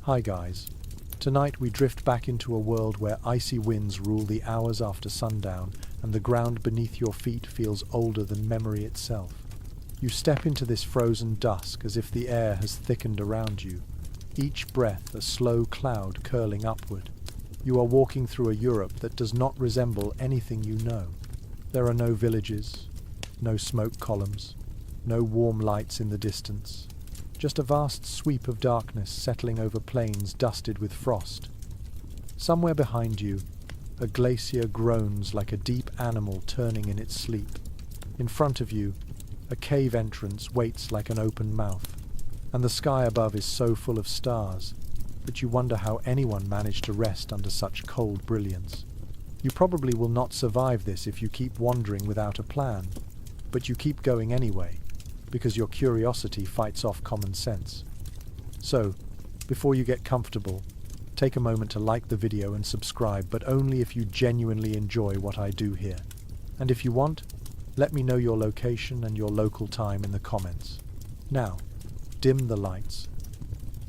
Hi guys. Tonight we drift back into a world where icy winds rule the hours after sundown and the ground beneath your feet feels older than memory itself. You step into this frozen dusk as if the air has thickened around you, each breath a slow cloud curling upward. You are walking through a Europe that does not resemble anything you know. There are no villages, no smoke columns, no warm lights in the distance. Just a vast sweep of darkness settling over plains dusted with frost. Somewhere behind you, a glacier groans like a deep animal turning in its sleep. In front of you, a cave entrance waits like an open mouth, and the sky above is so full of stars that you wonder how anyone managed to rest under such cold brilliance. You probably will not survive this if you keep wandering without a plan, but you keep going anyway, because your curiosity fights off common sense. So, before you get comfortable, take a moment to like the video and subscribe, but only if you genuinely enjoy what I do here. And if you want, let me know your location and your local time in the comments. Now, dim the lights.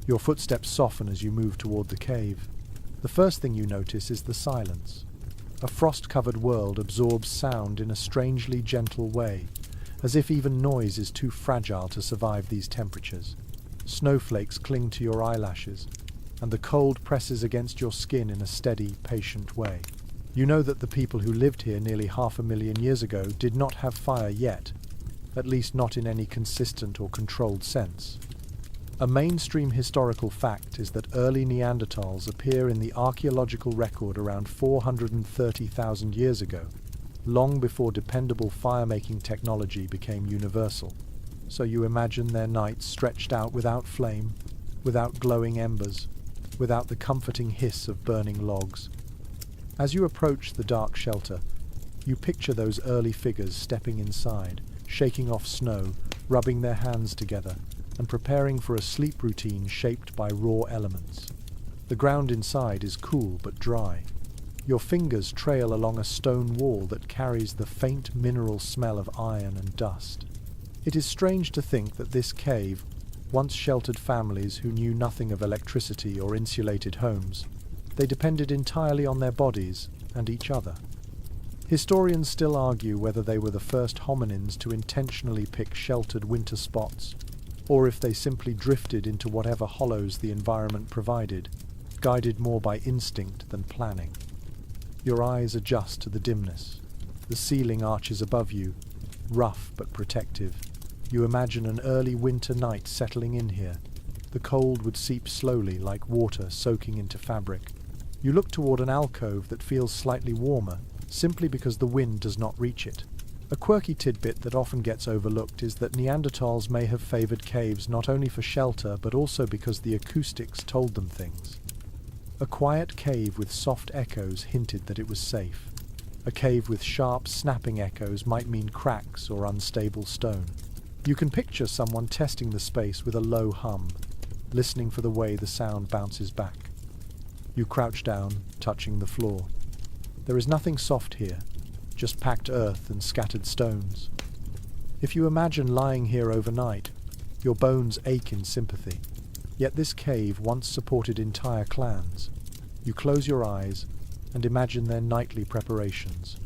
Your footsteps soften as you move toward the cave. The first thing you notice is the silence. A frost-covered world absorbs sound in a strangely gentle way, as if even noise is too fragile to survive these temperatures. Snowflakes cling to your eyelashes, and the cold presses against your skin in a steady, patient way. You know that the people who lived here nearly 500,000 years ago did not have fire yet, at least not in any consistent or controlled sense. A mainstream historical fact is that early Neanderthals appear in the archaeological record around 430,000 years ago, long before dependable fire-making technology became universal. So you imagine their nights stretched out without flame, without glowing embers, without the comforting hiss of burning logs. As you approach the dark shelter, you picture those early figures stepping inside, shaking off snow, rubbing their hands together, and preparing for a sleep routine shaped by raw elements. The ground inside is cool but dry. Your fingers trail along a stone wall that carries the faint mineral smell of iron and dust. It is strange to think that this cave once sheltered families who knew nothing of electricity or insulated homes. They depended entirely on their bodies and each other. Historians still argue whether they were the first hominins to intentionally pick sheltered winter spots, or if they simply drifted into whatever hollows the environment provided, guided more by instinct than planning. Your eyes adjust to the dimness. The ceiling arches above you, rough but protective. You imagine an early winter night settling in here. The cold would seep slowly like water soaking into fabric. You look toward an alcove that feels slightly warmer, simply because the wind does not reach it. A quirky tidbit that often gets overlooked is that Neanderthals may have favored caves not only for shelter but also because the acoustics told them things. A quiet cave with soft echoes hinted that it was safe. A cave with sharp, snapping echoes might mean cracks or unstable stone. You can picture someone testing the space with a low hum, listening for the way the sound bounces back. You crouch down, touching the floor. There is nothing soft here, just packed earth and scattered stones. If you imagine lying here overnight, your bones ache in sympathy. Yet this cave once supported entire clans. You close your eyes and imagine their nightly preparations,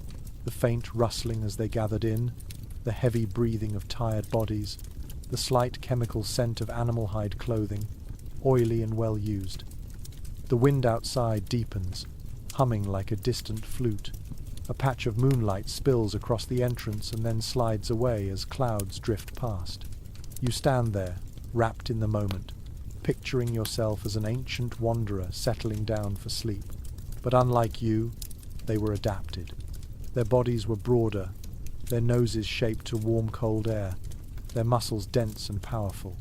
the faint rustling as they gathered in, the heavy breathing of tired bodies, the slight chemical scent of animal hide clothing, oily and well used. The wind outside deepens, humming like a distant flute. A patch of moonlight spills across the entrance and then slides away as clouds drift past. You stand there, wrapped in the moment, picturing yourself as an ancient wanderer settling down for sleep. But unlike you, they were adapted. Their bodies were broader, their noses shaped to warm cold air, their muscles dense and powerful.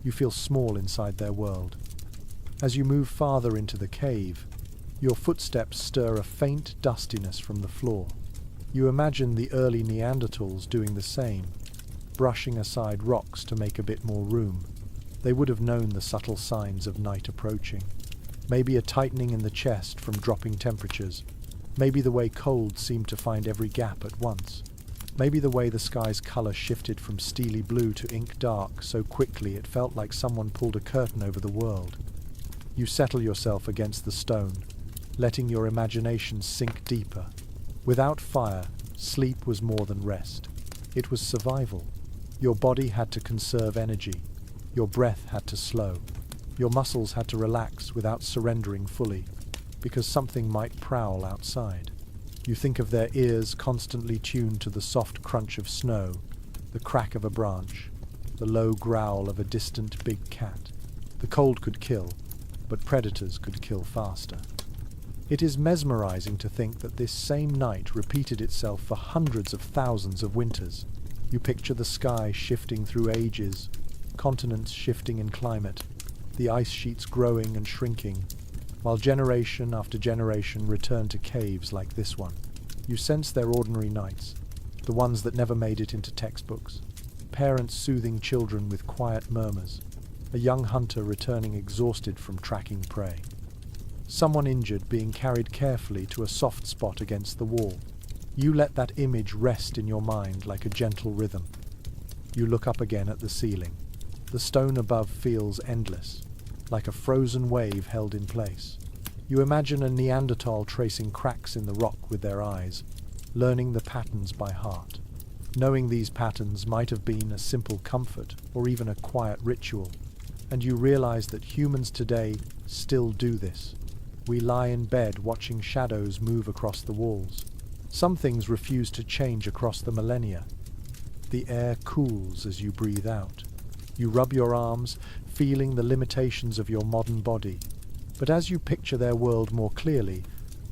You feel small inside their world. As you move farther into the cave, your footsteps stir a faint dustiness from the floor. You imagine the early Neanderthals doing the same, brushing aside rocks to make a bit more room. They would have known the subtle signs of night approaching. Maybe a tightening in the chest from dropping temperatures. Maybe the way cold seemed to find every gap at once. Maybe the way the sky's color shifted from steely blue to ink dark so quickly it felt like someone pulled a curtain over the world. You settle yourself against the stone, letting your imagination sink deeper. Without fire, sleep was more than rest. It was survival. Your body had to conserve energy. Your breath had to slow. Your muscles had to relax without surrendering fully, because something might prowl outside. You think of their ears constantly tuned to the soft crunch of snow, the crack of a branch, the low growl of a distant big cat. The cold could kill, but predators could kill faster. It is mesmerizing to think that this same night repeated itself for hundreds of thousands of winters. You picture the sky shifting through ages, continents shifting in climate, the ice sheets growing and shrinking, while generation after generation return to caves like this one. You sense their ordinary nights, the ones that never made it into textbooks. Parents soothing children with quiet murmurs. A young hunter returning exhausted from tracking prey. Someone injured being carried carefully to a soft spot against the wall. You let that image rest in your mind like a gentle rhythm. You look up again at the ceiling. The stone above feels endless, like a frozen wave held in place. You imagine a Neanderthal tracing cracks in the rock with their eyes, learning the patterns by heart. Knowing these patterns might have been a simple comfort or even a quiet ritual. And you realize that humans today still do this. We lie in bed watching shadows move across the walls. Some things refuse to change across the millennia. The air cools as you breathe out. You rub your arms, feeling the limitations of your modern body. But as you picture their world more clearly,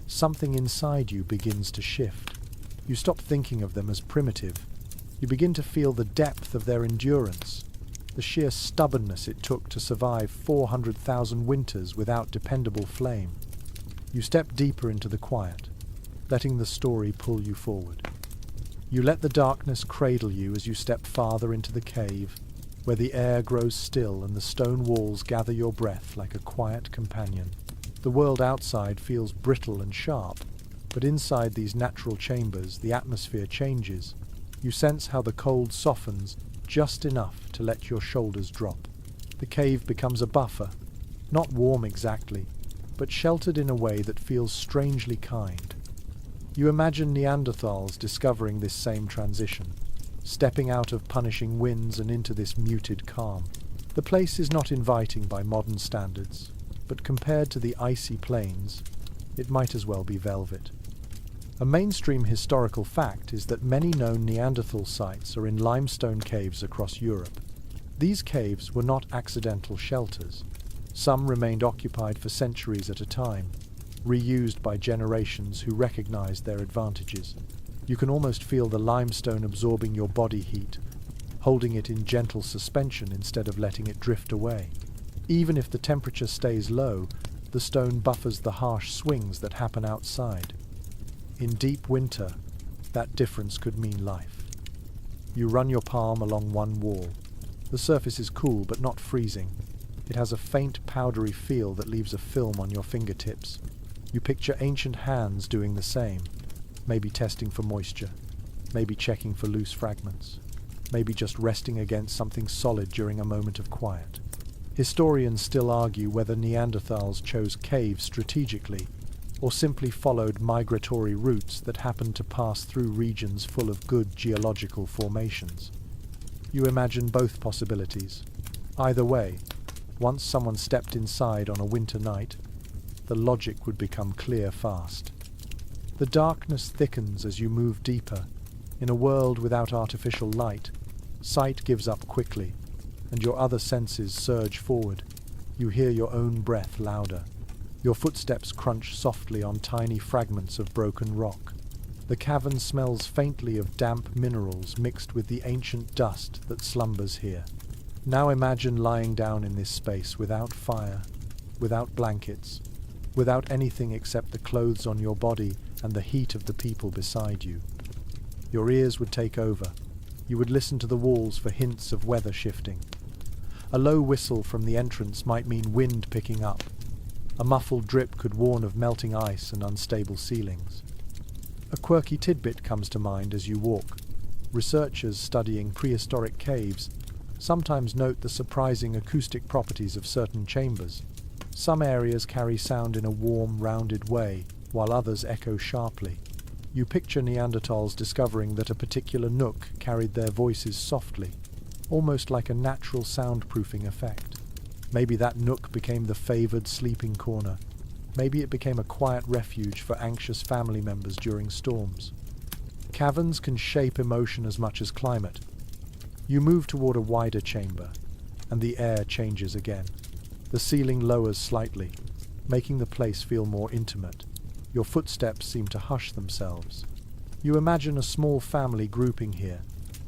something inside you begins to shift. You stop thinking of them as primitive. You begin to feel the depth of their endurance, the sheer stubbornness it took to survive 400,000 winters without dependable flame. You step deeper into the quiet, letting the story pull you forward. You let the darkness cradle you as you step farther into the cave, where the air grows still and the stone walls gather your breath like a quiet companion. The world outside feels brittle and sharp, but inside these natural chambers the atmosphere changes. You sense how the cold softens just enough to let your shoulders drop. The cave becomes a buffer, not warm exactly, but sheltered in a way that feels strangely kind. You imagine Neanderthals discovering this same transition, stepping out of punishing winds and into this muted calm. The place is not inviting by modern standards, but compared to the icy plains, it might as well be velvet. A mainstream historical fact is that many known Neanderthal sites are in limestone caves across Europe. These caves were not accidental shelters. Some remained occupied for centuries at a time, reused by generations who recognized their advantages. You can almost feel the limestone absorbing your body heat, holding it in gentle suspension instead of letting it drift away. Even if the temperature stays low, the stone buffers the harsh swings that happen outside. In deep winter, that difference could mean life. You run your palm along one wall. The surface is cool but not freezing. It has a faint powdery feel that leaves a film on your fingertips. You picture ancient hands doing the same, maybe testing for moisture, maybe checking for loose fragments, maybe just resting against something solid during a moment of quiet. Historians still argue whether Neanderthals chose caves strategically or simply followed migratory routes that happened to pass through regions full of good geological formations. You imagine both possibilities. Either way, once someone stepped inside on a winter night, the logic would become clear fast. The darkness thickens as you move deeper. In a world without artificial light, sight gives up quickly, and your other senses surge forward. You hear your own breath louder. Your footsteps crunch softly on tiny fragments of broken rock. The cavern smells faintly of damp minerals mixed with the ancient dust that slumbers here. Now imagine lying down in this space without fire, without blankets, without anything except the clothes on your body and the heat of the people beside you. Your ears would take over. You would listen to the walls for hints of weather shifting. A low whistle from the entrance might mean wind picking up. A muffled drip could warn of melting ice and unstable ceilings. A quirky tidbit comes to mind as you walk. Researchers studying prehistoric caves sometimes note the surprising acoustic properties of certain chambers. Some areas carry sound in a warm, rounded way, while others echo sharply. You picture Neanderthals discovering that a particular nook carried their voices softly, almost like a natural soundproofing effect. Maybe that nook became the favored sleeping corner. Maybe it became a quiet refuge for anxious family members during storms. Caverns can shape emotion as much as climate. You move toward a wider chamber, and the air changes again. The ceiling lowers slightly, making the place feel more intimate. Your footsteps seem to hush themselves. You imagine a small family grouping here,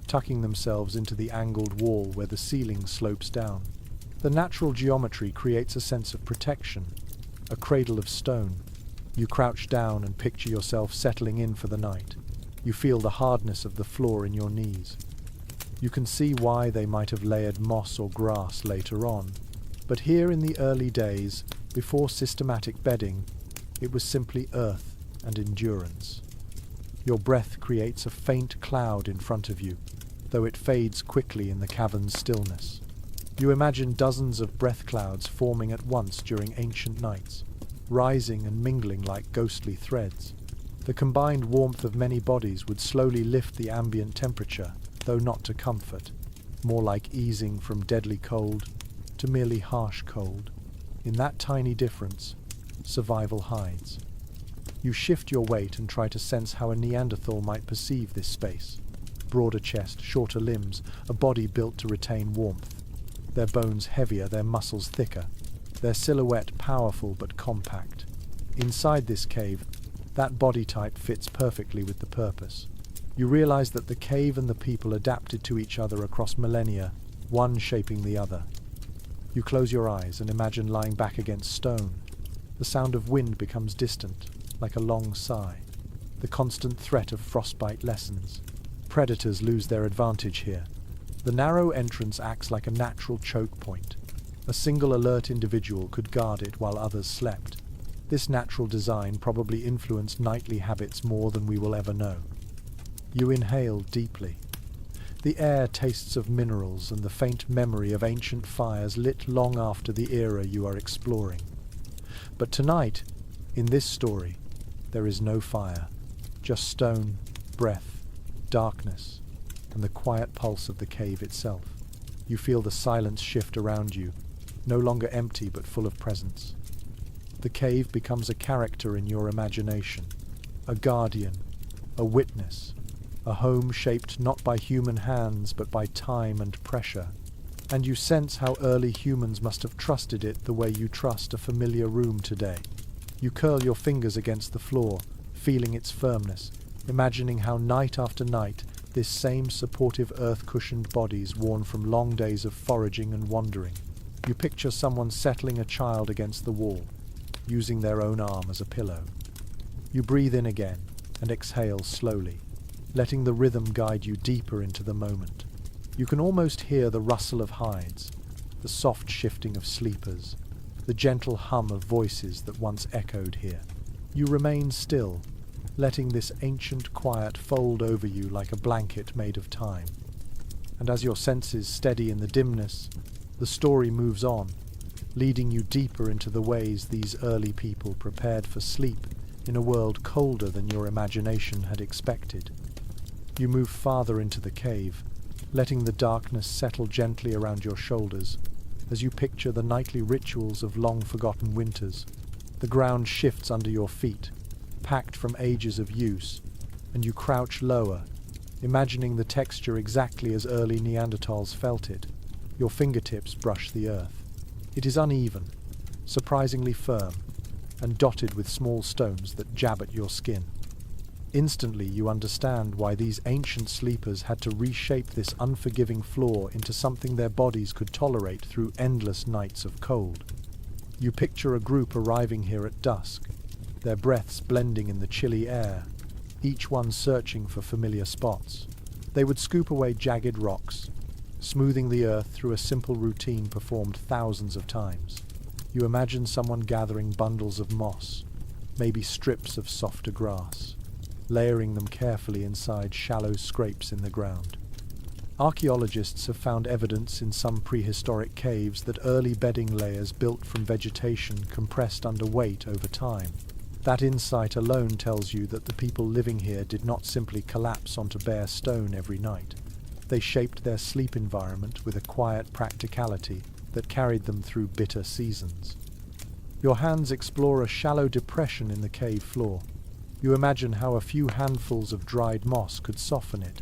tucking themselves into the angled wall where the ceiling slopes down. The natural geometry creates a sense of protection, a cradle of stone. You crouch down and picture yourself settling in for the night. You feel the hardness of the floor in your knees. You can see why they might have layered moss or grass later on, but here in the early days, before systematic bedding, it was simply earth and endurance. Your breath creates a faint cloud in front of you, though it fades quickly in the cavern's stillness. You imagine dozens of breath clouds forming at once during ancient nights, rising and mingling like ghostly threads. The combined warmth of many bodies would slowly lift the ambient temperature, though not to comfort, more like easing from deadly cold to merely harsh cold. In that tiny difference, survival hides. You shift your weight and try to sense how a Neanderthal might perceive this space. Broader chest, shorter limbs, a body built to retain warmth. Their bones heavier, their muscles thicker. Their silhouette powerful but compact. Inside this cave, that body type fits perfectly with the purpose. You realize that the cave and the people adapted to each other across millennia, one shaping the other. You close your eyes and imagine lying back against stone. The sound of wind becomes distant, like a long sigh. The constant threat of frostbite lessens. Predators lose their advantage here. The narrow entrance acts like a natural choke point. A single alert individual could guard it while others slept. This natural design probably influenced nightly habits more than we will ever know. You inhale deeply. The air tastes of minerals and the faint memory of ancient fires lit long after the era you are exploring. But tonight, in this story, there is no fire, just stone, breath, darkness, and the quiet pulse of the cave itself. You feel the silence shift around you, no longer empty but full of presence. The cave becomes a character in your imagination, a guardian, a witness, a home shaped not by human hands but by time and pressure. And you sense how early humans must have trusted it the way you trust a familiar room today. You curl your fingers against the floor, feeling its firmness, imagining how night after night this same supportive earth-cushioned bodies worn from long days of foraging and wandering. You picture someone settling a child against the wall, using their own arm as a pillow. You breathe in again and exhale slowly, letting the rhythm guide you deeper into the moment. You can almost hear the rustle of hides, the soft shifting of sleepers, the gentle hum of voices that once echoed here. You remain still, letting this ancient quiet fold over you like a blanket made of time. And as your senses steady in the dimness, the story moves on, leading you deeper into the ways these early people prepared for sleep in a world colder than your imagination had expected. You move farther into the cave, letting the darkness settle gently around your shoulders as you picture the nightly rituals of long-forgotten winters. The ground shifts under your feet, packed from ages of use, and you crouch lower, imagining the texture exactly as early Neanderthals felt it. Your fingertips brush the earth. It is uneven, surprisingly firm, and dotted with small stones that jab at your skin. Instantly you understand why these ancient sleepers had to reshape this unforgiving floor into something their bodies could tolerate through endless nights of cold. You picture a group arriving here at dusk, their breaths blending in the chilly air, each one searching for familiar spots. They would scoop away jagged rocks, smoothing the earth through a simple routine performed thousands of times. You imagine someone gathering bundles of moss, maybe strips of softer grass, layering them carefully inside shallow scrapes in the ground. Archaeologists have found evidence in some prehistoric caves that early bedding layers built from vegetation compressed under weight over time. That insight alone tells you that the people living here did not simply collapse onto bare stone every night. They shaped their sleep environment with a quiet practicality that carried them through bitter seasons. Your hands explore a shallow depression in the cave floor. You imagine how a few handfuls of dried moss could soften it.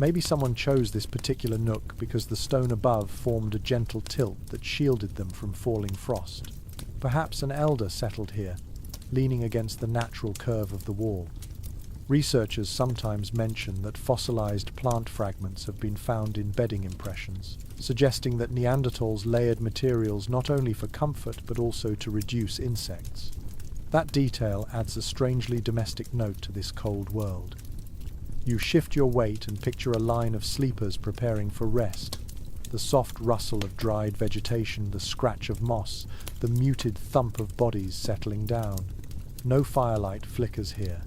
Maybe someone chose this particular nook because the stone above formed a gentle tilt that shielded them from falling frost. Perhaps an elder settled here, leaning against the natural curve of the wall. Researchers sometimes mention that fossilized plant fragments have been found in bedding impressions, suggesting that Neanderthals layered materials not only for comfort but also to reduce insects. That detail adds a strangely domestic note to this cold world. You shift your weight and picture a line of sleepers preparing for rest. The soft rustle of dried vegetation, the scratch of moss, the muted thump of bodies settling down. No firelight flickers here.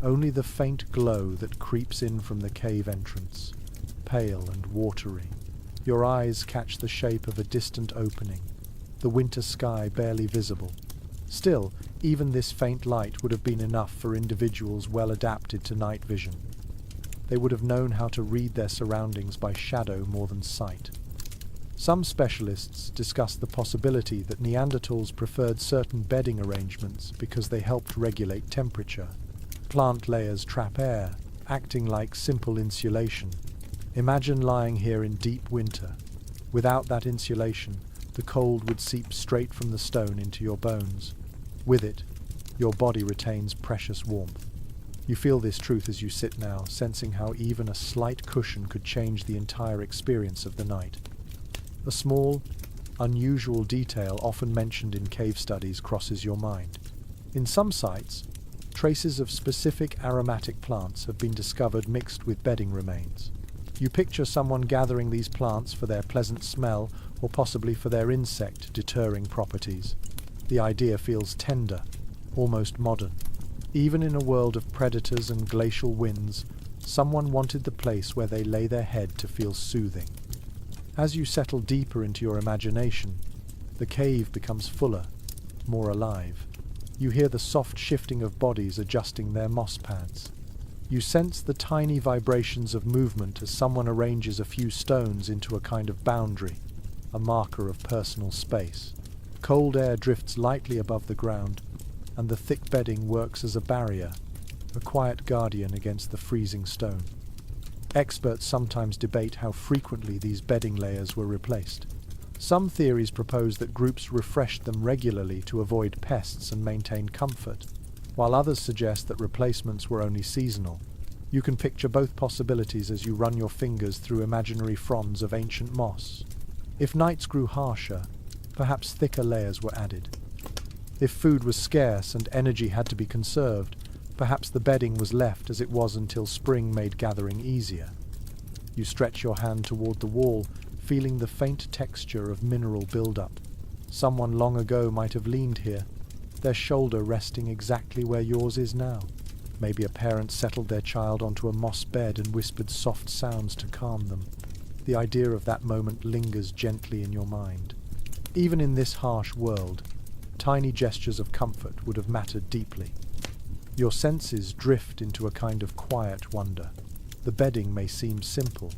Only the faint glow that creeps in from the cave entrance, pale and watery. Your eyes catch the shape of a distant opening, the winter sky barely visible. Still, even this faint light would have been enough for individuals well adapted to night vision. They would have known how to read their surroundings by shadow more than sight. Some specialists discuss the possibility that Neanderthals preferred certain bedding arrangements because they helped regulate temperature. Plant layers trap air, acting like simple insulation. Imagine lying here in deep winter. Without that insulation, the cold would seep straight from the stone into your bones. With it, your body retains precious warmth. You feel this truth as you sit now, sensing how even a slight cushion could change the entire experience of the night. A small, unusual detail often mentioned in cave studies crosses your mind. In some sites, traces of specific aromatic plants have been discovered mixed with bedding remains. You picture someone gathering these plants for their pleasant smell or possibly for their insect-deterring properties. The idea feels tender, almost modern. Even in a world of predators and glacial winds, someone wanted the place where they lay their head to feel soothing. As you settle deeper into your imagination, the cave becomes fuller, more alive. You hear the soft shifting of bodies adjusting their moss pads. You sense the tiny vibrations of movement as someone arranges a few stones into a kind of boundary, a marker of personal space. Cold air drifts lightly above the ground, and the thick bedding works as a barrier, a quiet guardian against the freezing stone. Experts sometimes debate how frequently these bedding layers were replaced. Some theories propose that groups refreshed them regularly to avoid pests and maintain comfort, while others suggest that replacements were only seasonal. You can picture both possibilities as you run your fingers through imaginary fronds of ancient moss. If nights grew harsher, perhaps thicker layers were added. If food was scarce and energy had to be conserved, perhaps the bedding was left as it was until spring made gathering easier. You stretch your hand toward the wall, feeling the faint texture of mineral build-up. Someone long ago might have leaned here, their shoulder resting exactly where yours is now. Maybe a parent settled their child onto a moss bed and whispered soft sounds to calm them. The idea of that moment lingers gently in your mind. Even in this harsh world, tiny gestures of comfort would have mattered deeply. Your senses drift into a kind of quiet wonder. The bedding may seem simple,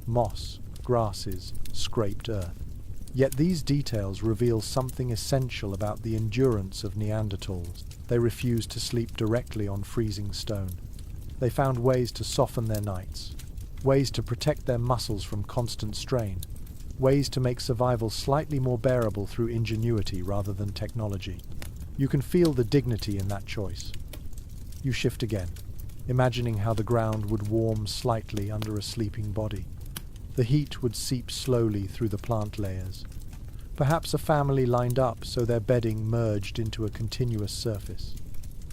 moss, grasses, scraped earth. Yet these details reveal something essential about the endurance of Neanderthals. They refused to sleep directly on freezing stone. They found ways to soften their nights, ways to protect their muscles from constant strain, ways to make survival slightly more bearable through ingenuity rather than technology. You can feel the dignity in that choice. You shift again, imagining how the ground would warm slightly under a sleeping body. The heat would seep slowly through the plant layers. Perhaps a family lined up so their bedding merged into a continuous surface.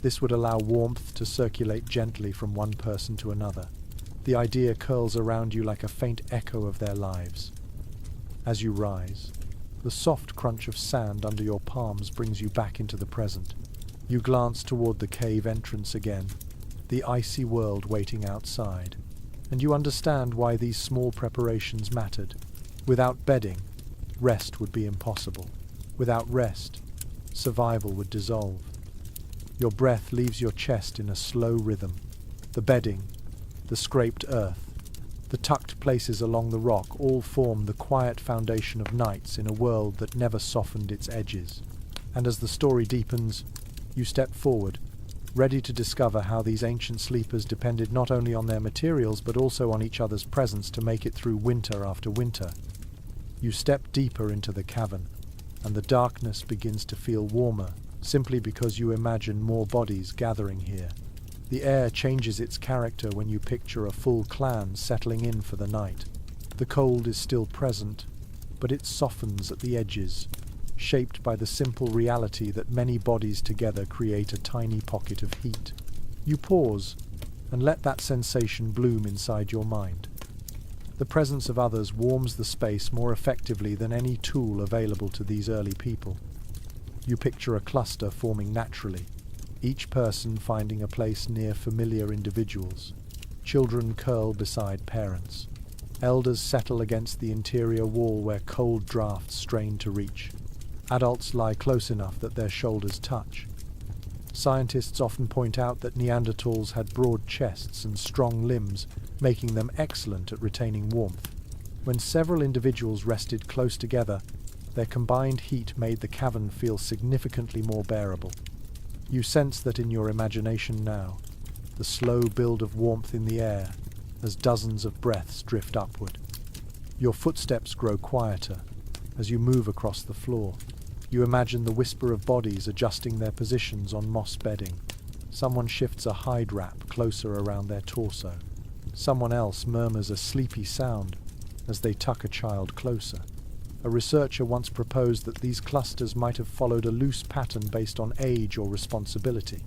This would allow warmth to circulate gently from one person to another. The idea curls around you like a faint echo of their lives. As you rise, the soft crunch of sand under your palms brings you back into the present. You glance toward the cave entrance again, the icy world waiting outside. and you understand why these small preparations mattered. Without bedding, rest would be impossible. Without rest, survival would dissolve. Your breath leaves your chest in a slow rhythm. The bedding, the scraped earth, the tucked places along the rock all form the quiet foundation of nights in a world that never softened its edges. And as the story deepens, you step forward, ready to discover how these ancient sleepers depended not only on their materials but also on each other's presence to make it through winter after winter. You step deeper into the cavern, and the darkness begins to feel warmer, simply because you imagine more bodies gathering here. The air changes its character when you picture a full clan settling in for the night. The cold is still present, but it softens at the edges, shaped by the simple reality that many bodies together create a tiny pocket of heat. You pause and let that sensation bloom inside your mind. The presence of others warms the space more effectively than any tool available to these early people. You picture a cluster forming naturally, each person finding a place near familiar individuals. Children curl beside parents. Elders settle against the interior wall where cold drafts strain to reach. Adults lie close enough that their shoulders touch. Scientists often point out that Neanderthals had broad chests and strong limbs, making them excellent at retaining warmth. When several individuals rested close together, their combined heat made the cavern feel significantly more bearable. You sense that in your imagination now, the slow build of warmth in the air as dozens of breaths drift upward. Your footsteps grow quieter as you move across the floor. You imagine the whisper of bodies adjusting their positions on moss bedding. Someone shifts a hide wrap closer around their torso. Someone else murmurs a sleepy sound as they tuck a child closer. A researcher once proposed that these clusters might have followed a loose pattern based on age or responsibility.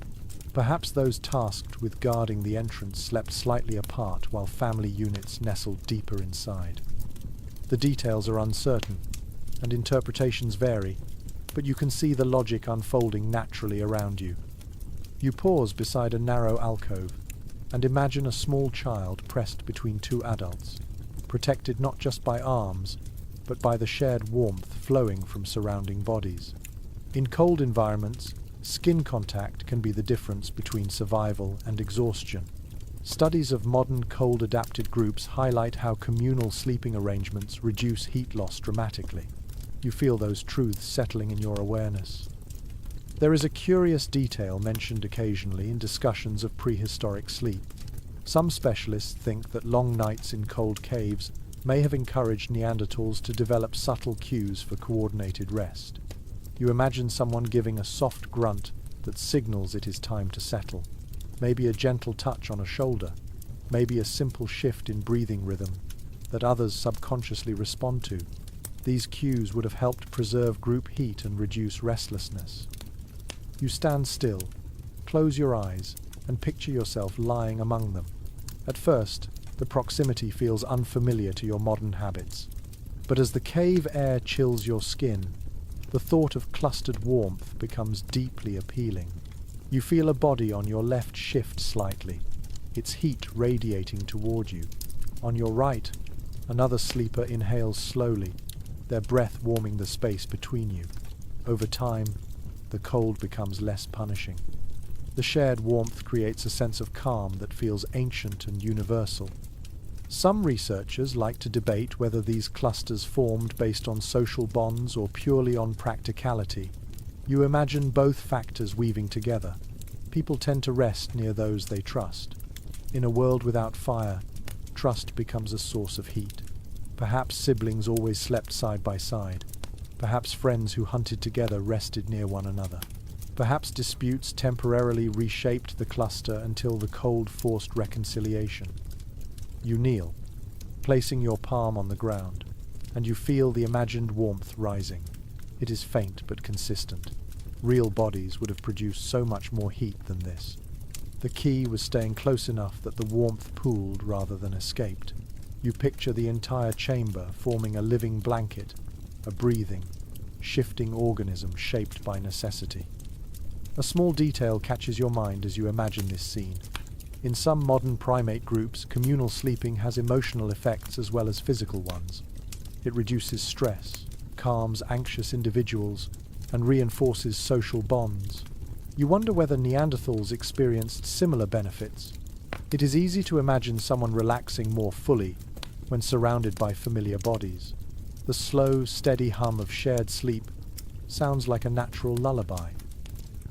Perhaps those tasked with guarding the entrance slept slightly apart while family units nestled deeper inside. The details are uncertain, and interpretations vary, but you can see the logic unfolding naturally around you. You pause beside a narrow alcove and imagine a small child pressed between two adults, protected not just by arms, but by the shared warmth flowing from surrounding bodies. In cold environments, skin contact can be the difference between survival and exhaustion. Studies of modern cold-adapted groups highlight how communal sleeping arrangements reduce heat loss dramatically. You feel those truths settling in your awareness. There is a curious detail mentioned occasionally in discussions of prehistoric sleep. Some specialists think that long nights in cold caves may have encouraged Neanderthals to develop subtle cues for coordinated rest. You imagine someone giving a soft grunt that signals it is time to settle. Maybe a gentle touch on a shoulder. Maybe a simple shift in breathing rhythm that others subconsciously respond to. These cues would have helped preserve group heat and reduce restlessness. You stand still, close your eyes, and picture yourself lying among them. At first, the proximity feels unfamiliar to your modern habits. But as the cave air chills your skin, the thought of clustered warmth becomes deeply appealing. You feel a body on your left shift slightly, its heat radiating toward you. On your right, another sleeper inhales slowly, their breath warming the space between you. Over time, the cold becomes less punishing. The shared warmth creates a sense of calm that feels ancient and universal. Some researchers like to debate whether these clusters formed based on social bonds or purely on practicality. You imagine both factors weaving together. People tend to rest near those they trust. In a world without fire, trust becomes a source of heat. Perhaps siblings always slept side by side. Perhaps friends who hunted together rested near one another. Perhaps disputes temporarily reshaped the cluster until the cold forced reconciliation. You kneel, placing your palm on the ground, and you feel the imagined warmth rising. It is faint but consistent. Real bodies would have produced so much more heat than this. The key was staying close enough that the warmth pooled rather than escaped. You picture the entire chamber forming a living blanket, a breathing, shifting organism shaped by necessity. A small detail catches your mind as you imagine this scene. In some modern primate groups, communal sleeping has emotional effects as well as physical ones. It reduces stress, calms anxious individuals, and reinforces social bonds. You wonder whether Neanderthals experienced similar benefits. It is easy to imagine someone relaxing more fully when surrounded by familiar bodies. The slow, steady hum of shared sleep sounds like a natural lullaby.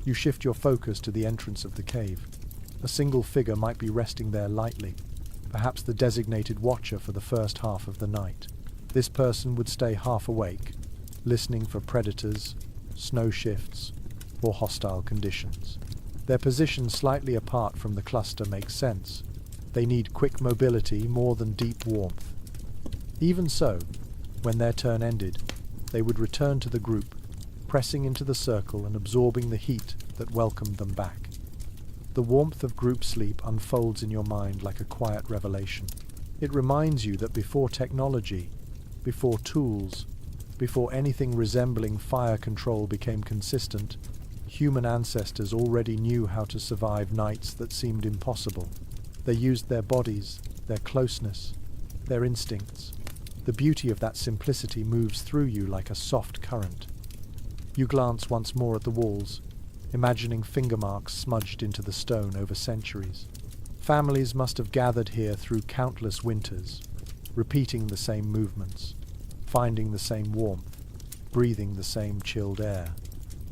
You shift your focus to the entrance of the cave. A single figure might be resting there lightly, perhaps the designated watcher for the first half of the night. This person would stay half awake, listening for predators, snow shifts, or hostile conditions. Their position slightly apart from the cluster makes sense. They need quick mobility more than deep warmth. Even so, when their turn ended, they would return to the group, pressing into the circle and absorbing the heat that welcomed them back. The warmth of group sleep unfolds in your mind like a quiet revelation. It reminds you that before technology, before tools, before anything resembling fire control became consistent, human ancestors already knew how to survive nights that seemed impossible. They used their bodies, their closeness, their instincts. The beauty of that simplicity moves through you like a soft current. You glance once more at the walls, imagining finger marks smudged into the stone over centuries. Families must have gathered here through countless winters, repeating the same movements, finding the same warmth, breathing the same chilled air.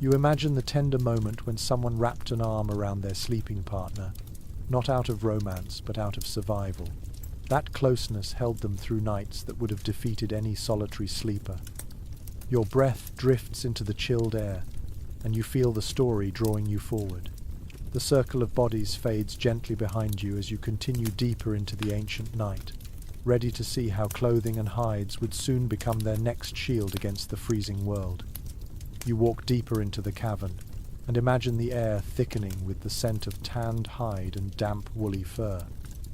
You imagine the tender moment when someone wrapped an arm around their sleeping partner, not out of romance but out of survival. That closeness held them through nights that would have defeated any solitary sleeper. Your breath drifts into the chilled air, and you feel the story drawing you forward. The circle of bodies fades gently behind you as you continue deeper into the ancient night, ready to see how clothing and hides would soon become their next shield against the freezing world. You walk deeper into the cavern, and imagine the air thickening with the scent of tanned hide and damp woolly fur.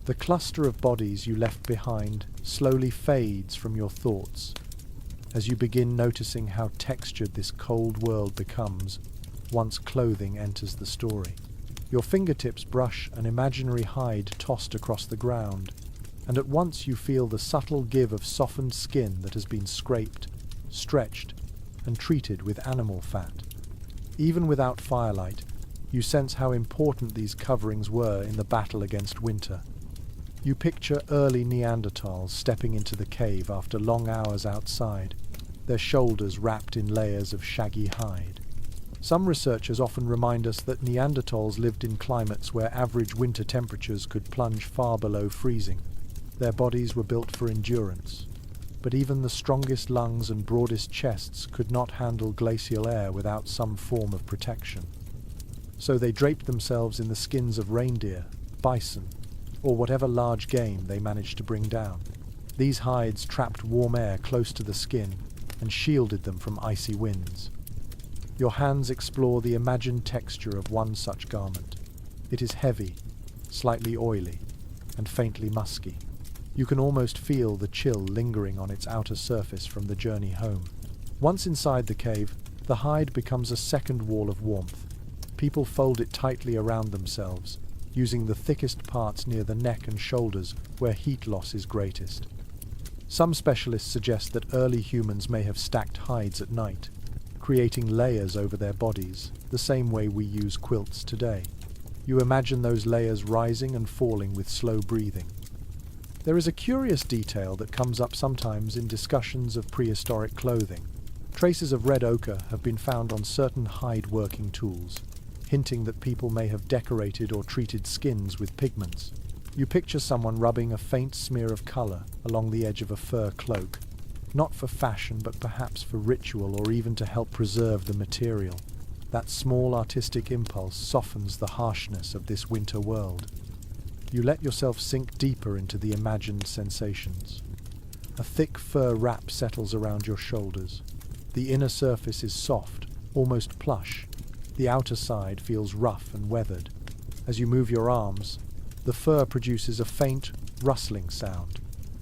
The cluster of bodies you left behind slowly fades from your thoughts, as you begin noticing how textured this cold world becomes once clothing enters the story. Your fingertips brush an imaginary hide tossed across the ground, and at once you feel the subtle give of softened skin that has been scraped, stretched, and treated with animal fat. Even without firelight, you sense how important these coverings were in the battle against winter. You picture early Neanderthals stepping into the cave after long hours outside, their shoulders wrapped in layers of shaggy hide. Some researchers often remind us that Neanderthals lived in climates where average winter temperatures could plunge far below freezing. Their bodies were built for endurance, but even the strongest lungs and broadest chests could not handle glacial air without some form of protection. So they draped themselves in the skins of reindeer, bison, or whatever large game they managed to bring down. These hides trapped warm air close to the skin and shielded them from icy winds. Your hands explore the imagined texture of one such garment. It is heavy, slightly oily, and faintly musky. You can almost feel the chill lingering on its outer surface from the journey home. Once inside the cave, the hide becomes a second wall of warmth. People fold it tightly around themselves, using the thickest parts near the neck and shoulders where heat loss is greatest. Some specialists suggest that early humans may have stacked hides at night, creating layers over their bodies, the same way we use quilts today. You imagine those layers rising and falling with slow breathing. There is a curious detail that comes up sometimes in discussions of prehistoric clothing. Traces of red ochre have been found on certain hide working tools, hinting that people may have decorated or treated skins with pigments. You picture someone rubbing a faint smear of color along the edge of a fur cloak, not for fashion but perhaps for ritual or even to help preserve the material. That small artistic impulse softens the harshness of this winter world. You let yourself sink deeper into the imagined sensations. A thick fur wrap settles around your shoulders. The inner surface is soft, almost plush. The outer side feels rough and weathered. As you move your arms, the fur produces a faint, rustling sound.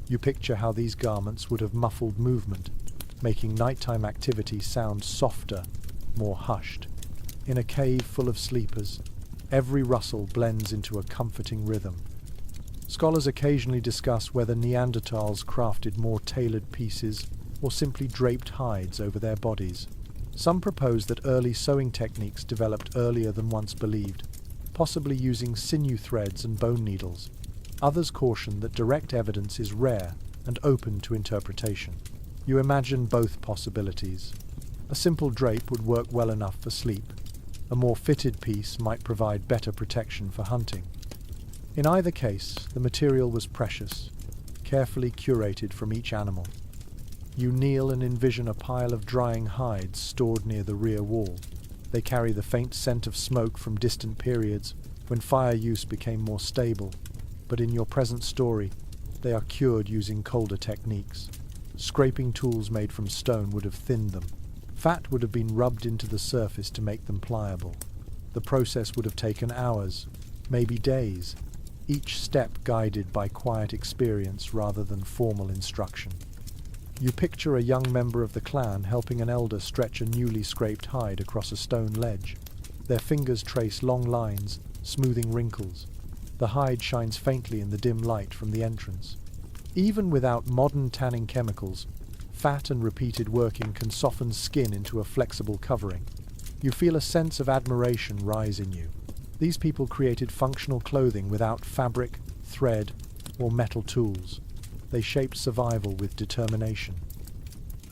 You picture how these garments would have muffled movement, making nighttime activity sound softer, more hushed. In a cave full of sleepers, Every rustle blends into a comforting rhythm. Scholars occasionally discuss whether Neanderthals crafted more tailored pieces or simply draped hides over their bodies. Some propose that early sewing techniques developed earlier than once believed, possibly using sinew threads and bone needles. Others caution that direct evidence is rare and open to interpretation. You imagine both possibilities. A simple drape would work well enough for sleep. A more fitted piece might provide better protection for hunting. In either case, the material was precious, carefully curated from each animal. You kneel and envision a pile of drying hides stored near the rear wall. They carry the faint scent of smoke from distant periods when fire use became more stable, but in your present story, they are cured using colder techniques. Scraping tools made from stone would have thinned them. Fat would have been rubbed into the surface to make them pliable. The process would have taken hours, maybe days, each step guided by quiet experience rather than formal instruction. You picture a young member of the clan helping an elder stretch a newly scraped hide across a stone ledge. Their fingers trace long lines, smoothing wrinkles. The hide shines faintly in the dim light from the entrance. Even without modern tanning chemicals, fat and repeated working can soften skin into a flexible covering. You feel a sense of admiration rise in you. These people created functional clothing without fabric, thread, or metal tools. They shaped survival with determination.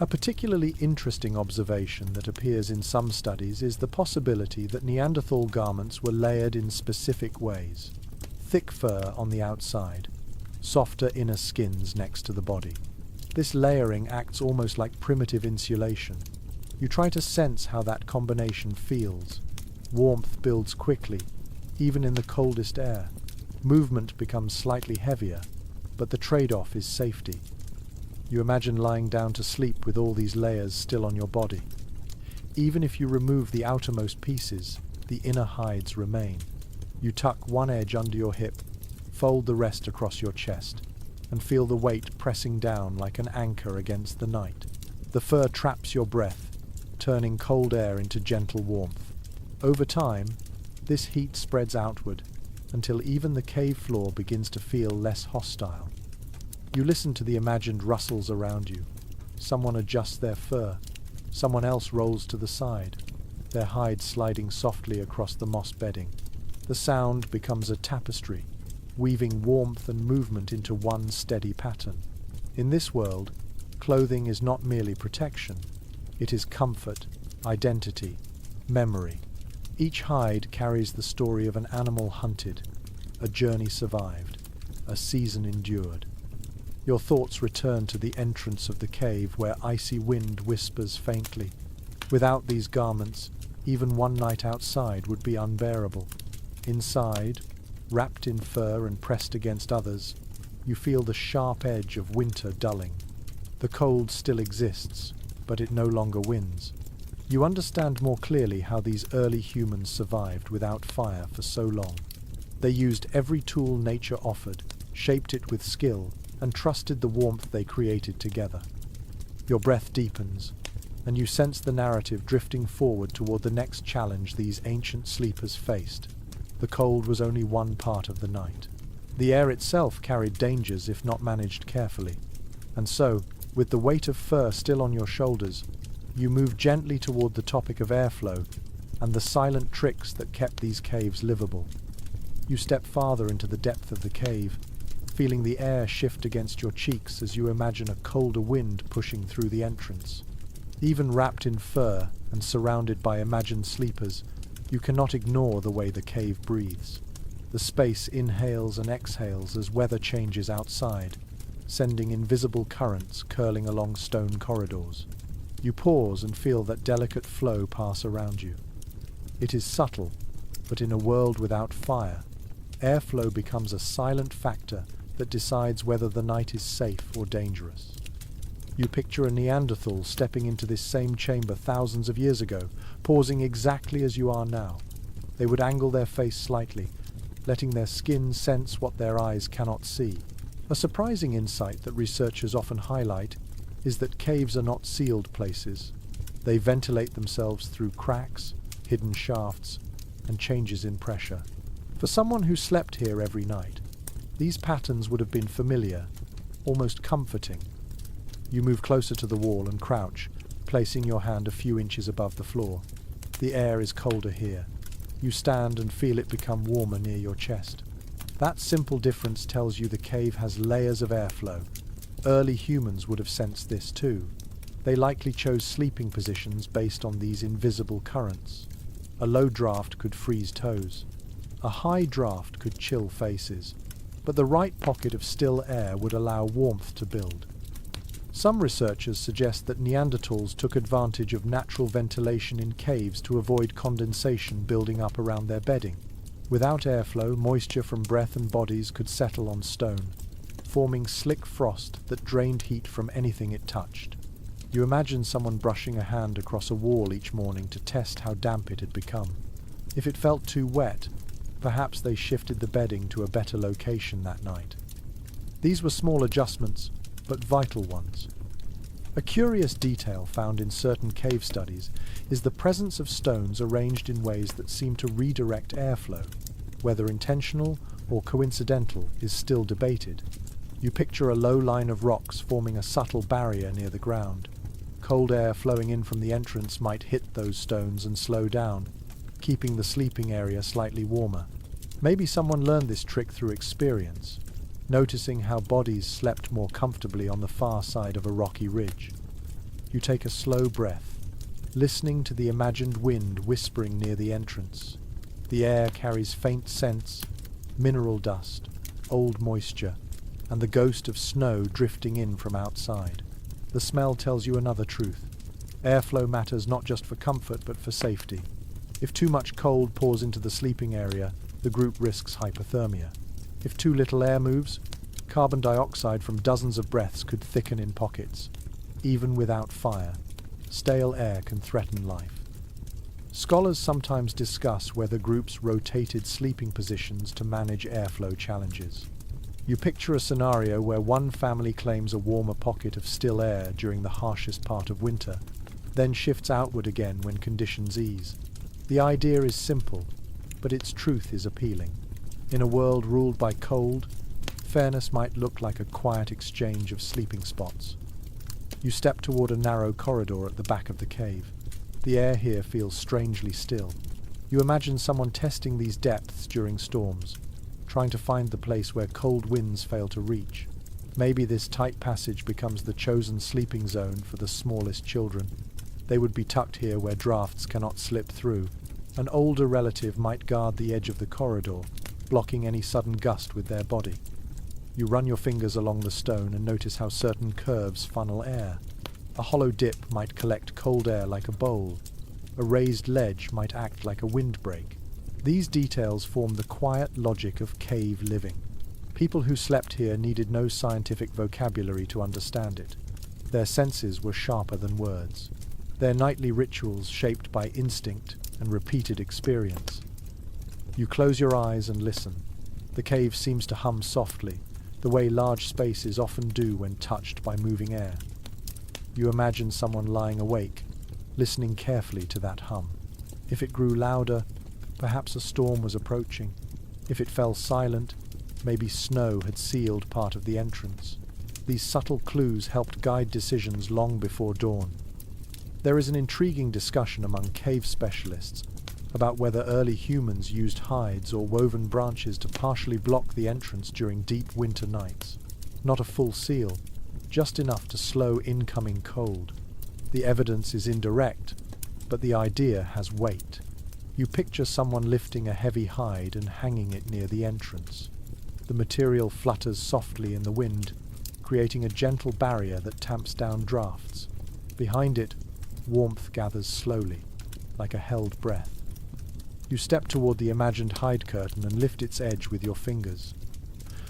A particularly interesting observation that appears in some studies is the possibility that Neanderthal garments were layered in specific ways. Thick fur on the outside, softer inner skins next to the body. This layering acts almost like primitive insulation. You try to sense how that combination feels. Warmth builds quickly, even in the coldest air. Movement becomes slightly heavier, but the trade-off is safety. You imagine lying down to sleep with all these layers still on your body. Even if you remove the outermost pieces, the inner hides remain. You tuck one edge under your hip, fold the rest across your chest, and feel the weight pressing down like an anchor against the night. The fur traps your breath, turning cold air into gentle warmth. Over time, this heat spreads outward, until even the cave floor begins to feel less hostile. You listen to the imagined rustles around you. Someone adjusts their fur. Someone else rolls to the side, their hide sliding softly across the moss bedding. The sound becomes a tapestry, weaving warmth and movement into one steady pattern. In this world, clothing is not merely protection. It is comfort, identity, memory. Each hide carries the story of an animal hunted, a journey survived, a season endured. Your thoughts return to the entrance of the cave where icy wind whispers faintly. Without these garments, even one night outside would be unbearable. Inside, wrapped in fur and pressed against others, you feel the sharp edge of winter dulling. The cold still exists, but it no longer wins. You understand more clearly how these early humans survived without fire for so long. They used every tool nature offered, shaped it with skill, and trusted the warmth they created together. Your breath deepens, and you sense the narrative drifting forward toward the next challenge these ancient sleepers faced. The cold was only one part of the night. The air itself carried dangers if not managed carefully. And so, with the weight of fur still on your shoulders, you move gently toward the topic of airflow and the silent tricks that kept these caves livable. You step farther into the depth of the cave, feeling the air shift against your cheeks as you imagine a colder wind pushing through the entrance. Even wrapped in fur and surrounded by imagined sleepers, you cannot ignore the way the cave breathes. The space inhales and exhales as weather changes outside, sending invisible currents curling along stone corridors. You pause and feel that delicate flow pass around you. It is subtle, but in a world without fire, airflow becomes a silent factor that decides whether the night is safe or dangerous. You picture a Neanderthal stepping into this same chamber thousands of years ago, pausing exactly as you are now. They would angle their face slightly, letting their skin sense what their eyes cannot see. A surprising insight that researchers often highlight is that caves are not sealed places. They ventilate themselves through cracks, hidden shafts, and changes in pressure. For someone who slept here every night, these patterns would have been familiar, almost comforting. You move closer to the wall and crouch, placing your hand a few inches above the floor. The air is colder here. You stand and feel it become warmer near your chest. That simple difference tells you the cave has layers of airflow. Early humans would have sensed this too. They likely chose sleeping positions based on these invisible currents. A low draft could freeze toes. A high draft could chill faces. But the right pocket of still air would allow warmth to build. Some researchers suggest that Neanderthals took advantage of natural ventilation in caves to avoid condensation building up around their bedding. Without airflow, moisture from breath and bodies could settle on stone, forming slick frost that drained heat from anything it touched. You imagine someone brushing a hand across a wall each morning to test how damp it had become. If it felt too wet, perhaps they shifted the bedding to a better location that night. These were small adjustments, but vital ones. A curious detail found in certain cave studies is the presence of stones arranged in ways that seem to redirect airflow. Whether intentional or coincidental is still debated. You picture a low line of rocks forming a subtle barrier near the ground. Cold air flowing in from the entrance might hit those stones and slow down, keeping the sleeping area slightly warmer. Maybe someone learned this trick through experience, noticing how bodies slept more comfortably on the far side of a rocky ridge. You take a slow breath, listening to the imagined wind whispering near the entrance. The air carries faint scents, mineral dust, old moisture, and the ghost of snow drifting in from outside. The smell tells you another truth. Airflow matters not just for comfort but for safety. If too much cold pours into the sleeping area, the group risks hypothermia. If too little air moves, carbon dioxide from dozens of breaths could thicken in pockets. Even without fire, stale air can threaten life. Scholars sometimes discuss whether groups rotated sleeping positions to manage airflow challenges. You picture a scenario where one family claims a warmer pocket of still air during the harshest part of winter, then shifts outward again when conditions ease. The idea is simple, but its truth is appealing. In a world ruled by cold, fairness might look like a quiet exchange of sleeping spots. You step toward a narrow corridor at the back of the cave. The air here feels strangely still. You imagine someone testing these depths during storms, trying to find the place where cold winds fail to reach. Maybe this tight passage becomes the chosen sleeping zone for the smallest children. They would be tucked here where drafts cannot slip through. An older relative might guard the edge of the corridor, blocking any sudden gust with their body. You run your fingers along the stone and notice how certain curves funnel air. A hollow dip might collect cold air like a bowl. A raised ledge might act like a windbreak. These details form the quiet logic of cave living. People who slept here needed no scientific vocabulary to understand it. Their senses were sharper than words. Their nightly rituals shaped by instinct and repeated experience. You close your eyes and listen. The cave seems to hum softly, the way large spaces often do when touched by moving air. You imagine someone lying awake, listening carefully to that hum. If it grew louder, perhaps a storm was approaching. If it fell silent, maybe snow had sealed part of the entrance. These subtle clues helped guide decisions long before dawn. There is an intriguing discussion among cave specialists about whether early humans used hides or woven branches to partially block the entrance during deep winter nights. Not a full seal, just enough to slow incoming cold. The evidence is indirect, but the idea has weight. You picture someone lifting a heavy hide and hanging it near the entrance. The material flutters softly in the wind, creating a gentle barrier that tamps down drafts. Behind it, warmth gathers slowly, like a held breath. You step toward the imagined hide curtain and lift its edge with your fingers.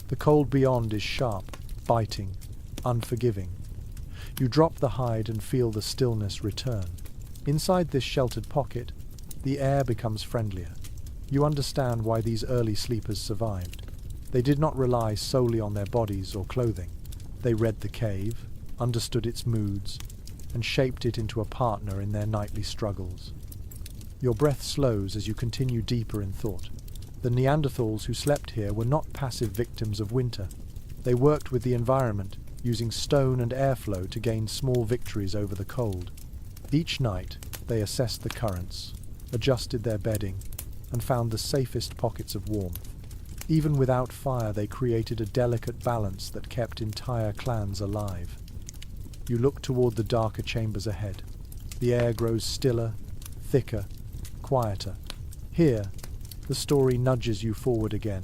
The cold beyond is sharp, biting, unforgiving. You drop the hide and feel the stillness return. Inside this sheltered pocket, the air becomes friendlier. You understand why these early sleepers survived. They did not rely solely on their bodies or clothing. They read the cave, understood its moods, and shaped it into a partner in their nightly struggles. Your breath slows as you continue deeper in thought. The Neanderthals who slept here were not passive victims of winter. They worked with the environment, using stone and airflow to gain small victories over the cold. Each night, they assessed the currents, adjusted their bedding, and found the safest pockets of warmth. Even without fire, they created a delicate balance that kept entire clans alive. You look toward the darker chambers ahead. The air grows stiller, thicker, quieter. Here, the story nudges you forward again,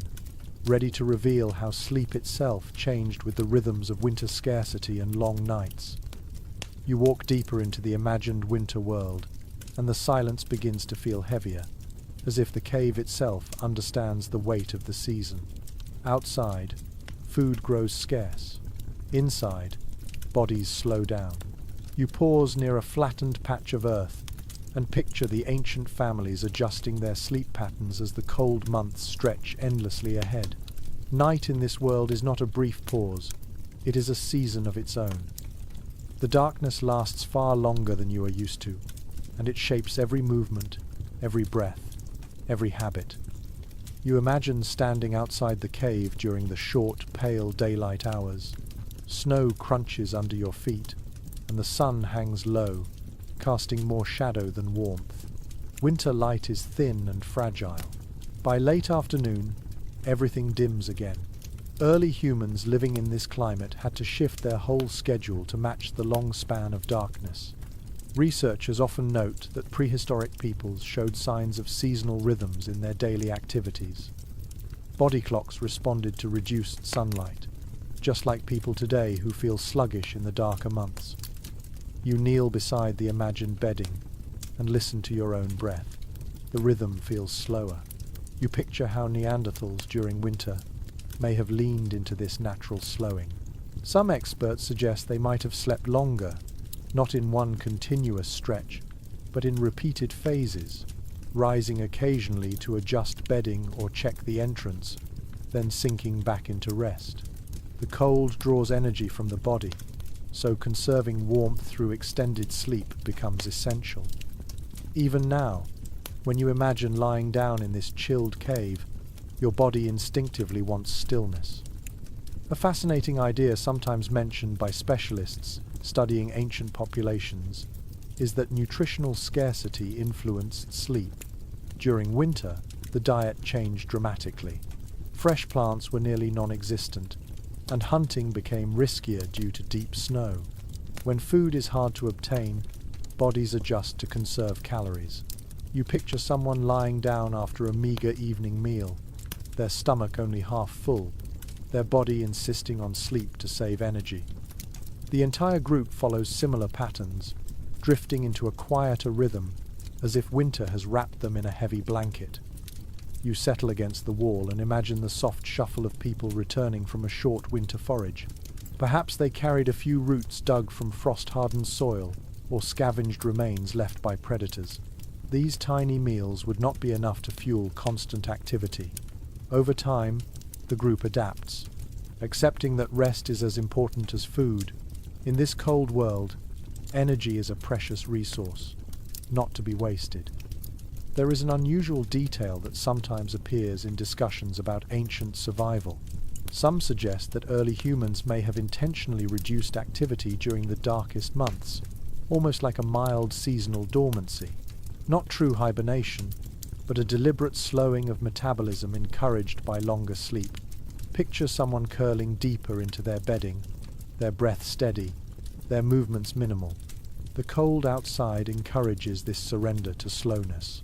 ready to reveal how sleep itself changed with the rhythms of winter scarcity and long nights. You walk deeper into the imagined winter world, and the silence begins to feel heavier, as if the cave itself understands the weight of the season. Outside, food grows scarce. Inside, bodies slow down. You pause near a flattened patch of earth and picture the ancient families adjusting their sleep patterns as the cold months stretch endlessly ahead. Night in this world is not a brief pause, it is a season of its own. The darkness lasts far longer than you are used to, and it shapes every movement, every breath, every habit. You imagine standing outside the cave during the short, pale daylight hours. Snow crunches under your feet, and the sun hangs low, casting more shadow than warmth. Winter light is thin and fragile. By late afternoon, everything dims again. Early humans living in this climate had to shift their whole schedule to match the long span of darkness. Researchers often note that prehistoric peoples showed signs of seasonal rhythms in their daily activities. Body clocks responded to reduced sunlight, just like people today who feel sluggish in the darker months. You kneel beside the imagined bedding and listen to your own breath. The rhythm feels slower. You picture how Neanderthals during winter may have leaned into this natural slowing. Some experts suggest they might have slept longer, not in one continuous stretch, but in repeated phases, rising occasionally to adjust bedding or check the entrance, then sinking back into rest. The cold draws energy from the body, so conserving warmth through extended sleep becomes essential. Even now, when you imagine lying down in this chilled cave, your body instinctively wants stillness. A fascinating idea sometimes mentioned by specialists studying ancient populations is that nutritional scarcity influenced sleep. During winter, the diet changed dramatically. Fresh plants were nearly non-existent, and hunting became riskier due to deep snow. When food is hard to obtain, bodies adjust to conserve calories. You picture someone lying down after a meager evening meal, their stomach only half full, their body insisting on sleep to save energy. The entire group follows similar patterns, drifting into a quieter rhythm, as if winter has wrapped them in a heavy blanket. You settle against the wall and imagine the soft shuffle of people returning from a short winter forage. Perhaps they carried a few roots dug from frost-hardened soil or scavenged remains left by predators. These tiny meals would not be enough to fuel constant activity. Over time, the group adapts, accepting that rest is as important as food. In this cold world, energy is a precious resource, not to be wasted. There is an unusual detail that sometimes appears in discussions about ancient survival. Some suggest that early humans may have intentionally reduced activity during the darkest months, almost like a mild seasonal dormancy. Not true hibernation, but a deliberate slowing of metabolism encouraged by longer sleep. Picture someone curling deeper into their bedding, their breath steady, their movements minimal. The cold outside encourages this surrender to slowness.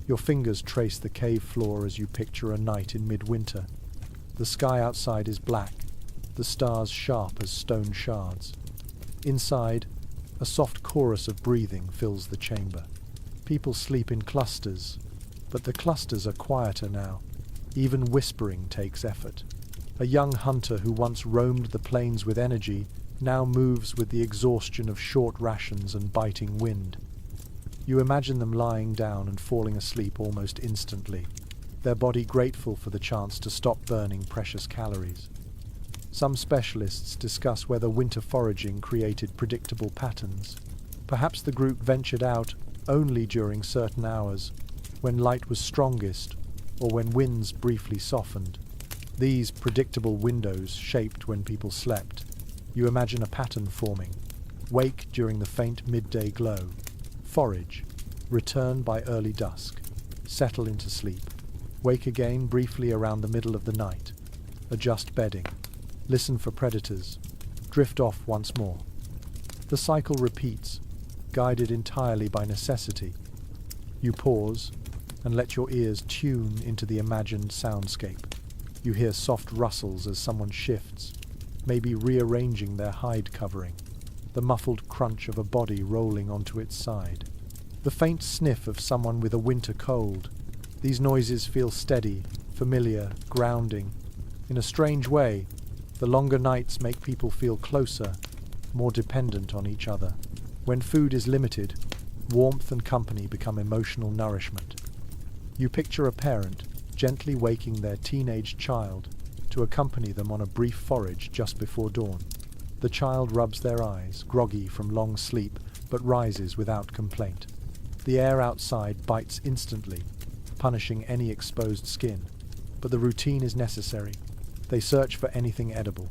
Your fingers trace the cave floor as you picture a night in midwinter. The sky outside is black, the stars sharp as stone shards. Inside, a soft chorus of breathing fills the chamber. People sleep in clusters, but the clusters are quieter now. Even whispering takes effort. A young hunter who once roamed the plains with energy now moves with the exhaustion of short rations and biting wind. You imagine them lying down and falling asleep almost instantly, their body grateful for the chance to stop burning precious calories. Some specialists discuss whether winter foraging created predictable patterns. Perhaps the group ventured out only during certain hours, when light was strongest or when winds briefly softened. These predictable windows shaped when people slept. You imagine a pattern forming. Wake during the faint midday glow. Forage. Return by early dusk. Settle into sleep. Wake again briefly around the middle of the night. Adjust bedding. Listen for predators. Drift off once more. The cycle repeats, guided entirely by necessity. You pause and let your ears tune into the imagined soundscape. You hear soft rustles as someone shifts, maybe rearranging their hide covering, the muffled crunch of a body rolling onto its side, the faint sniff of someone with a winter cold. These noises feel steady, familiar, grounding. In a strange way, the longer nights make people feel closer, more dependent on each other. When food is limited, warmth and company become emotional nourishment. You picture a parent gently waking their teenage child to accompany them on a brief forage just before dawn. The child rubs their eyes, groggy from long sleep, but rises without complaint. The air outside bites instantly, punishing any exposed skin, but the routine is necessary. They search for anything edible: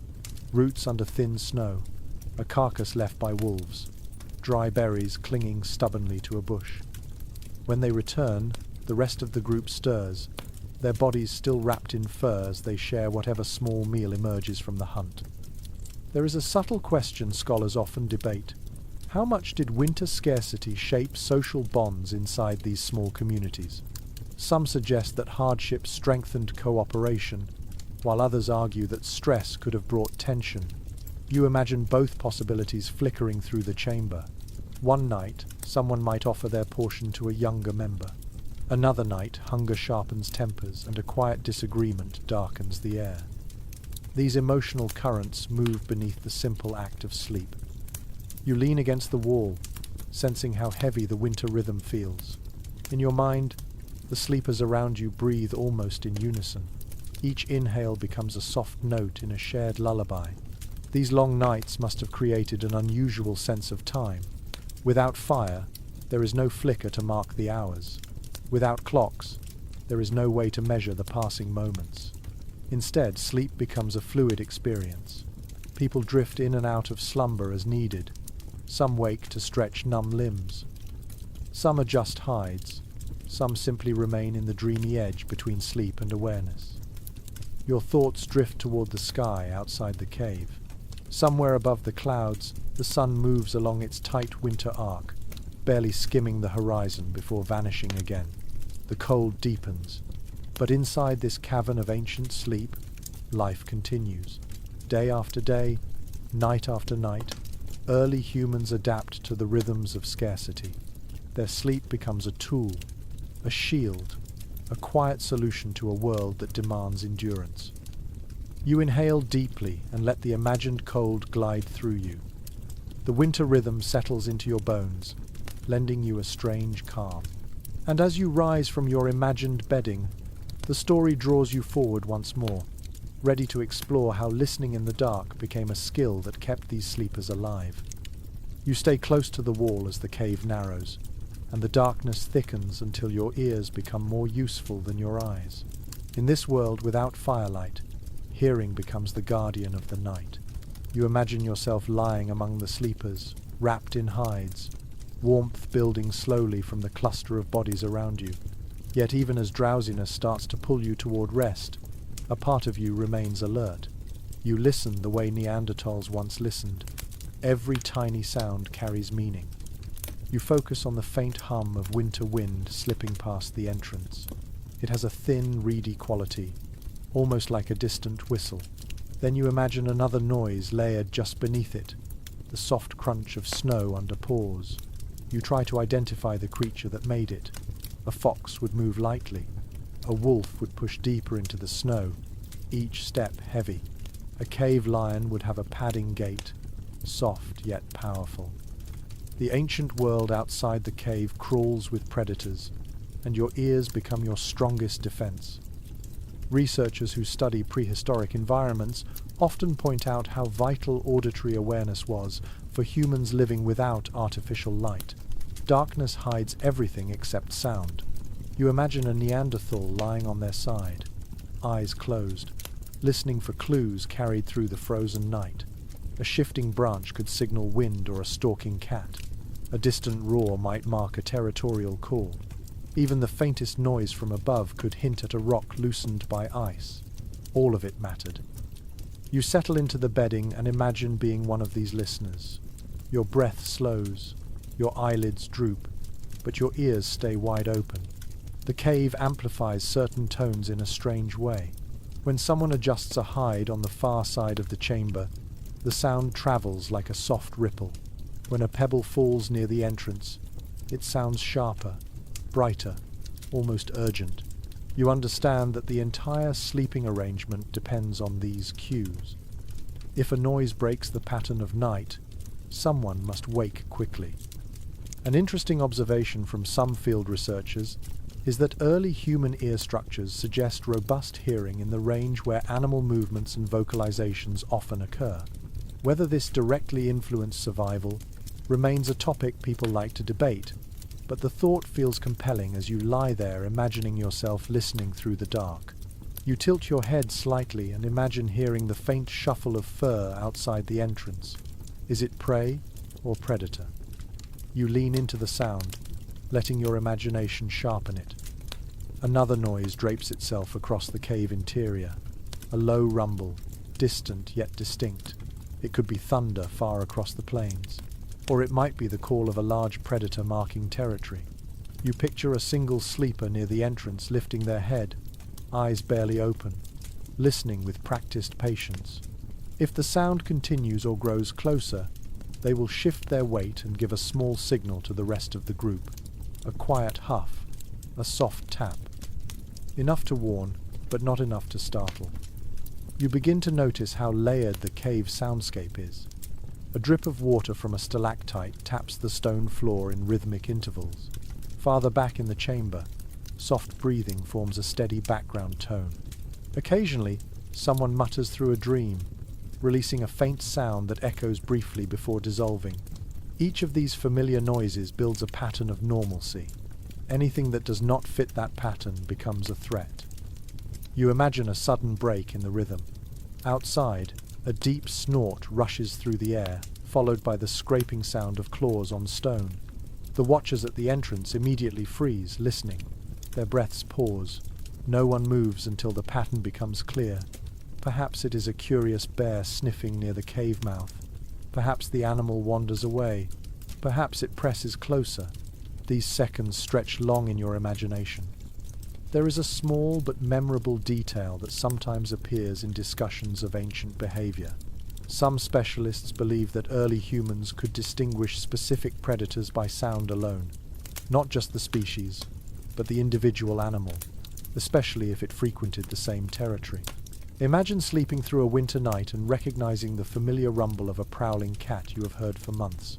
roots under thin snow, a carcass left by wolves, dry berries clinging stubbornly to a bush. When they return, the rest of the group stirs, their bodies still wrapped in fur as they share whatever small meal emerges from the hunt. There is a subtle question scholars often debate. How much did winter scarcity shape social bonds inside these small communities? Some suggest that hardship strengthened cooperation, while others argue that stress could have brought tension. You imagine both possibilities flickering through the chamber. One night, someone might offer their portion to a younger member. Another night, hunger sharpens tempers and a quiet disagreement darkens the air. These emotional currents move beneath the simple act of sleep. You lean against the wall, sensing how heavy the winter rhythm feels. In your mind, the sleepers around you breathe almost in unison. Each inhale becomes a soft note in a shared lullaby. These long nights must have created an unusual sense of time. Without fire, there is no flicker to mark the hours. Without clocks, there is no way to measure the passing moments. Instead, sleep becomes a fluid experience. People drift in and out of slumber as needed. Some wake to stretch numb limbs. Some adjust hides. Some simply remain in the dreamy edge between sleep and awareness. Your thoughts drift toward the sky outside the cave. Somewhere above the clouds, the sun moves along its tight winter arc, barely skimming the horizon before vanishing again. The cold deepens, but inside this cavern of ancient sleep, life continues. Day after day, night after night, early humans adapt to the rhythms of scarcity. Their sleep becomes a tool, a shield, a quiet solution to a world that demands endurance. You inhale deeply and let the imagined cold glide through you. The winter rhythm settles into your bones, lending you a strange calm. And as you rise from your imagined bedding, the story draws you forward once more, ready to explore how listening in the dark became a skill that kept these sleepers alive. You stay close to the wall as the cave narrows, and the darkness thickens until your ears become more useful than your eyes. In this world without firelight, hearing becomes the guardian of the night. You imagine yourself lying among the sleepers, wrapped in hides, warmth building slowly from the cluster of bodies around you. Yet even as drowsiness starts to pull you toward rest, a part of you remains alert. You listen the way Neanderthals once listened. Every tiny sound carries meaning. You focus on the faint hum of winter wind slipping past the entrance. It has a thin, reedy quality, almost like a distant whistle. Then you imagine another noise layered just beneath it, the soft crunch of snow under paws. You try to identify the creature that made it. A fox would move lightly. A wolf would push deeper into the snow, each step heavy. A cave lion would have a padding gait, soft yet powerful. The ancient world outside the cave crawls with predators, and your ears become your strongest defense. Researchers who study prehistoric environments often point out how vital auditory awareness was for humans living without artificial light. Darkness hides everything except sound. You imagine a Neanderthal lying on their side, eyes closed, listening for clues carried through the frozen night. A shifting branch could signal wind or a stalking cat. A distant roar might mark a territorial call. Even the faintest noise from above could hint at a rock loosened by ice. All of it mattered. You settle into the bedding and imagine being one of these listeners. Your breath slows, your eyelids droop, but your ears stay wide open. The cave amplifies certain tones in a strange way. When someone adjusts a hide on the far side of the chamber, the sound travels like a soft ripple. When a pebble falls near the entrance, it sounds sharper, brighter, almost urgent. You understand that the entire sleeping arrangement depends on these cues. If a noise breaks the pattern of night, someone must wake quickly. An interesting observation from some field researchers is that early human ear structures suggest robust hearing in the range where animal movements and vocalizations often occur. Whether this directly influenced survival remains a topic people like to debate, but the thought feels compelling as you lie there imagining yourself listening through the dark. You tilt your head slightly and imagine hearing the faint shuffle of fur outside the entrance. Is it prey or predator? You lean into the sound, letting your imagination sharpen it. Another noise drapes itself across the cave interior. A low rumble, distant yet distinct. It could be thunder far across the plains, or it might be the call of a large predator marking territory. You picture a single sleeper near the entrance lifting their head, eyes barely open, listening with practiced patience. If the sound continues or grows closer, they will shift their weight and give a small signal to the rest of the group. A quiet huff, a soft tap. Enough to warn, but not enough to startle. You begin to notice how layered the cave soundscape is. A drip of water from a stalactite taps the stone floor in rhythmic intervals. Farther back in the chamber, soft breathing forms a steady background tone. Occasionally, someone mutters through a dream, releasing a faint sound that echoes briefly before dissolving. Each of these familiar noises builds a pattern of normalcy. Anything that does not fit that pattern becomes a threat. You imagine a sudden break in the rhythm. Outside, a deep snort rushes through the air, followed by the scraping sound of claws on stone. The watchers at the entrance immediately freeze, listening. Their breaths pause. No one moves until the pattern becomes clear. Perhaps it is a curious bear sniffing near the cave mouth. Perhaps the animal wanders away. Perhaps it presses closer. These seconds stretch long in your imagination. There is a small but memorable detail that sometimes appears in discussions of ancient behavior. Some specialists believe that early humans could distinguish specific predators by sound alone, not just the species, but the individual animal, especially if it frequented the same territory. Imagine sleeping through a winter night and recognizing the familiar rumble of a prowling cat you have heard for months.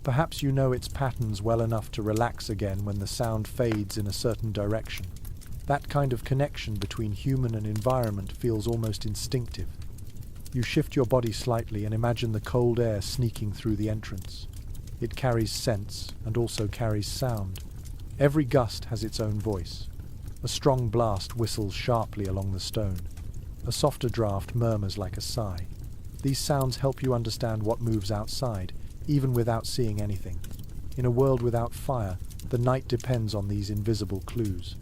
Perhaps you know its patterns well enough to relax again when the sound fades in a certain direction. That kind of connection between human and environment feels almost instinctive. You shift your body slightly and imagine the cold air sneaking through the entrance. It carries scents and also carries sound. Every gust has its own voice. A strong blast whistles sharply along the stone. A softer draft murmurs like a sigh. These sounds help you understand what moves outside, even without seeing anything. In a world without fire, the night depends on these invisible clues.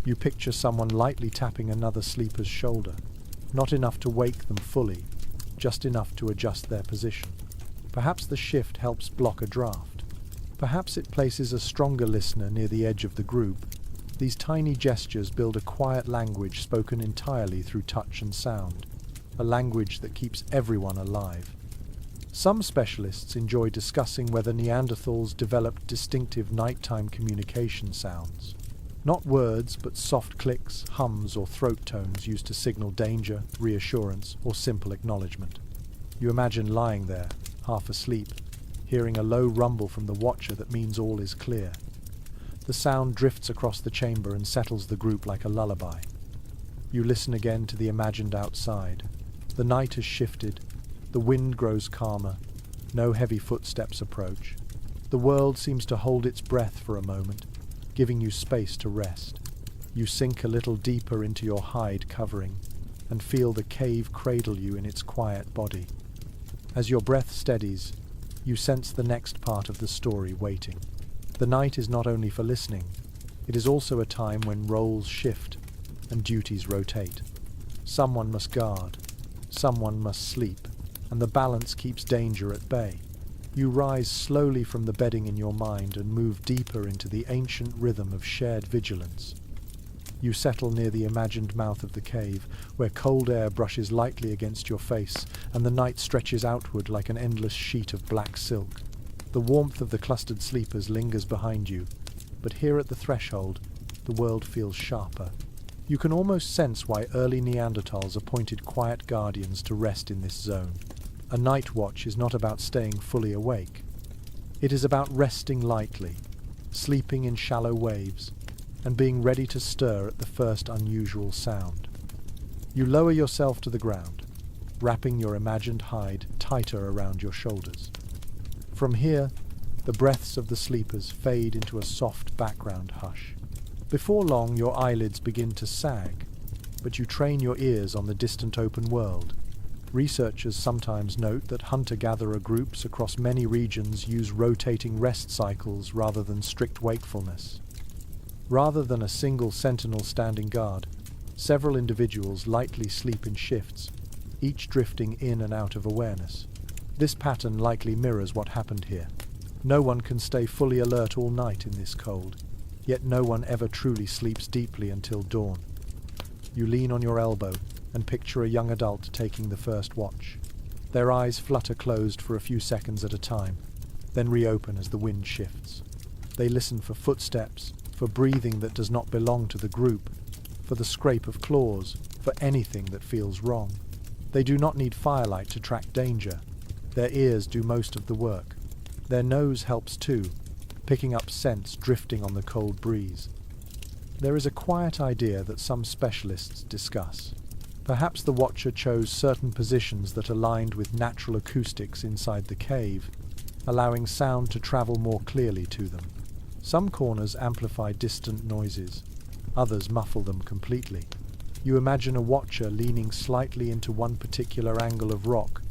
You picture someone lightly tapping another sleeper's shoulder. Not enough to wake them fully, just enough to adjust their position. Perhaps the shift helps block a draft. Perhaps it places a stronger listener near the edge of the group. These tiny gestures build a quiet language spoken entirely through touch and sound, a language that keeps everyone alive. Some specialists enjoy discussing whether Neanderthals developed distinctive nighttime communication sounds. Not words, but soft clicks, hums, or throat tones used to signal danger, reassurance, or simple acknowledgement. You imagine lying there, half asleep, hearing a low rumble from the watcher that means all is clear. The sound drifts across the chamber and settles the group like a lullaby. You listen again to the imagined outside. The night has shifted. The wind grows calmer. No heavy footsteps approach. The world seems to hold its breath for a moment, giving you space to rest. You sink a little deeper into your hide covering and feel the cave cradle you in its quiet body. As your breath steadies, you sense the next part of the story waiting. The night is not only for listening, it is also a time when roles shift and duties rotate. Someone must guard, someone must sleep, and the balance keeps danger at bay. You rise slowly from the bedding in your mind and move deeper into the ancient rhythm of shared vigilance. You settle near the imagined mouth of the cave, where cold air brushes lightly against your face and the night stretches outward like an endless sheet of black silk. The warmth of the clustered sleepers lingers behind you, but here at the threshold, the world feels sharper. You can almost sense why early Neanderthals appointed quiet guardians to rest in this zone. A night watch is not about staying fully awake. It is about resting lightly, sleeping in shallow waves, and being ready to stir at the first unusual sound. You lower yourself to the ground, wrapping your imagined hide tighter around your shoulders. From here, the breaths of the sleepers fade into a soft background hush. Before long, your eyelids begin to sag, but you train your ears on the distant open world. Researchers sometimes note that hunter-gatherer groups across many regions use rotating rest cycles rather than strict wakefulness. Rather than a single sentinel standing guard, several individuals lightly sleep in shifts, each drifting in and out of awareness. This pattern likely mirrors what happened here. No one can stay fully alert all night in this cold, yet no one ever truly sleeps deeply until dawn. You lean on your elbow and picture a young adult taking the first watch. Their eyes flutter closed for a few seconds at a time, then reopen as the wind shifts. They listen for footsteps, for breathing that does not belong to the group, for the scrape of claws, for anything that feels wrong. They do not need firelight to track danger. Their ears do most of the work. Their nose helps too, picking up scents drifting on the cold breeze. There is a quiet idea that some specialists discuss. Perhaps the watcher chose certain positions that aligned with natural acoustics inside the cave, allowing sound to travel more clearly to them. Some corners amplify distant noises, others muffle them completely. You imagine a watcher leaning slightly into one particular angle of rock,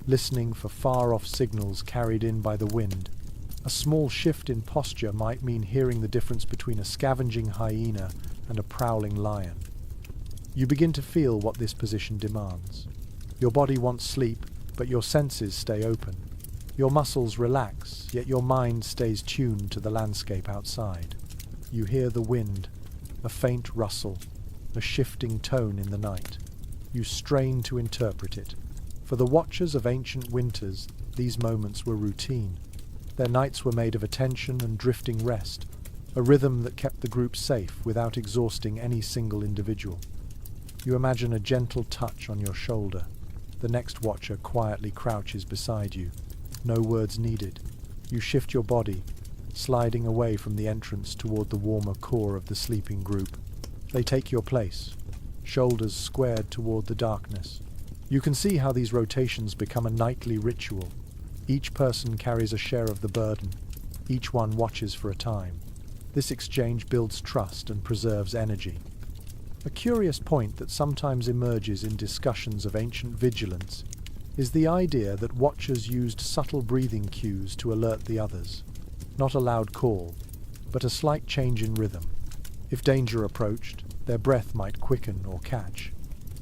listening for far-off signals carried in by the wind. A small shift in posture might mean hearing the difference between a scavenging hyena and a prowling lion. You begin to feel what this position demands. Your body wants sleep, but your senses stay open. Your muscles relax, yet your mind stays tuned to the landscape outside. You hear the wind, a faint rustle, a shifting tone in the night. You strain to interpret it. For the watchers of ancient winters, these moments were routine. Their nights were made of attention and drifting rest, a rhythm that kept the group safe without exhausting any single individual. You imagine a gentle touch on your shoulder. The next watcher quietly crouches beside you. No words needed. You shift your body, sliding away from the entrance toward the warmer core of the sleeping group. They take your place, shoulders squared toward the darkness. You can see how these rotations become a nightly ritual. Each person carries a share of the burden. Each one watches for a time. This exchange builds trust and preserves energy. A curious point that sometimes emerges in discussions of ancient vigilance is the idea that watchers used subtle breathing cues to alert the others. Not a loud call, but a slight change in rhythm. If danger approached, their breath might quicken or catch.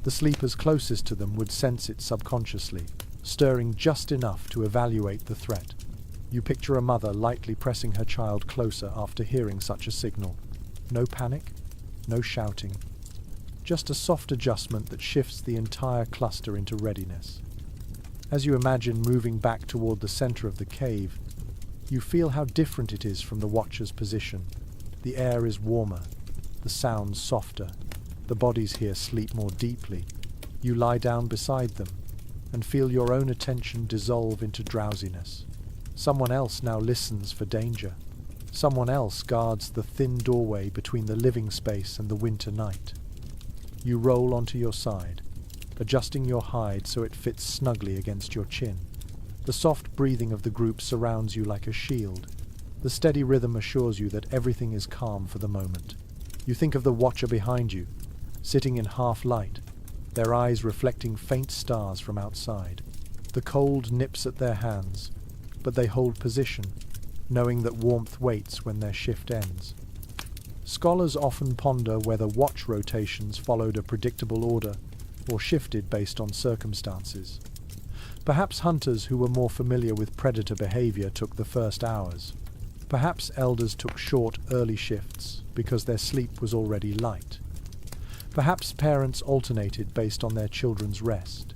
The sleepers closest to them would sense it subconsciously, stirring just enough to evaluate the threat. You picture a mother lightly pressing her child closer after hearing such a signal. No panic, no shouting. Just a soft adjustment that shifts the entire cluster into readiness. As you imagine moving back toward the center of the cave, you feel how different it is from the watcher's position. The air is warmer, the sounds softer. The bodies here sleep more deeply. You lie down beside them and feel your own attention dissolve into drowsiness. Someone else now listens for danger. Someone else guards the thin doorway between the living space and the winter night. You roll onto your side, adjusting your hide so it fits snugly against your chin. The soft breathing of the group surrounds you like a shield, The steady rhythm assures you that everything is calm for the moment. You think of the watcher behind you, sitting in half light, their eyes reflecting faint stars from outside. The cold nips at their hands, but they hold position, knowing that warmth waits when their shift ends. Scholars often ponder whether watch rotations followed a predictable order or shifted based on circumstances. Perhaps hunters who were more familiar with predator behavior took the first hours. Perhaps elders took short, early shifts because their sleep was already light. Perhaps parents alternated based on their children's rest.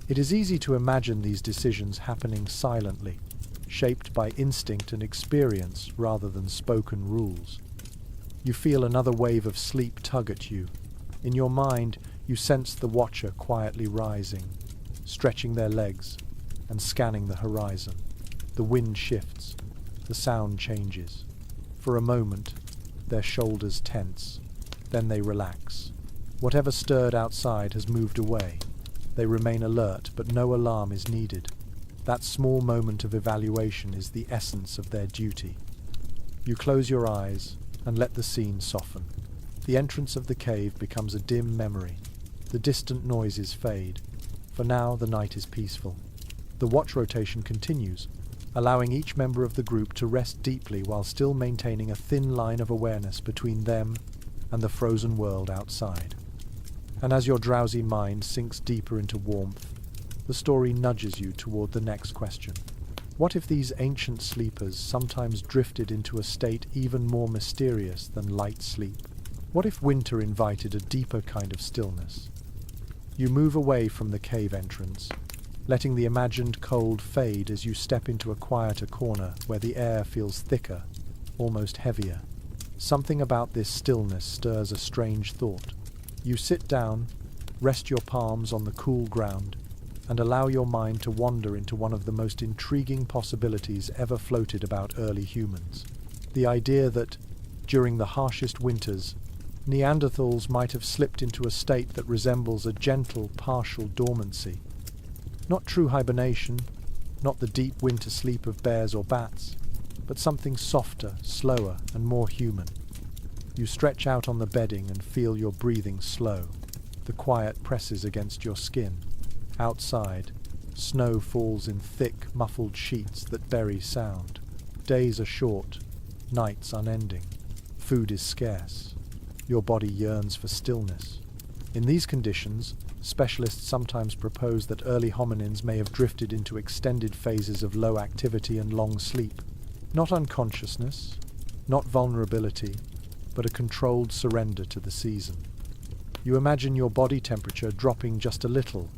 It is easy to imagine these decisions happening silently, shaped by instinct and experience rather than spoken rules. You feel another wave of sleep tug at you. In your mind, you sense the watcher quietly rising, stretching their legs and scanning the horizon. The wind shifts. The sound changes. For a moment, their shoulders tense. Then they relax. Whatever stirred outside has moved away. They remain alert, but no alarm is needed. That small moment of evaluation is the essence of their duty. You close your eyes and let the scene soften. The entrance of the cave becomes a dim memory. The distant noises fade. For now, the night is peaceful. The watch rotation continues, allowing each member of the group to rest deeply while still maintaining a thin line of awareness between them and the frozen world outside. And as your drowsy mind sinks deeper into warmth, the story nudges you toward the next question. What if these ancient sleepers sometimes drifted into a state even more mysterious than light sleep? What if winter invited a deeper kind of stillness? You move away from the cave entrance, letting the imagined cold fade as you step into a quieter corner where the air feels thicker, almost heavier. Something about this stillness stirs a strange thought. You sit down, rest your palms on the cool ground, and allow your mind to wander into one of the most intriguing possibilities ever floated about early humans. The idea that, during the harshest winters, Neanderthals might have slipped into a state that resembles a gentle, partial dormancy. Not true hibernation, not the deep winter sleep of bears or bats, but something softer, slower, and more human. You stretch out on the bedding and feel your breathing slow. The quiet presses against your skin. Outside, snow falls in thick, muffled sheets that bury sound. Days are short, nights unending. Food is scarce. Your body yearns for stillness. In these conditions, specialists sometimes propose that early hominins may have drifted into extended phases of low activity and long sleep. Not unconsciousness, not vulnerability, but a controlled surrender to the season. You imagine your body temperature dropping just a little,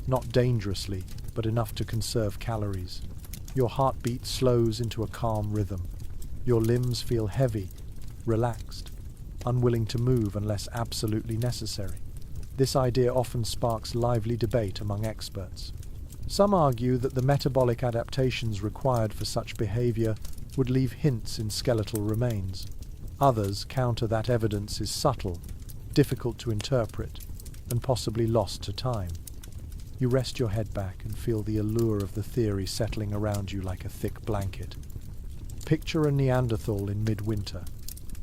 not dangerously, but enough to conserve calories. Your heartbeat slows into a calm rhythm. Your limbs feel heavy, relaxed, unwilling to move unless absolutely necessary. This idea often sparks lively debate among experts. Some argue that the metabolic adaptations required for such behavior would leave hints in skeletal remains. Others counter that evidence is subtle, difficult to interpret, and possibly lost to time. You rest your head back and feel the allure of the theory settling around you like a thick blanket. Picture a Neanderthal in midwinter.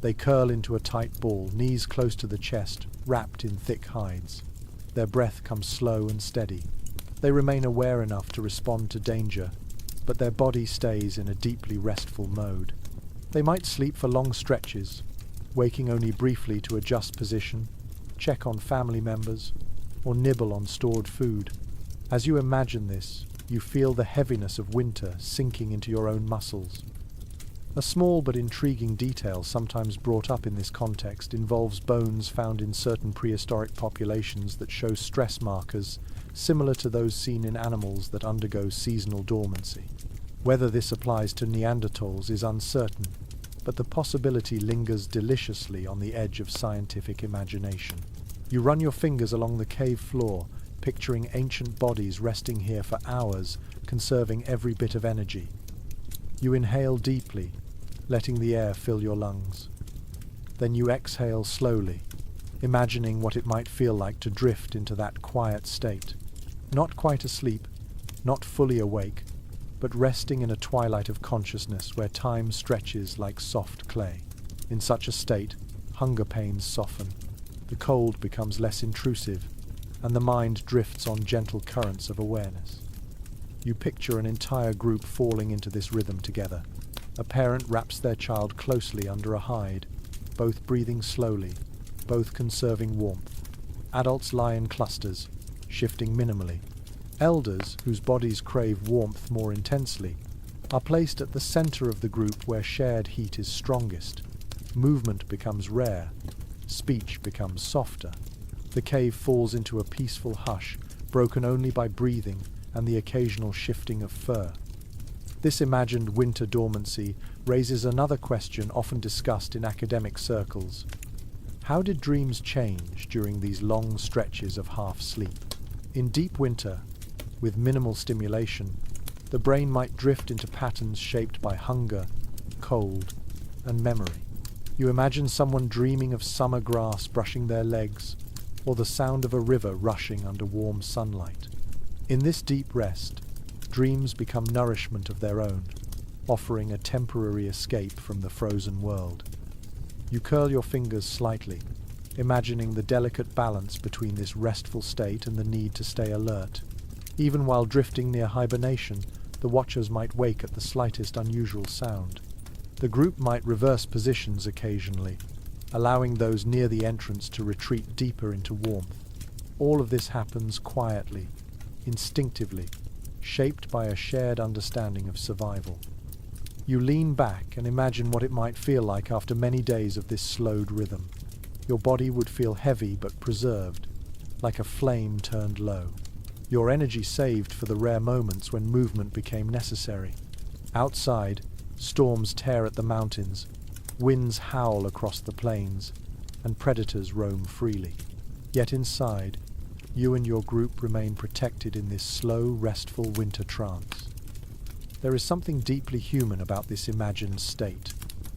They curl into a tight ball, knees close to the chest, wrapped in thick hides. Their breath comes slow and steady. They remain aware enough to respond to danger, but their body stays in a deeply restful mode. They might sleep for long stretches, waking only briefly to adjust position, check on family members, or nibble on stored food. As you imagine this, you feel the heaviness of winter sinking into your own muscles. A small but intriguing detail sometimes brought up in this context involves bones found in certain prehistoric populations that show stress markers similar to those seen in animals that undergo seasonal dormancy. Whether this applies to Neanderthals is uncertain, but the possibility lingers deliciously on the edge of scientific imagination. You run your fingers along the cave floor, picturing ancient bodies resting here for hours, conserving every bit of energy. You inhale deeply, letting the air fill your lungs. Then you exhale slowly, imagining what it might feel like to drift into that quiet state. Not quite asleep, not fully awake, but resting in a twilight of consciousness where time stretches like soft clay. In such a state, hunger pains soften, the cold becomes less intrusive, and the mind drifts on gentle currents of awareness. You picture an entire group falling into this rhythm together. A parent wraps their child closely under a hide, both breathing slowly, both conserving warmth. Adults lie in clusters, shifting minimally. Elders, whose bodies crave warmth more intensely, are placed at the center of the group where shared heat is strongest. Movement becomes rare, speech becomes softer. The cave falls into a peaceful hush, broken only by breathing and the occasional shifting of fur. This imagined winter dormancy raises another question often discussed in academic circles. How did dreams change during these long stretches of half-sleep? In deep winter, with minimal stimulation, the brain might drift into patterns shaped by hunger, cold, and memory. You imagine someone dreaming of summer grass brushing their legs, or the sound of a river rushing under warm sunlight. In this deep rest, dreams become nourishment of their own, offering a temporary escape from the frozen world. You curl your fingers slightly, imagining the delicate balance between this restful state and the need to stay alert. Even while drifting near hibernation, the watchers might wake at the slightest unusual sound. The group might reverse positions occasionally, allowing those near the entrance to retreat deeper into warmth. All of this happens quietly, instinctively, shaped by a shared understanding of survival. You lean back and imagine what it might feel like after many days of this slowed rhythm. Your body would feel heavy but preserved, like a flame turned low. Your energy saved for the rare moments when movement became necessary. Outside, storms tear at the mountains, winds howl across the plains, and predators roam freely. Yet inside, you and your group remain protected in this slow, restful winter trance. There is something deeply human about this imagined state.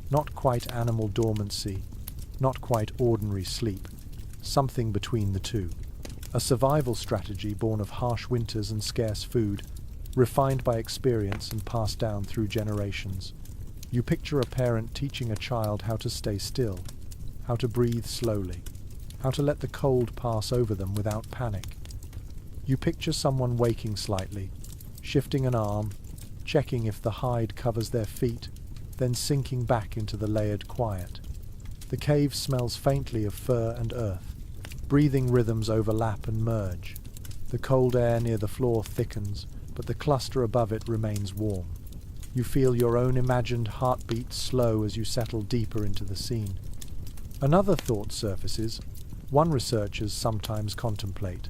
Not quite animal dormancy, not quite ordinary sleep, something between the two. A survival strategy born of harsh winters and scarce food, refined by experience and passed down through generations. You picture a parent teaching a child how to stay still, how to breathe slowly, how to let the cold pass over them without panic. You picture someone waking slightly, shifting an arm, checking if the hide covers their feet, then sinking back into the layered quiet. The cave smells faintly of fur and earth. Breathing rhythms overlap and merge. The cold air near the floor thickens, but the cluster above it remains warm. You feel your own imagined heartbeat slow as you settle deeper into the scene. Another thought surfaces, one researchers sometimes contemplate.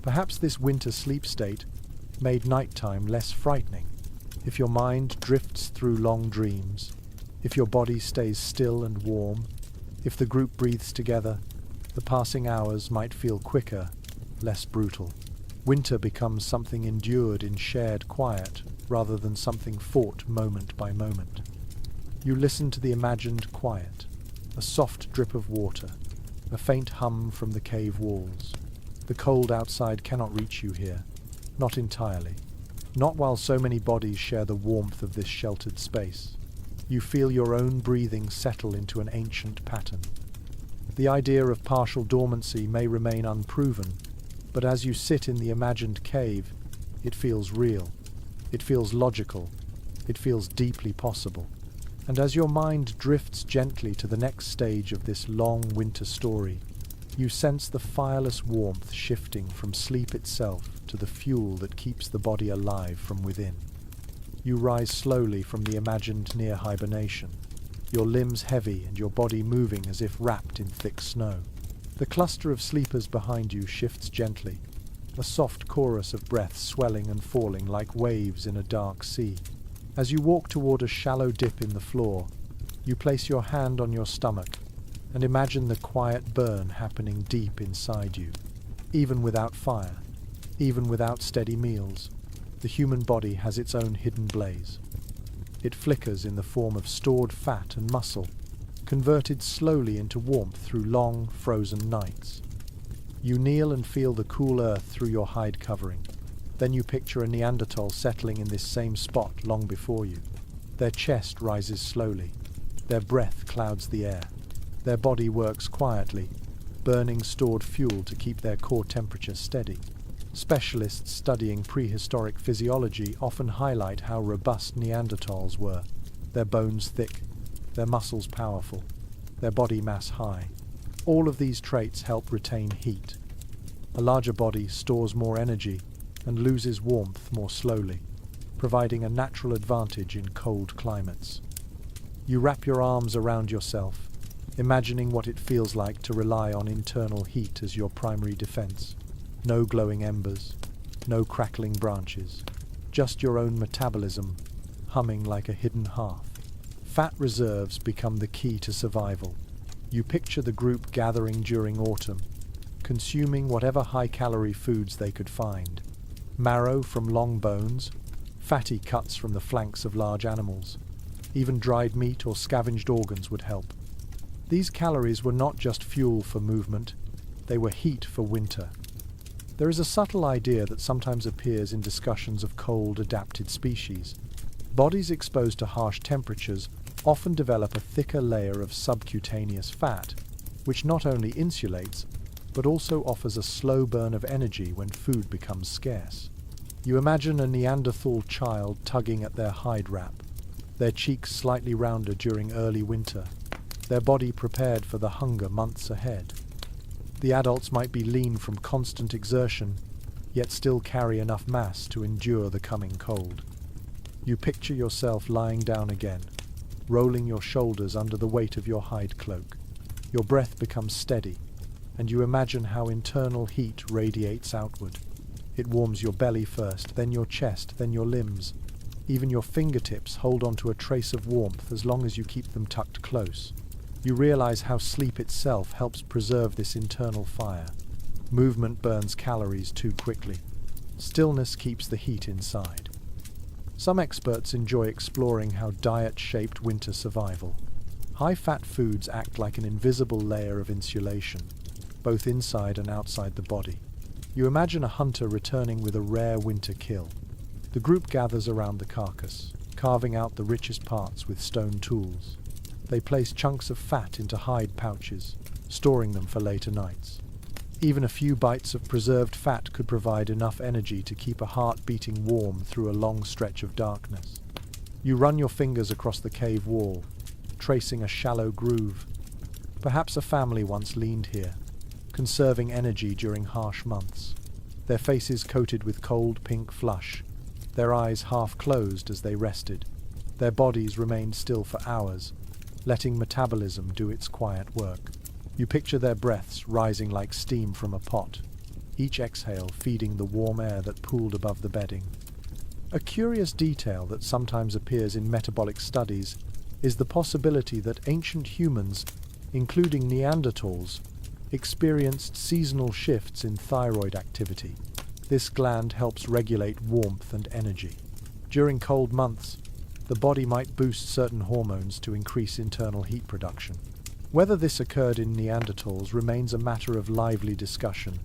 Perhaps this winter sleep state made nighttime less frightening. If your mind drifts through long dreams, if your body stays still and warm, if the group breathes together, the passing hours might feel quicker, less brutal. Winter becomes something endured in shared quiet, rather than something fought moment by moment. You listen to the imagined quiet, a soft drip of water, a faint hum from the cave walls. The cold outside cannot reach you here, not entirely. Not while so many bodies share the warmth of this sheltered space. You feel your own breathing settle into an ancient pattern. The idea of partial dormancy may remain unproven, but as you sit in the imagined cave, it feels real. It feels logical. It feels deeply possible. And as your mind drifts gently to the next stage of this long winter story, you sense the fireless warmth shifting from sleep itself to the fuel that keeps the body alive from within. You rise slowly from the imagined near hibernation, your limbs heavy and your body moving as if wrapped in thick snow. The cluster of sleepers behind you shifts gently, a soft chorus of breaths swelling and falling like waves in a dark sea. As you walk toward a shallow dip in the floor, you place your hand on your stomach and imagine the quiet burn happening deep inside you. Even without fire, even without steady meals, the human body has its own hidden blaze. It flickers in the form of stored fat and muscle, converted slowly into warmth through long, frozen nights. You kneel and feel the cool earth through your hide covering, Then you picture a Neanderthal settling in this same spot long before you. Their chest rises slowly. Their breath clouds the air. Their body works quietly, burning stored fuel to keep their core temperature steady. Specialists studying prehistoric physiology often highlight how robust Neanderthals were. Their bones thick, their muscles powerful, their body mass high. All of these traits help retain heat. A larger body stores more energy and loses warmth more slowly, providing a natural advantage in cold climates. You wrap your arms around yourself, imagining what it feels like to rely on internal heat as your primary defense. No glowing embers, no crackling branches, just your own metabolism humming like a hidden hearth. Fat reserves become the key to survival. You picture the group gathering during autumn, consuming whatever high-calorie foods they could find. Marrow from long bones, fatty cuts from the flanks of large animals. Even dried meat or scavenged organs would help. These calories were not just fuel for movement, they were heat for winter. There is a subtle idea that sometimes appears in discussions of cold-adapted species. Bodies exposed to harsh temperatures often develop a thicker layer of subcutaneous fat, which not only insulates, but also offers a slow burn of energy when food becomes scarce. You imagine a Neanderthal child tugging at their hide wrap, their cheeks slightly rounder during early winter, their body prepared for the hunger months ahead. The adults might be lean from constant exertion, yet still carry enough mass to endure the coming cold. You picture yourself lying down again, rolling your shoulders under the weight of your hide cloak. Your breath becomes steady, and you imagine how internal heat radiates outward. It warms your belly first, then your chest, then your limbs. Even your fingertips hold onto a trace of warmth as long as you keep them tucked close. You realize how sleep itself helps preserve this internal fire. Movement burns calories too quickly. Stillness keeps the heat inside. Some experts enjoy exploring how diet shaped winter survival. High-fat foods act like an invisible layer of insulation, both inside and outside the body. You imagine a hunter returning with a rare winter kill. The group gathers around the carcass, carving out the richest parts with stone tools. They place chunks of fat into hide pouches, storing them for later nights. Even a few bites of preserved fat could provide enough energy to keep a heart beating warm through a long stretch of darkness. You run your fingers across the cave wall, tracing a shallow groove. Perhaps a family once leaned here, conserving energy during harsh months. Their faces coated with cold pink flush, their eyes half closed as they rested. Their bodies remained still for hours, letting metabolism do its quiet work. You picture their breaths rising like steam from a pot, each exhale feeding the warm air that pooled above the bedding. A curious detail that sometimes appears in metabolic studies is the possibility that ancient humans, including Neanderthals, experienced seasonal shifts in thyroid activity. This gland helps regulate warmth and energy. During cold months, the body might boost certain hormones to increase internal heat production. Whether this occurred in Neanderthals remains a matter of lively discussion,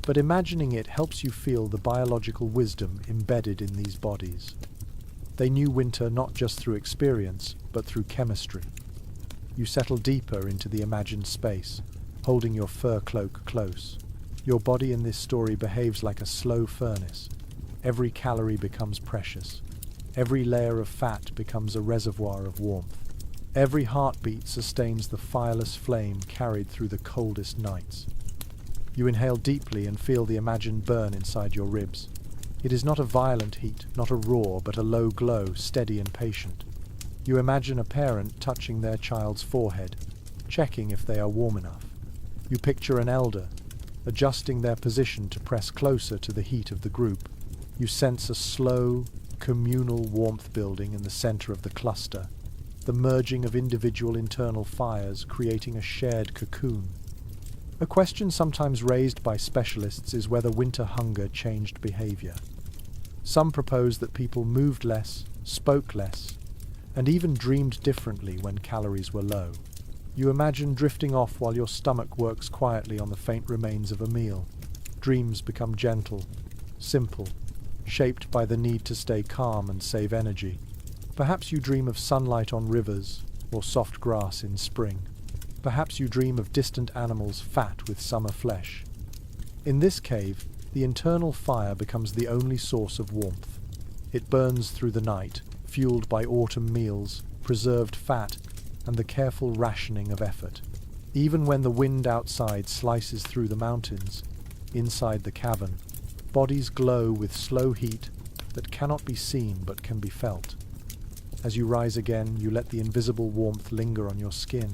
but imagining it helps you feel the biological wisdom embedded in these bodies. They knew winter not just through experience, but through chemistry. You settle deeper into the imagined space, holding your fur cloak close. Your body in this story behaves like a slow furnace. Every calorie becomes precious. Every layer of fat becomes a reservoir of warmth. Every heartbeat sustains the fireless flame carried through the coldest nights. You inhale deeply and feel the imagined burn inside your ribs. It is not a violent heat, not a roar, but a low glow, steady and patient. You imagine a parent touching their child's forehead, checking if they are warm enough. You picture an elder, adjusting their position to press closer to the heat of the group. You sense a slow, communal warmth building in the center of the cluster, the merging of individual internal fires creating a shared cocoon. A question sometimes raised by specialists is whether winter hunger changed behavior. Some propose that people moved less, spoke less, and even dreamed differently when calories were low. You imagine drifting off while your stomach works quietly on the faint remains of a meal. Dreams become gentle, simple, shaped by the need to stay calm and save energy. Perhaps you dream of sunlight on rivers or soft grass in spring. Perhaps you dream of distant animals fat with summer flesh. In this cave, the internal fire becomes the only source of warmth. It burns through the night, fueled by autumn meals, preserved fat, and the careful rationing of effort. Even when the wind outside slices through the mountains, inside the cavern, bodies glow with slow heat that cannot be seen but can be felt. As you rise again, you let the invisible warmth linger on your skin.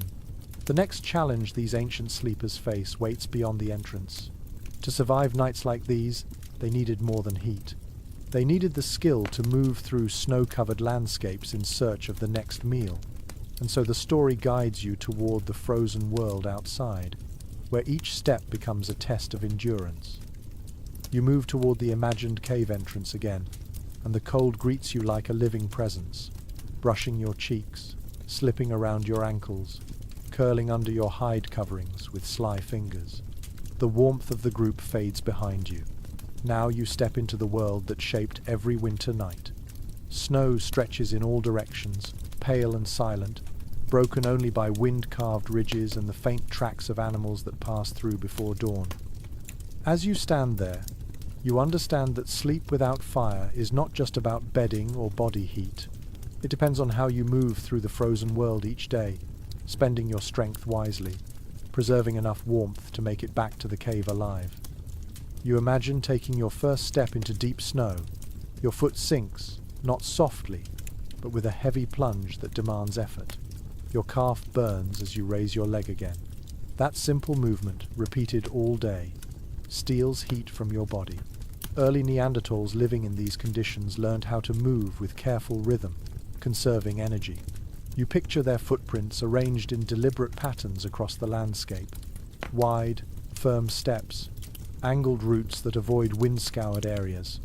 The next challenge these ancient sleepers face waits beyond the entrance. To survive nights like these, they needed more than heat. They needed the skill to move through snow-covered landscapes in search of the next meal. And so the story guides you toward the frozen world outside, where each step becomes a test of endurance. You move toward the imagined cave entrance again, and the cold greets you like a living presence, brushing your cheeks, slipping around your ankles, curling under your hide coverings with sly fingers. The warmth of the group fades behind you. Now you step into the world that shaped every winter night. Snow stretches in all directions, pale and silent, broken only by wind-carved ridges and the faint tracks of animals that pass through before dawn. As you stand there, you understand that sleep without fire is not just about bedding or body heat. It depends on how you move through the frozen world each day, spending your strength wisely, preserving enough warmth to make it back to the cave alive. You imagine taking your first step into deep snow. Your foot sinks, not softly, but with a heavy plunge that demands effort. Your calf burns as you raise your leg again. That simple movement, repeated all day, steals heat from your body. Early Neanderthals living in these conditions learned how to move with careful rhythm, conserving energy. You picture their footprints arranged in deliberate patterns across the landscape. Wide, firm steps, angled routes that avoid wind-scoured areas.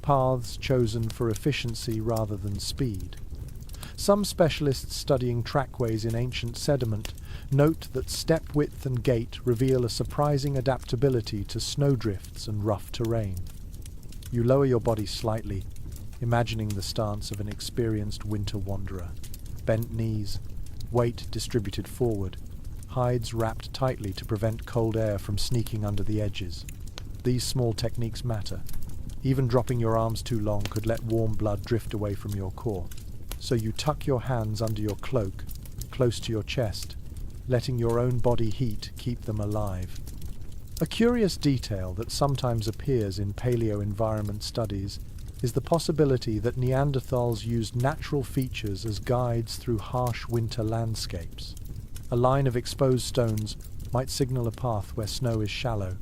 Paths chosen for efficiency rather than speed. Some specialists studying trackways in ancient sediment note that step width and gait reveal a surprising adaptability to snowdrifts and rough terrain. You lower your body slightly, imagining the stance of an experienced winter wanderer. Bent knees, weight distributed forward, hides wrapped tightly to prevent cold air from sneaking under the edges. These small techniques matter. Even dropping your arms too long could let warm blood drift away from your core. So you tuck your hands under your cloak, close to your chest, letting your own body heat keep them alive. A curious detail that sometimes appears in paleo-environment studies is the possibility that Neanderthals used natural features as guides through harsh winter landscapes. A line of exposed stones might signal a path where snow is shallow.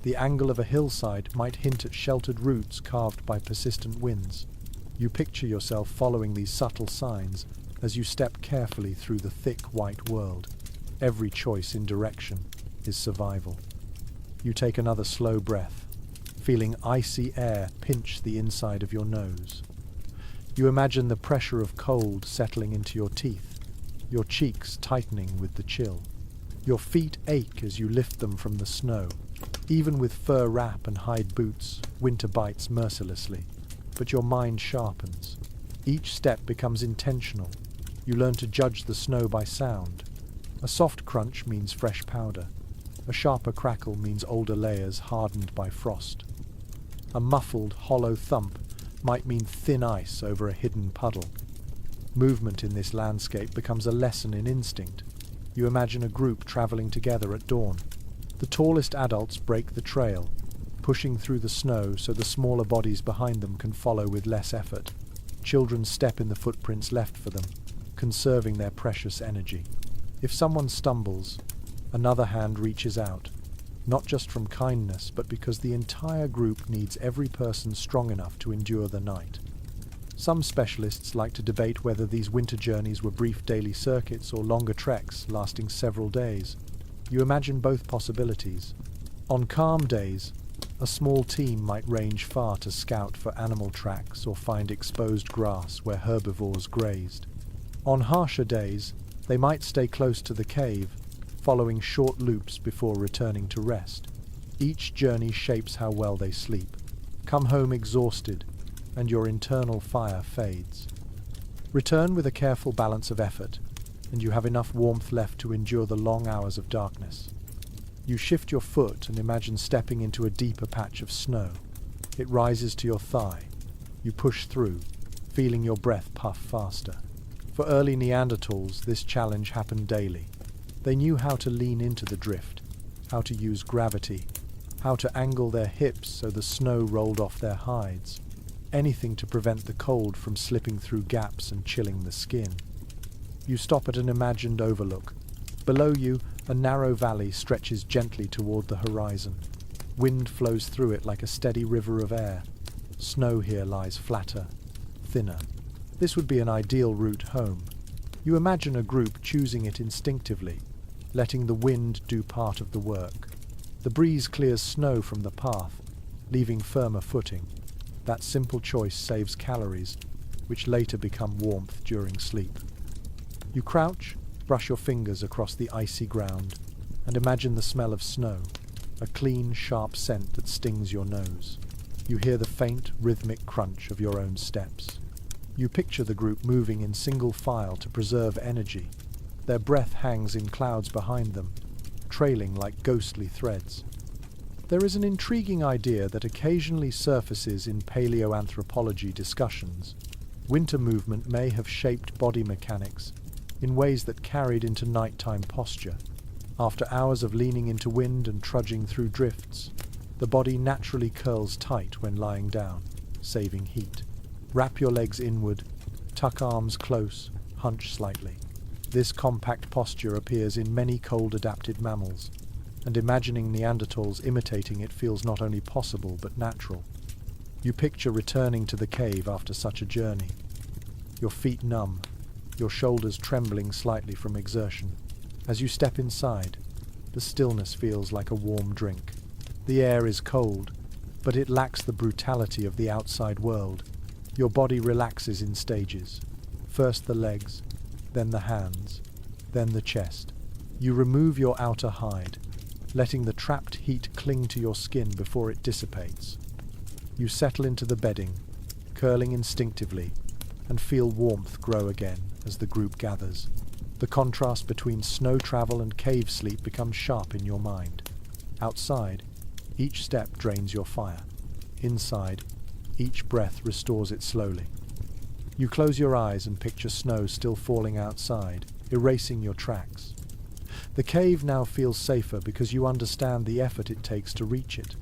The angle of a hillside might hint at sheltered routes carved by persistent winds. You picture yourself following these subtle signs as you step carefully through the thick white world. Every choice in direction is survival. You take another slow breath, feeling icy air pinch the inside of your nose. You imagine the pressure of cold settling into your teeth, your cheeks tightening with the chill. Your feet ache as you lift them from the snow. Even with fur wrap and hide boots, winter bites mercilessly. But your mind sharpens. Each step becomes intentional. You learn to judge the snow by sound. A soft crunch means fresh powder. A sharper crackle means older layers hardened by frost. A muffled, hollow thump might mean thin ice over a hidden puddle. Movement in this landscape becomes a lesson in instinct. You imagine a group traveling together at dawn. The tallest adults break the trail, pushing through the snow so the smaller bodies behind them can follow with less effort. Children step in the footprints left for them, conserving their precious energy. If someone stumbles, another hand reaches out, not just from kindness, but because the entire group needs every person strong enough to endure the night. Some specialists like to debate whether these winter journeys were brief daily circuits or longer treks lasting several days. You imagine both possibilities. On calm days, a small team might range far to scout for animal tracks or find exposed grass where herbivores grazed. On harsher days, they might stay close to the cave, following short loops before returning to rest. Each journey shapes how well they sleep. Come home exhausted, and your internal fire fades. Return with a careful balance of effort, and you have enough warmth left to endure the long hours of darkness. You shift your foot and imagine stepping into a deeper patch of snow. It rises to your thigh. You push through, feeling your breath puff faster. For early Neanderthals, this challenge happened daily. They knew how to lean into the drift, how to use gravity, how to angle their hips so the snow rolled off their hides. Anything to prevent the cold from slipping through gaps and chilling the skin. You stop at an imagined overlook. Below you, a narrow valley stretches gently toward the horizon. Wind flows through it like a steady river of air. Snow here lies flatter, thinner. This would be an ideal route home. You imagine a group choosing it instinctively, letting the wind do part of the work. The breeze clears snow from the path, leaving firmer footing. That simple choice saves calories, which later become warmth during sleep. You crouch, brush your fingers across the icy ground, and imagine the smell of snow, a clean, sharp scent that stings your nose. You hear the faint, rhythmic crunch of your own steps. You picture the group moving in single file to preserve energy. Their breath hangs in clouds behind them, trailing like ghostly threads. There is an intriguing idea that occasionally surfaces in paleoanthropology discussions. Winter movement may have shaped body mechanics in ways that carried into nighttime posture. After hours of leaning into wind and trudging through drifts, the body naturally curls tight when lying down, saving heat. Wrap your legs inward, tuck arms close, hunch slightly. This compact posture appears in many cold-adapted mammals, and imagining Neanderthals imitating it feels not only possible but natural. You picture returning to the cave after such a journey, your feet numb, your shoulders trembling slightly from exertion. As you step inside, the stillness feels like a warm drink. The air is cold, but it lacks the brutality of the outside world. Your body relaxes in stages. First the legs, then the hands, then the chest. You remove your outer hide, letting the trapped heat cling to your skin before it dissipates. You settle into the bedding, curling instinctively, and feel warmth grow again as the group gathers. The contrast between snow travel and cave sleep becomes sharp in your mind. Outside, each step drains your fire. Inside, each breath restores it slowly. You close your eyes and picture snow still falling outside, erasing your tracks. The cave now feels safer because you understand the effort it takes to reach it.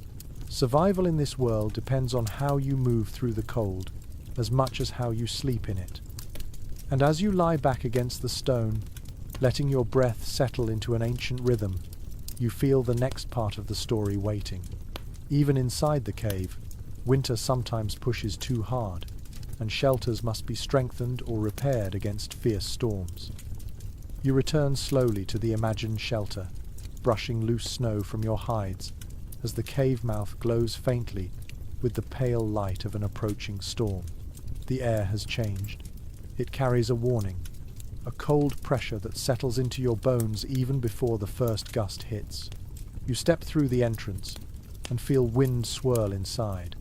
Survival in this world depends on how you move through the cold, as much as how you sleep in it. And as you lie back against the stone, letting your breath settle into an ancient rhythm, you feel the next part of the story waiting. Even inside the cave, winter sometimes pushes too hard, and shelters must be strengthened or repaired against fierce storms. You return slowly to the imagined shelter, brushing loose snow from your hides as the cave mouth glows faintly with the pale light of an approaching storm. The air has changed. It carries a warning, a cold pressure that settles into your bones even before the first gust hits. You step through the entrance and feel wind swirl inside,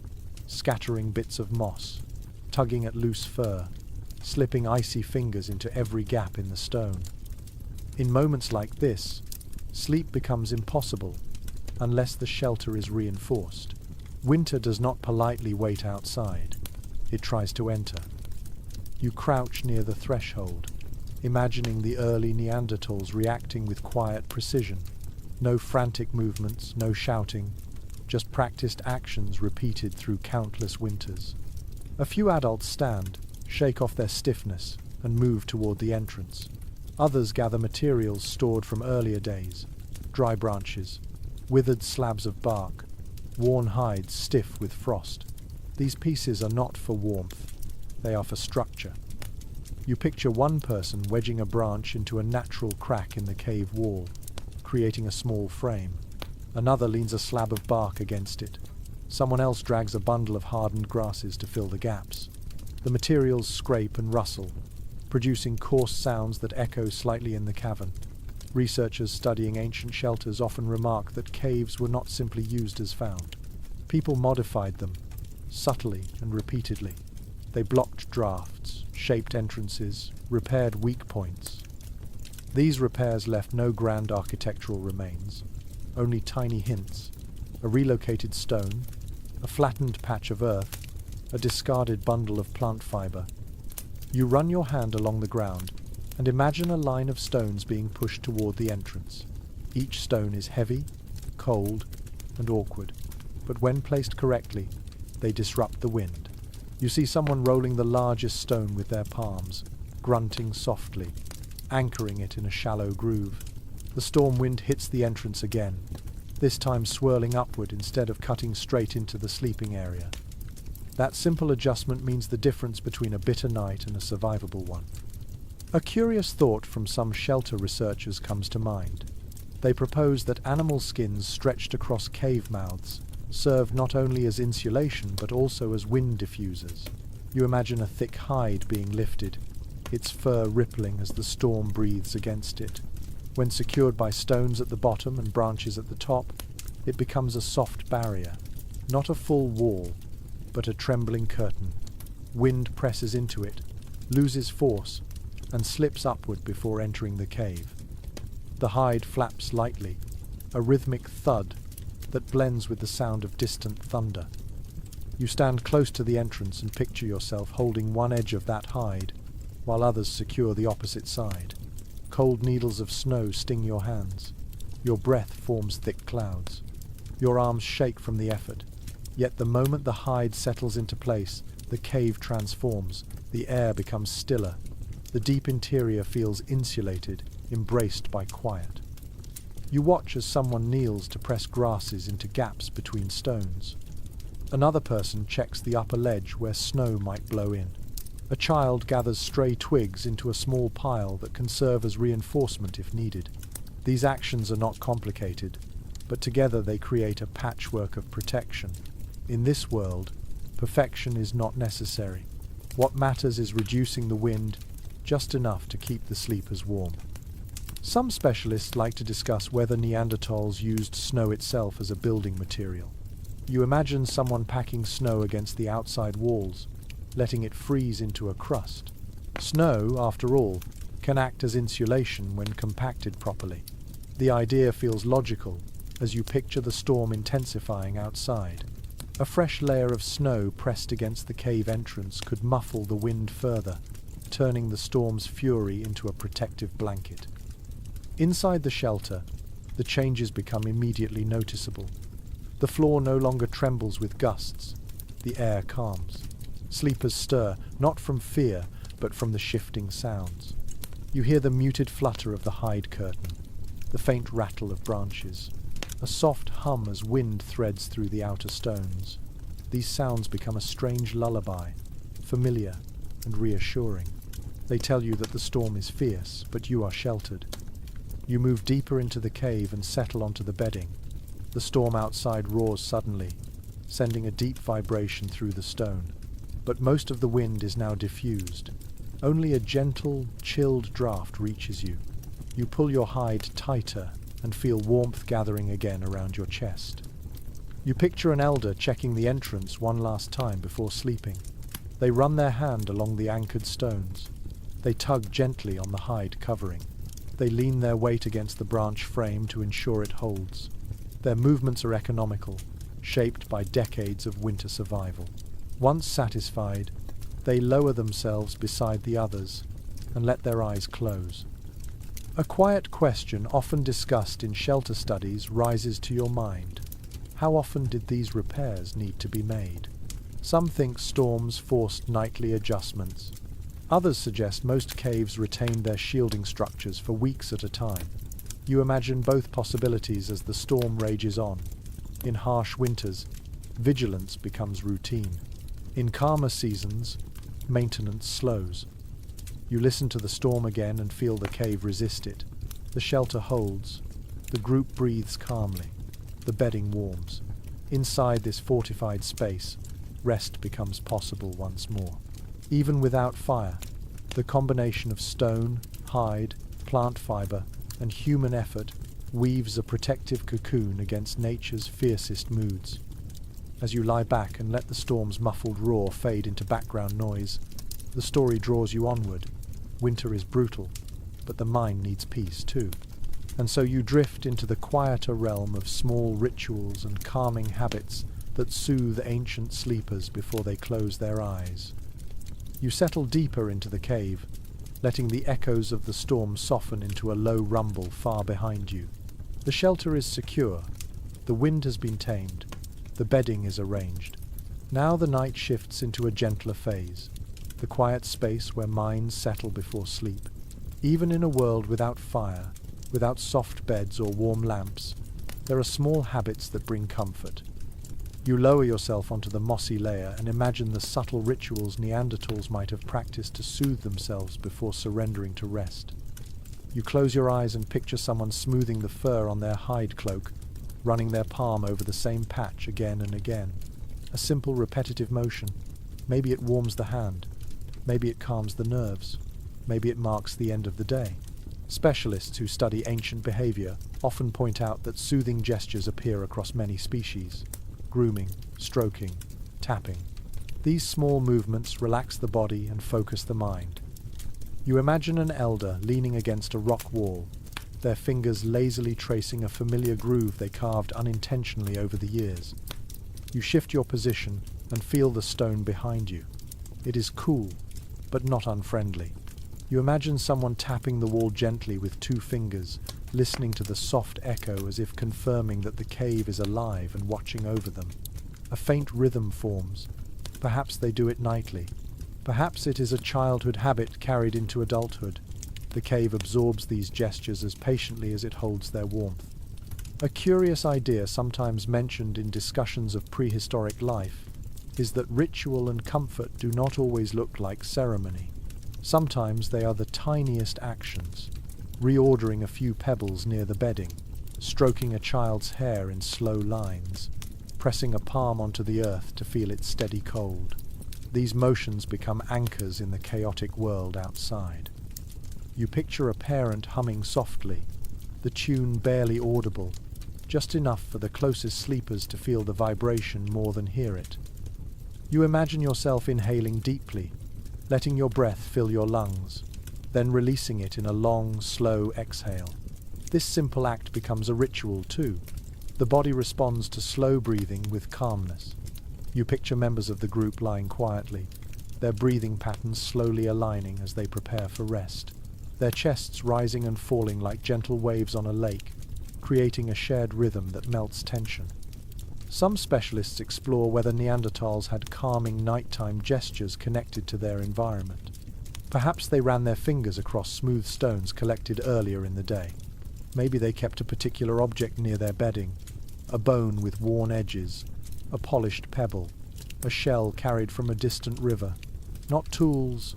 scattering bits of moss, tugging at loose fur, slipping icy fingers into every gap in the stone. In moments like this, sleep becomes impossible unless the shelter is reinforced. Winter does not politely wait outside. It tries to enter. You crouch near the threshold, imagining the early Neanderthals reacting with quiet precision. No frantic movements, no shouting, just practiced actions repeated through countless winters. A few adults stand, shake off their stiffness, and move toward the entrance. Others gather materials stored from earlier days, dry branches, withered slabs of bark, worn hides stiff with frost. These pieces are not for warmth, they are for structure. You picture one person wedging a branch into a natural crack in the cave wall, creating a small frame. Another leans a slab of bark against it. Someone else drags a bundle of hardened grasses to fill the gaps. The materials scrape and rustle, producing coarse sounds that echo slightly in the cavern. Researchers studying ancient shelters often remark that caves were not simply used as found. People modified them, subtly and repeatedly. They blocked drafts, shaped entrances, repaired weak points. These repairs left no grand architectural remains, only tiny hints: a relocated stone, a flattened patch of earth, a discarded bundle of plant fiber. You run your hand along the ground and imagine a line of stones being pushed toward the entrance. Each stone is heavy, cold, and awkward, but when placed correctly, they disrupt the wind. You see someone rolling the largest stone with their palms, grunting softly, anchoring it in a shallow groove. The storm wind hits the entrance again, this time swirling upward instead of cutting straight into the sleeping area. That simple adjustment means the difference between a bitter night and a survivable one. A curious thought from some shelter researchers comes to mind. They propose that animal skins stretched across cave mouths serve not only as insulation but also as wind diffusers. You imagine a thick hide being lifted, its fur rippling as the storm breathes against it. When secured by stones at the bottom and branches at the top, it becomes a soft barrier, not a full wall, but a trembling curtain. Wind presses into it, loses force, and slips upward before entering the cave. The hide flaps lightly, a rhythmic thud that blends with the sound of distant thunder. You stand close to the entrance and picture yourself holding one edge of that hide, while others secure the opposite side. Cold needles of snow sting your hands. Your breath forms thick clouds. Your arms shake from the effort. Yet the moment the hide settles into place, the cave transforms. The air becomes stiller. The deep interior feels insulated, embraced by quiet. You watch as someone kneels to press grasses into gaps between stones. Another person checks the upper ledge where snow might blow in. A child gathers stray twigs into a small pile that can serve as reinforcement if needed. These actions are not complicated, but together they create a patchwork of protection. In this world, perfection is not necessary. What matters is reducing the wind just enough to keep the sleepers warm. Some specialists like to discuss whether Neanderthals used snow itself as a building material. You imagine someone packing snow against the outside walls, letting it freeze into a crust. Snow, after all, can act as insulation when compacted properly. The idea feels logical as you picture the storm intensifying outside. A fresh layer of snow pressed against the cave entrance could muffle the wind further, turning the storm's fury into a protective blanket. Inside the shelter, the changes become immediately noticeable. The floor no longer trembles with gusts. The air calms. Sleepers stir, not from fear, but from the shifting sounds. You hear the muted flutter of the hide curtain, the faint rattle of branches, a soft hum as wind threads through the outer stones. These sounds become a strange lullaby, familiar and reassuring. They tell you that the storm is fierce, but you are sheltered. You move deeper into the cave and settle onto the bedding. The storm outside roars suddenly, sending a deep vibration through the stone. But most of the wind is now diffused. Only a gentle, chilled draft reaches you. You pull your hide tighter and feel warmth gathering again around your chest. You picture an elder checking the entrance one last time before sleeping. They run their hand along the anchored stones. They tug gently on the hide covering. They lean their weight against the branch frame to ensure it holds. Their movements are economical, shaped by decades of winter survival. Once satisfied, they lower themselves beside the others and let their eyes close. A quiet question often discussed in shelter studies rises to your mind. How often did these repairs need to be made? Some think storms forced nightly adjustments. Others suggest most caves retained their shielding structures for weeks at a time. You imagine both possibilities as the storm rages on. In harsh winters, vigilance becomes routine. In calmer seasons, maintenance slows. You listen to the storm again and feel the cave resist it. The shelter holds. The group breathes calmly. The bedding warms. Inside this fortified space, rest becomes possible once more. Even without fire, the combination of stone, hide, plant fiber, and human effort weaves a protective cocoon against nature's fiercest moods. As you lie back and let the storm's muffled roar fade into background noise, the story draws you onward. Winter is brutal, but the mind needs peace too. And so you drift into the quieter realm of small rituals and calming habits that soothe ancient sleepers before they close their eyes. You settle deeper into the cave, letting the echoes of the storm soften into a low rumble far behind you. The shelter is secure, the wind has been tamed, the bedding is arranged. Now the night shifts into a gentler phase, the quiet space where minds settle before sleep. Even in a world without fire, without soft beds or warm lamps, there are small habits that bring comfort. You lower yourself onto the mossy layer and imagine the subtle rituals Neanderthals might have practiced to soothe themselves before surrendering to rest. You close your eyes and picture someone smoothing the fur on their hide cloak, running their palm over the same patch again and again. A simple repetitive motion. Maybe it warms the hand. Maybe it calms the nerves. Maybe it marks the end of the day. Specialists who study ancient behavior often point out that soothing gestures appear across many species. Grooming, stroking, tapping. These small movements relax the body and focus the mind. You imagine an elder leaning against a rock wall, their fingers lazily tracing a familiar groove they carved unintentionally over the years. You shift your position and feel the stone behind you. It is cool, but not unfriendly. You imagine someone tapping the wall gently with 2 fingers, listening to the soft echo as if confirming that the cave is alive and watching over them. A faint rhythm forms. Perhaps they do it nightly. Perhaps it is a childhood habit carried into adulthood. The cave absorbs these gestures as patiently as it holds their warmth. A curious idea sometimes mentioned in discussions of prehistoric life is that ritual and comfort do not always look like ceremony. Sometimes they are the tiniest actions. Reordering a few pebbles near the bedding, stroking a child's hair in slow lines, pressing a palm onto the earth to feel its steady cold. These motions become anchors in the chaotic world outside. You picture a parent humming softly, the tune barely audible, just enough for the closest sleepers to feel the vibration more than hear it. You imagine yourself inhaling deeply, letting your breath fill your lungs, then releasing it in a long, slow exhale. This simple act becomes a ritual too. The body responds to slow breathing with calmness. You picture members of the group lying quietly, their breathing patterns slowly aligning as they prepare for rest, their chests rising and falling like gentle waves on a lake, creating a shared rhythm that melts tension. Some specialists explore whether Neanderthals had calming nighttime gestures connected to their environment. Perhaps they ran their fingers across smooth stones collected earlier in the day. Maybe they kept a particular object near their bedding, a bone with worn edges, a polished pebble, a shell carried from a distant river. Not tools,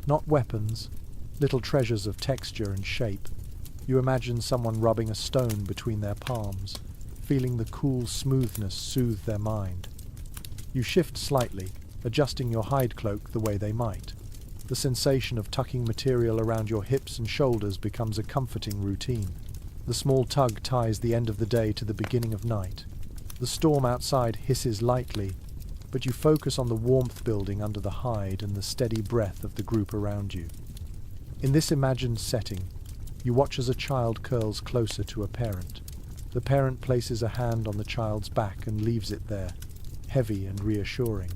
not weapons, little treasures of texture and shape. You imagine someone rubbing a stone between their palms, feeling the cool smoothness soothe their mind. You shift slightly, adjusting your hide cloak the way they might. The sensation of tucking material around your hips and shoulders becomes a comforting routine. The small tug ties the end of the day to the beginning of night. The storm outside hisses lightly, but you focus on the warmth building under the hide and the steady breath of the group around you. In this imagined setting, you watch as a child curls closer to a parent. The parent places a hand on the child's back and leaves it there, heavy and reassuring.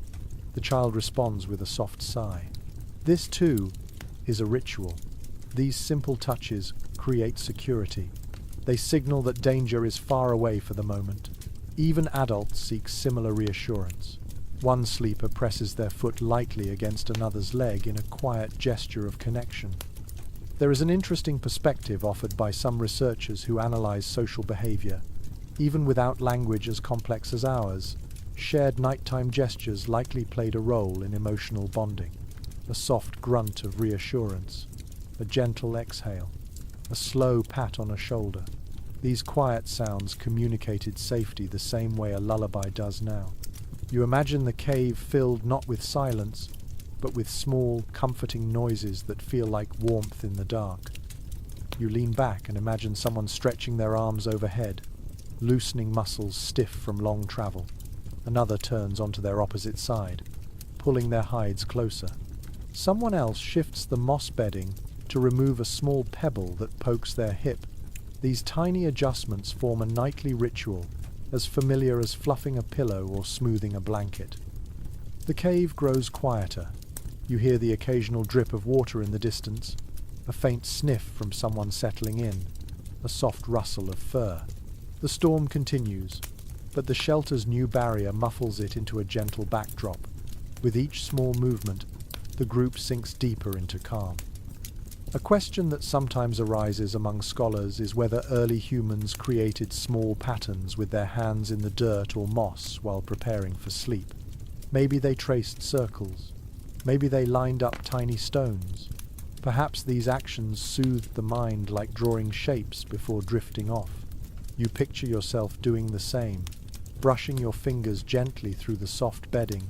The child responds with a soft sigh. This, too, is a ritual. These simple touches create security. They signal that danger is far away for the moment. Even adults seek similar reassurance. One sleeper presses their foot lightly against another's leg in a quiet gesture of connection. There is an interesting perspective offered by some researchers who analyze social behavior. Even without language as complex as ours, shared nighttime gestures likely played a role in emotional bonding. A soft grunt of reassurance, a gentle exhale, a slow pat on a shoulder. These quiet sounds communicated safety the same way a lullaby does now. You imagine the cave filled not with silence, but with small, comforting noises that feel like warmth in the dark. You lean back and imagine someone stretching their arms overhead, loosening muscles stiff from long travel. Another turns onto their opposite side, pulling their hides closer. Someone else shifts the moss bedding to remove a small pebble that pokes their hip. These tiny adjustments form a nightly ritual, as familiar as fluffing a pillow or smoothing a blanket. The cave grows quieter. You hear the occasional drip of water in the distance, a faint sniff from someone settling in, a soft rustle of fur. The storm continues, but the shelter's new barrier muffles it into a gentle backdrop. With each small movement, the group sinks deeper into calm. A question that sometimes arises among scholars is whether early humans created small patterns with their hands in the dirt or moss while preparing for sleep. Maybe they traced circles. Maybe they lined up tiny stones. Perhaps these actions soothed the mind like drawing shapes before drifting off. You picture yourself doing the same, brushing your fingers gently through the soft bedding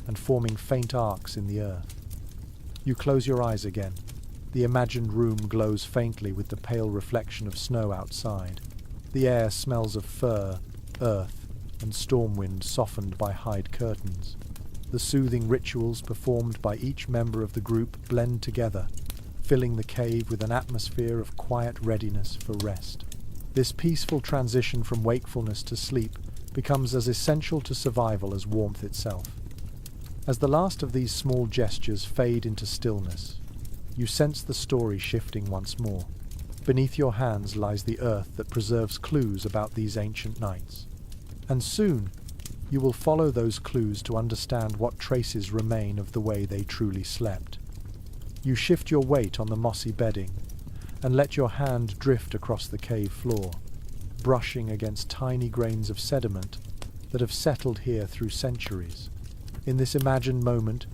and forming faint arcs in the earth. You close your eyes again. The imagined room glows faintly with the pale reflection of snow outside. The air smells of fur, earth, and storm wind softened by hide curtains. The soothing rituals performed by each member of the group blend together, filling the cave with an atmosphere of quiet readiness for rest. This peaceful transition from wakefulness to sleep becomes as essential to survival as warmth itself. As the last of these small gestures fade into stillness, you sense the story shifting once more. Beneath your hands lies the earth that preserves clues about these ancient nights. And soon, you will follow those clues to understand what traces remain of the way they truly slept. You shift your weight on the mossy bedding and let your hand drift across the cave floor, brushing against tiny grains of sediment that have settled here through centuries. In this imagined moment,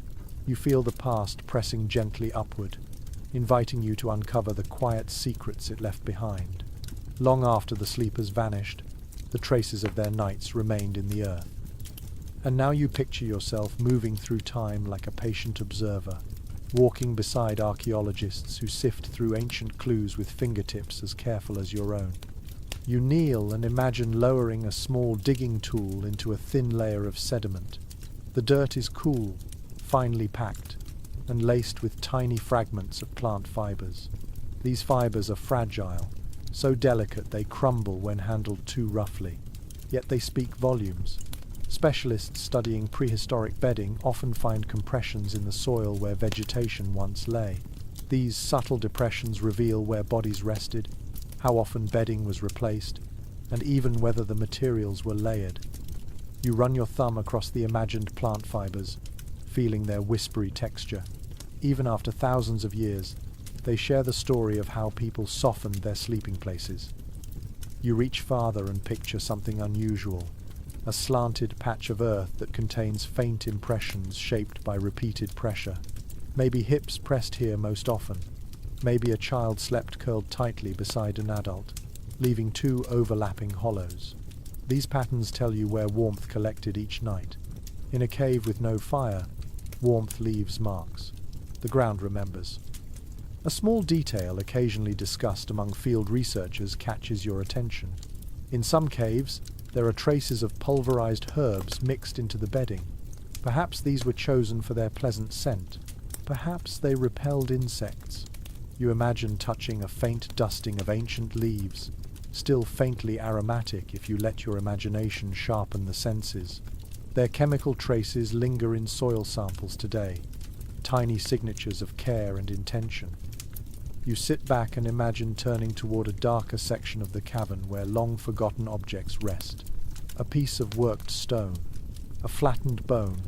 you feel the past pressing gently upward, inviting you to uncover the quiet secrets it left behind. Long after the sleepers vanished, the traces of their nights remained in the earth. And now you picture yourself moving through time like a patient observer, walking beside archaeologists who sift through ancient clues with fingertips as careful as your own. You kneel and imagine lowering a small digging tool into a thin layer of sediment. The dirt is cool, finely packed, and laced with tiny fragments of plant fibers. These fibers are fragile, so delicate they crumble when handled too roughly. Yet they speak volumes. Specialists studying prehistoric bedding often find compressions in the soil where vegetation once lay. These subtle depressions reveal where bodies rested, how often bedding was replaced, and even whether the materials were layered. You run your thumb across the imagined plant fibers, feeling their whispery texture. Even after thousands of years, they share the story of how people softened their sleeping places. You reach farther and picture something unusual, a slanted patch of earth that contains faint impressions shaped by repeated pressure. Maybe hips pressed here most often. Maybe a child slept curled tightly beside an adult, leaving two overlapping hollows. These patterns tell you where warmth collected each night. In a cave with no fire, warmth leaves marks. The ground remembers. A small detail occasionally discussed among field researchers catches your attention. In some caves, there are traces of pulverized herbs mixed into the bedding. Perhaps these were chosen for their pleasant scent. Perhaps they repelled insects. You imagine touching a faint dusting of ancient leaves, still faintly aromatic if you let your imagination sharpen the senses. Their chemical traces linger in soil samples today, tiny signatures of care and intention. You sit back and imagine turning toward a darker section of the cavern where long-forgotten objects rest. A piece of worked stone, a flattened bone,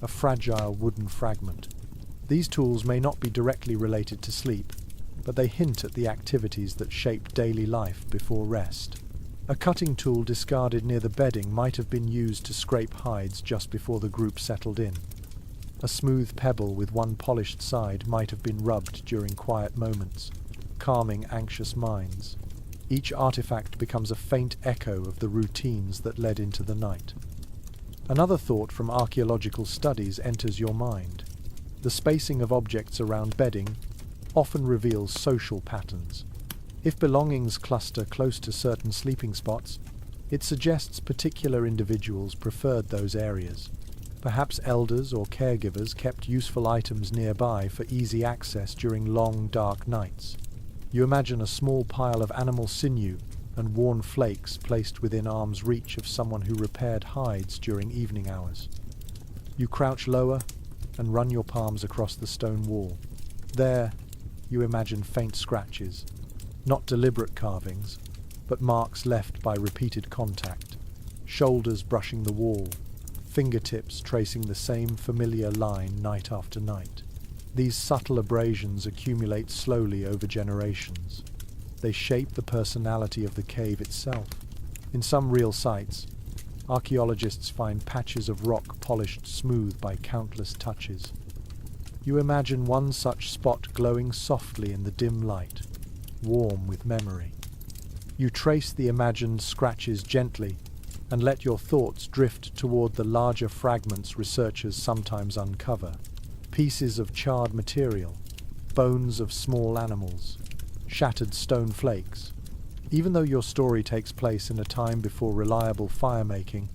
a fragile wooden fragment. These tools may not be directly related to sleep, but they hint at the activities that shaped daily life before rest. A cutting tool discarded near the bedding might have been used to scrape hides just before the group settled in. A smooth pebble with one polished side might have been rubbed during quiet moments, calming anxious minds. Each artifact becomes a faint echo of the routines that led into the night. Another thought from archaeological studies enters your mind. The spacing of objects around bedding often reveals social patterns. If belongings cluster close to certain sleeping spots, It suggests particular individuals preferred those areas. Perhaps elders or caregivers kept useful items nearby for easy access during long, dark nights. You imagine a small pile of animal sinew and worn flakes placed within arm's reach of someone who repaired hides during evening hours. You crouch lower and run your palms across the stone wall. There, you imagine faint scratches, not deliberate carvings, but marks left by repeated contact, shoulders brushing the wall, fingertips tracing the same familiar line night after night. These subtle abrasions accumulate slowly over generations. They shape the personality of the cave itself. In some real sites, archaeologists find patches of rock polished smooth by countless touches. You imagine one such spot glowing softly in the dim light, warm with memory. You trace the imagined scratches gently and let your thoughts drift toward the larger fragments researchers sometimes uncover. Pieces of charred material, bones of small animals, shattered stone flakes. Even though your story takes place in a time before reliable fire-making,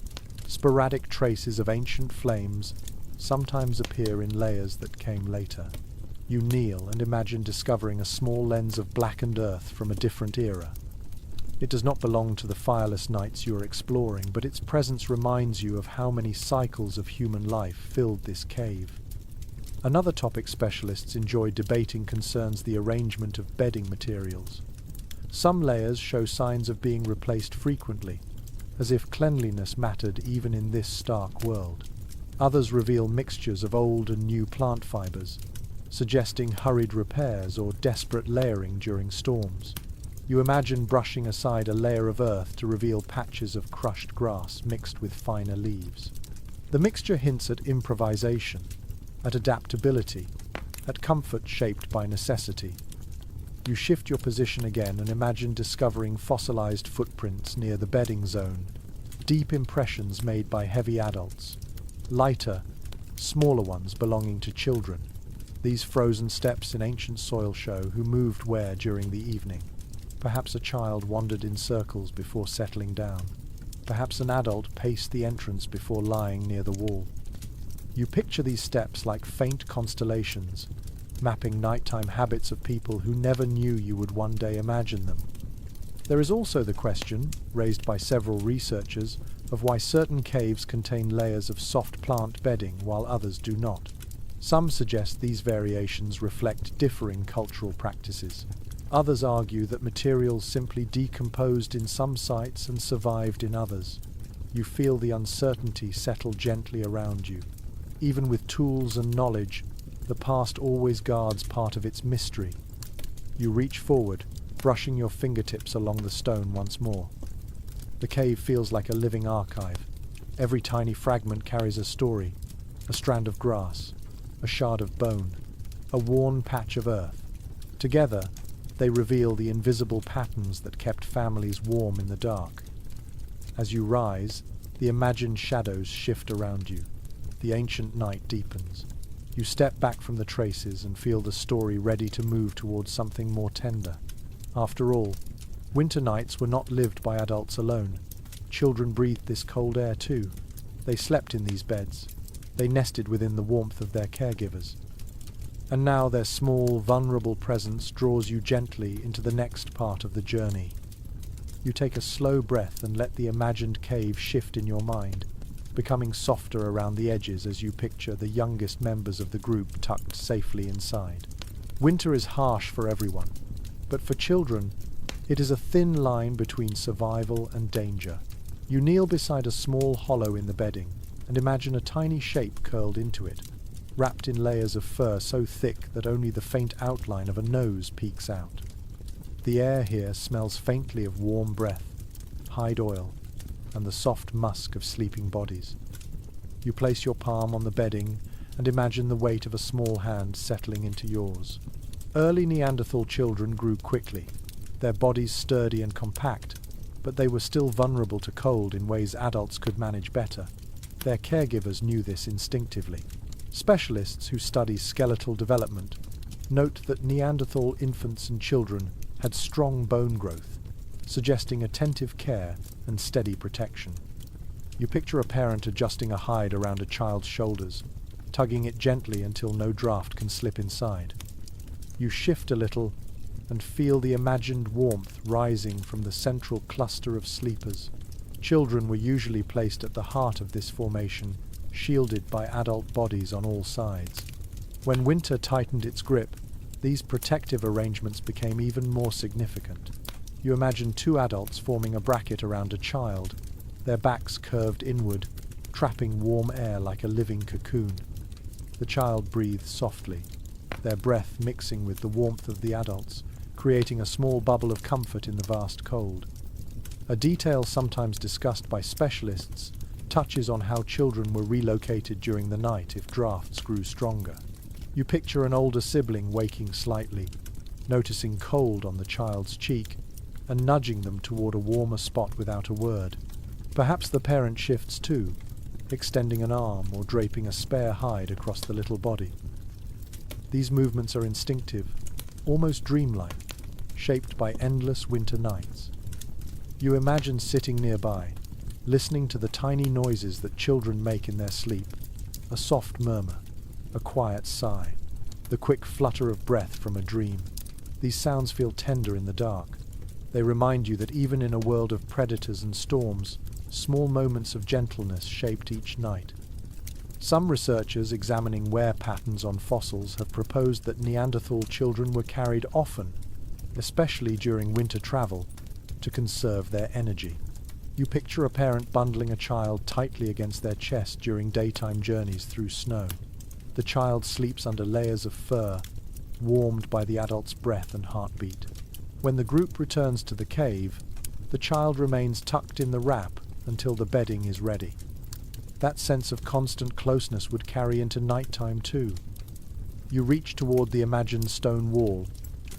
sporadic traces of ancient flames sometimes appear in layers that came later. You kneel and imagine discovering a small lens of blackened earth from a different era. It does not belong to the fireless nights you are exploring, but its presence reminds you of how many cycles of human life filled this cave. Another topic specialists enjoy debating concerns the arrangement of bedding materials. Some layers show signs of being replaced frequently, as if cleanliness mattered even in this stark world. Others reveal mixtures of old and new plant fibers, suggesting hurried repairs or desperate layering during storms. You imagine brushing aside a layer of earth to reveal patches of crushed grass mixed with finer leaves. The mixture hints at improvisation, at adaptability, at comfort shaped by necessity. You shift your position again and imagine discovering fossilized footprints near the bedding zone, deep impressions made by heavy adults, lighter, smaller ones belonging to children. These frozen steps in ancient soil show who moved where during the evening. Perhaps a child wandered in circles before settling down. Perhaps an adult paced the entrance before lying near the wall. You picture these steps like faint constellations, mapping nighttime habits of people who never knew you would one day imagine them. There is also the question, raised by several researchers, of why certain caves contain layers of soft plant bedding while others do not. Some suggest these variations reflect differing cultural practices. Others argue that materials simply decomposed in some sites and survived in others. You feel the uncertainty settle gently around you. Even with tools and knowledge, the past always guards part of its mystery. You reach forward, brushing your fingertips along the stone once more. The cave feels like a living archive. Every tiny fragment carries a story, a strand of grass, a shard of bone, a worn patch of earth. Together, they reveal the invisible patterns that kept families warm in the dark. As you rise, the imagined shadows shift around you. The ancient night deepens. You step back from the traces and feel the story ready to move towards something more tender. After all, winter nights were not lived by adults alone. Children breathed this cold air too. They slept in these beds. They nested within the warmth of their caregivers. And now their small, vulnerable presence draws you gently into the next part of the journey. You take a slow breath and let the imagined cave shift in your mind, becoming softer around the edges as you picture the youngest members of the group tucked safely inside. Winter is harsh for everyone, but for children, it is a thin line between survival and danger. You kneel beside a small hollow in the bedding and imagine a tiny shape curled into it, wrapped in layers of fur so thick that only the faint outline of a nose peeks out. The air here smells faintly of warm breath, hide oil, and the soft musk of sleeping bodies. You place your palm on the bedding and imagine the weight of a small hand settling into yours. Early Neanderthal children grew quickly, their bodies sturdy and compact, but they were still vulnerable to cold in ways adults could manage better. Their caregivers knew this instinctively. Specialists who study skeletal development note that Neanderthal infants and children had strong bone growth, suggesting attentive care and steady protection. You picture a parent adjusting a hide around a child's shoulders, tugging it gently until no draft can slip inside. You shift a little and feel the imagined warmth rising from the central cluster of sleepers. Children were usually placed at the heart of this formation, shielded by adult bodies on all sides. When winter tightened its grip, these protective arrangements became even more significant. You imagine two adults forming a bracket around a child, their backs curved inward, trapping warm air like a living cocoon. The child breathes softly, their breath mixing with the warmth of the adults, creating a small bubble of comfort in the vast cold. A detail sometimes discussed by specialists touches on how children were relocated during the night if drafts grew stronger. You picture an older sibling waking slightly, noticing cold on the child's cheek, and nudging them toward a warmer spot without a word. Perhaps the parent shifts too, extending an arm or draping a spare hide across the little body. These movements are instinctive, almost dreamlike, shaped by endless winter nights. You imagine sitting nearby, listening to the tiny noises that children make in their sleep, a soft murmur, a quiet sigh, the quick flutter of breath from a dream. These sounds feel tender in the dark. They remind you that even in a world of predators and storms, small moments of gentleness shaped each night. Some researchers examining wear patterns on fossils have proposed that Neanderthal children were carried often, especially during winter travel, to conserve their energy. You picture a parent bundling a child tightly against their chest during daytime journeys through snow. The child sleeps under layers of fur, warmed by the adult's breath and heartbeat. When the group returns to the cave, the child remains tucked in the wrap until the bedding is ready. That sense of constant closeness would carry into nighttime too. You reach toward the imagined stone wall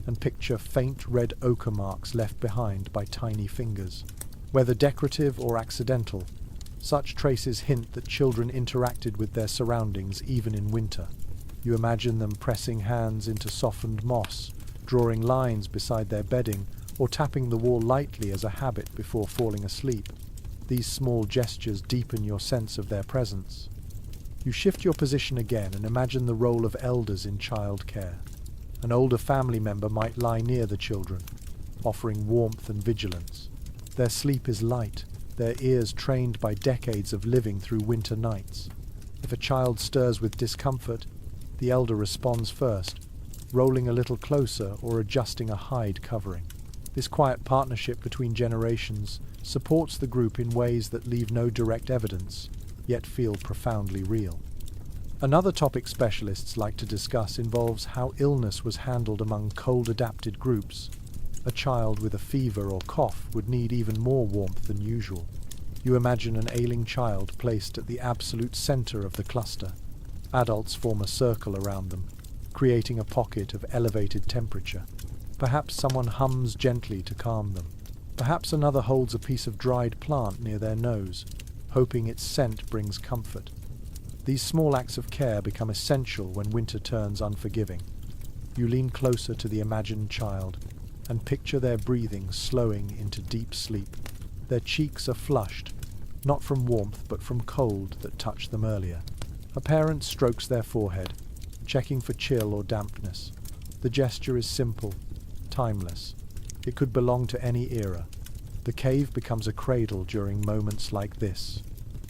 and picture faint red ochre marks left behind by tiny fingers. Whether decorative or accidental, such traces hint that children interacted with their surroundings even in winter. You imagine them pressing hands into softened moss, drawing lines beside their bedding, or tapping the wall lightly as a habit before falling asleep. These small gestures deepen your sense of their presence. You shift your position again and imagine the role of elders in childcare. An older family member might lie near the children, offering warmth and vigilance. Their sleep is light, their ears trained by decades of living through winter nights. If a child stirs with discomfort, the elder responds first, rolling a little closer or adjusting a hide covering. This quiet partnership between generations supports the group in ways that leave no direct evidence, yet feel profoundly real. Another topic specialists like to discuss involves how illness was handled among cold-adapted groups. A child with a fever or cough would need even more warmth than usual. You imagine an ailing child placed at the absolute center of the cluster. Adults form a circle around them, creating a pocket of elevated temperature. Perhaps someone hums gently to calm them. Perhaps another holds a piece of dried plant near their nose, hoping its scent brings comfort. These small acts of care become essential when winter turns unforgiving. You lean closer to the imagined child and picture their breathing slowing into deep sleep. Their cheeks are flushed, not from warmth but from cold that touched them earlier. A parent strokes their forehead, checking for chill or dampness. The gesture is simple, timeless. It could belong to any era. The cave becomes a cradle during moments like this,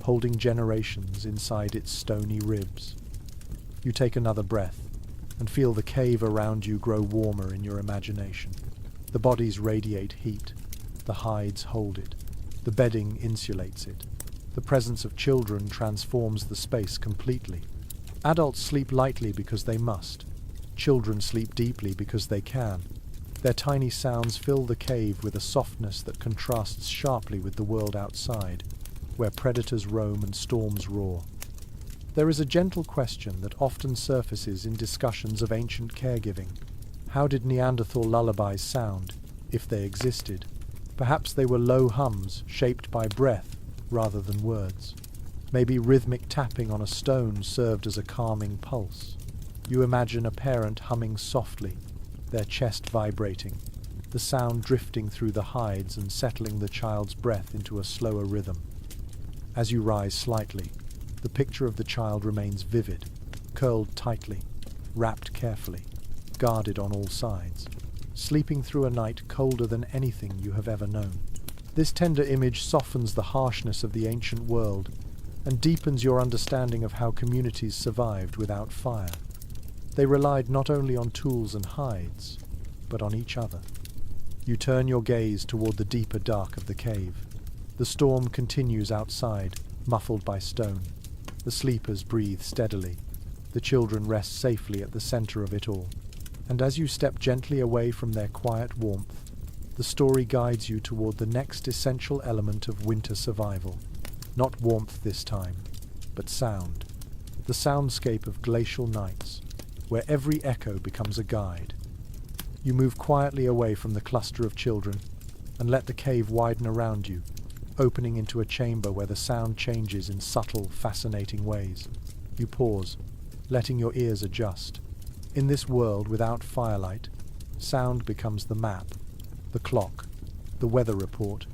holding generations inside its stony ribs. You take another breath and feel the cave around you grow warmer in your imagination. The bodies radiate heat, the hides hold it, the bedding insulates it. The presence of children transforms the space completely. Adults sleep lightly because they must. Children sleep deeply because they can. Their tiny sounds fill the cave with a softness that contrasts sharply with the world outside, where predators roam and storms roar. There is a gentle question that often surfaces in discussions of ancient caregiving. How did Neanderthal lullabies sound, if they existed? Perhaps they were low hums shaped by breath rather than words. Maybe rhythmic tapping on a stone served as a calming pulse. You imagine a parent humming softly, their chest vibrating, the sound drifting through the hides and settling the child's breath into a slower rhythm. As you rise slightly, the picture of the child remains vivid, curled tightly, wrapped carefully, guarded on all sides, sleeping through a night colder than anything you have ever known. This tender image softens the harshness of the ancient world and deepens your understanding of how communities survived without fire. They relied not only on tools and hides, but on each other. You turn your gaze toward the deeper dark of the cave. The storm continues outside, muffled by stone. The sleepers breathe steadily. The children rest safely at the center of it all. And as you step gently away from their quiet warmth, the story guides you toward the next essential element of winter survival. Not warmth this time, but sound. The soundscape of glacial nights, where every echo becomes a guide. You move quietly away from the cluster of children and let the cave widen around you, opening into a chamber where the sound changes in subtle, fascinating ways. You pause, letting your ears adjust. In this world without firelight, sound becomes the map, the clock, the weather report,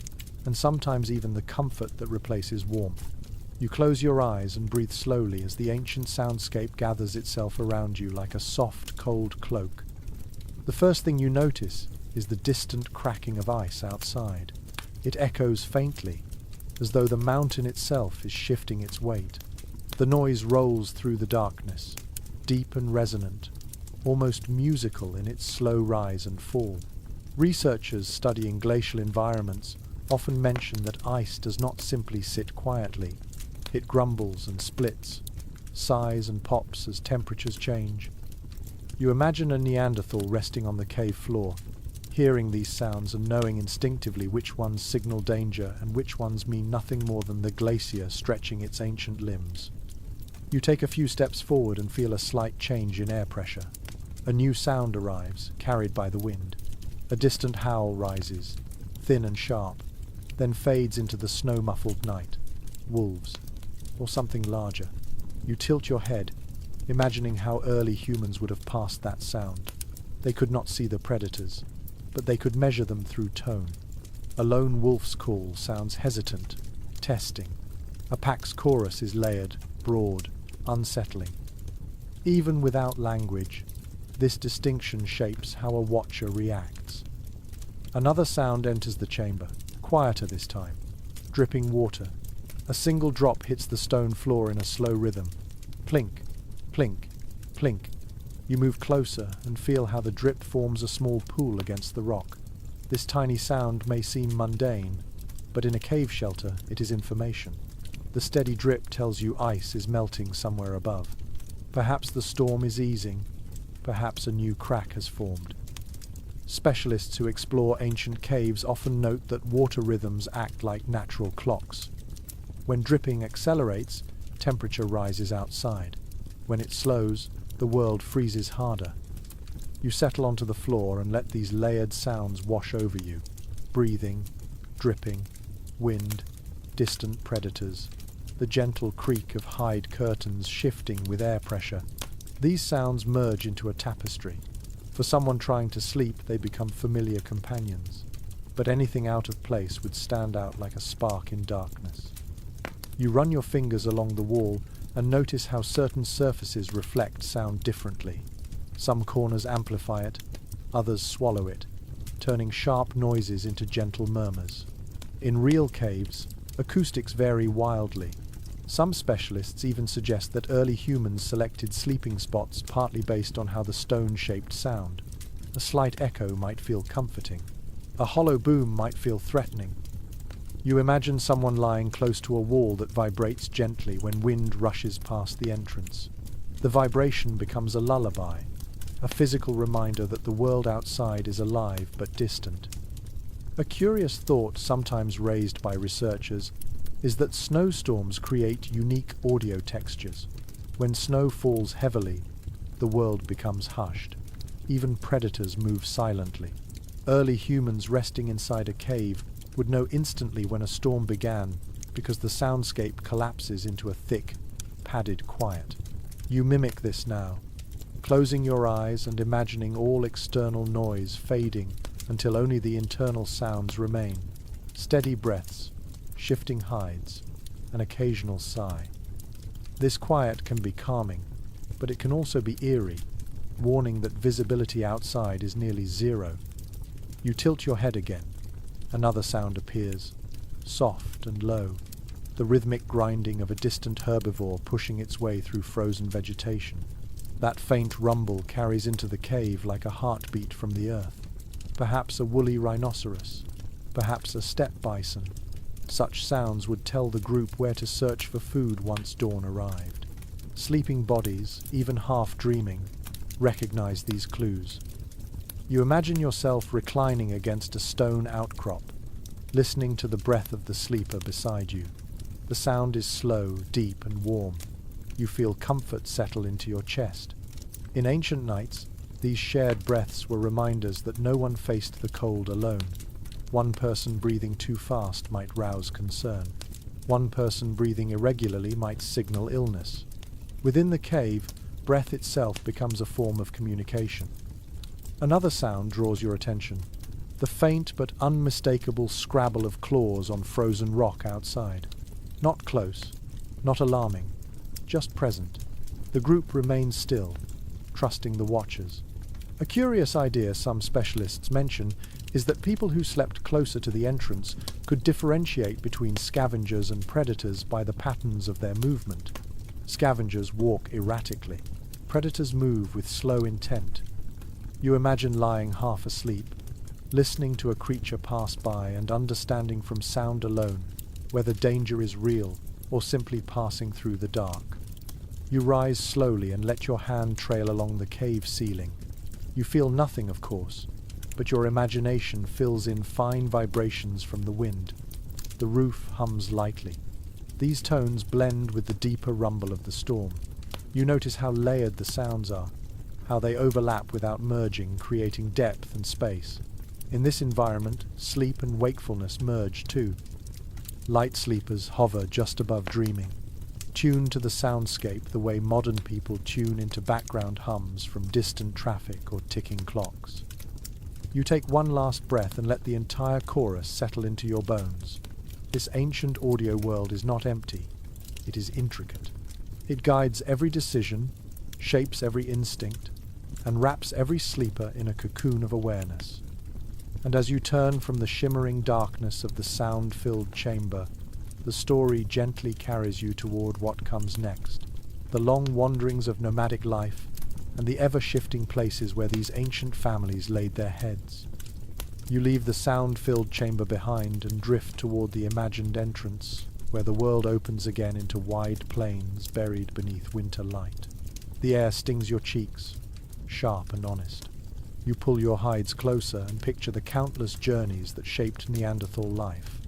and sometimes even the comfort that replaces warmth. You close your eyes and breathe slowly as the ancient soundscape gathers itself around you like a soft, cold cloak. The first thing you notice is the distant cracking of ice outside. It echoes faintly, as though the mountain itself is shifting its weight. The noise rolls through the darkness, deep and resonant, almost musical in its slow rise and fall. Researchers studying glacial environments often mention that ice does not simply sit quietly. It grumbles and splits, sighs and pops as temperatures change. You imagine a Neanderthal resting on the cave floor, hearing these sounds and knowing instinctively which ones signal danger and which ones mean nothing more than the glacier stretching its ancient limbs. You take a few steps forward and feel a slight change in air pressure. A new sound arrives, carried by the wind. A distant howl rises, thin and sharp, then fades into the snow-muffled night. Wolves, or something larger. You tilt your head, imagining how early humans would have passed that sound. They could not see the predators, but they could measure them through tone. A lone wolf's call sounds hesitant, testing. A pack's chorus is layered, broad, unsettling. Even without language, this distinction shapes how a watcher reacts. Another sound enters the chamber, quieter this time. Dripping water. A single drop hits the stone floor in a slow rhythm. Plink, plink, plink. You move closer and feel how the drip forms a small pool against the rock. This tiny sound may seem mundane, but in a cave shelter it is information. The steady drip tells you ice is melting somewhere above. Perhaps the storm is easing. Perhaps a new crack has formed. Specialists who explore ancient caves often note that water rhythms act like natural clocks. When dripping accelerates, temperature rises outside. When it slows, the world freezes harder. You settle onto the floor and let these layered sounds wash over you. Breathing, dripping, wind, distant predators, the gentle creak of hide curtains shifting with air pressure. These sounds merge into a tapestry. For someone trying to sleep, they become familiar companions. But anything out of place would stand out like a spark in darkness. You run your fingers along the wall and notice how certain surfaces reflect sound differently. Some corners amplify it, others swallow it, turning sharp noises into gentle murmurs. In real caves, acoustics vary wildly. Some specialists even suggest that early humans selected sleeping spots partly based on how the stone shaped sound. A slight echo might feel comforting. A hollow boom might feel threatening. You imagine someone lying close to a wall that vibrates gently when wind rushes past the entrance. The vibration becomes a lullaby, a physical reminder that the world outside is alive but distant. A curious thought sometimes raised by researchers is that snowstorms create unique audio textures. When snow falls heavily, the world becomes hushed. Even predators move silently. Early humans resting inside a cave would know instantly when a storm began because the soundscape collapses into a thick, padded quiet. You mimic this now, closing your eyes and imagining all external noise fading until only the internal sounds remain. Steady breaths, shifting hides, an occasional sigh. This quiet can be calming, but it can also be eerie, warning that visibility outside is nearly zero. You tilt your head again. Another sound appears, soft and low, the rhythmic grinding of a distant herbivore pushing its way through frozen vegetation. That faint rumble carries into the cave like a heartbeat from the earth. Perhaps a woolly rhinoceros, perhaps a steppe bison. Such sounds would tell the group where to search for food once dawn arrived. Sleeping bodies, even half dreaming, recognize these clues. You imagine yourself reclining against a stone outcrop, listening to the breath of the sleeper beside you. The sound is slow, deep, and warm. You feel comfort settle into your chest. In ancient nights, these shared breaths were reminders that no one faced the cold alone. One person breathing too fast might rouse concern. One person breathing irregularly might signal illness. Within the cave, breath itself becomes a form of communication. Another sound draws your attention, the faint but unmistakable scrabble of claws on frozen rock outside. Not close, not alarming, just present. The group remains still, trusting the watchers. A curious idea some specialists mention is that people who slept closer to the entrance could differentiate between scavengers and predators by the patterns of their movement. Scavengers walk erratically. Predators move with slow intent. You imagine lying half asleep, listening to a creature pass by and understanding from sound alone whether danger is real or simply passing through the dark. You rise slowly and let your hand trail along the cave ceiling. You feel nothing, of course, but your imagination fills in fine vibrations from the wind. The roof hums lightly. These tones blend with the deeper rumble of the storm. You notice how layered the sounds are, how they overlap without merging, creating depth and space. In this environment, sleep and wakefulness merge too. Light sleepers hover just above dreaming, tuned to the soundscape the way modern people tune into background hums from distant traffic or ticking clocks. You take one last breath and let the entire chorus settle into your bones. This ancient audio world is not empty, it is intricate. It guides every decision, shapes every instinct, and wraps every sleeper in a cocoon of awareness. And as you turn from the shimmering darkness of the sound-filled chamber, the story gently carries you toward what comes next, the long wanderings of nomadic life and the ever-shifting places where these ancient families laid their heads. You leave the sound-filled chamber behind and drift toward the imagined entrance, where the world opens again into wide plains buried beneath winter light. The air stings your cheeks, sharp and honest. You pull your hides closer and picture the countless journeys that shaped Neanderthal life.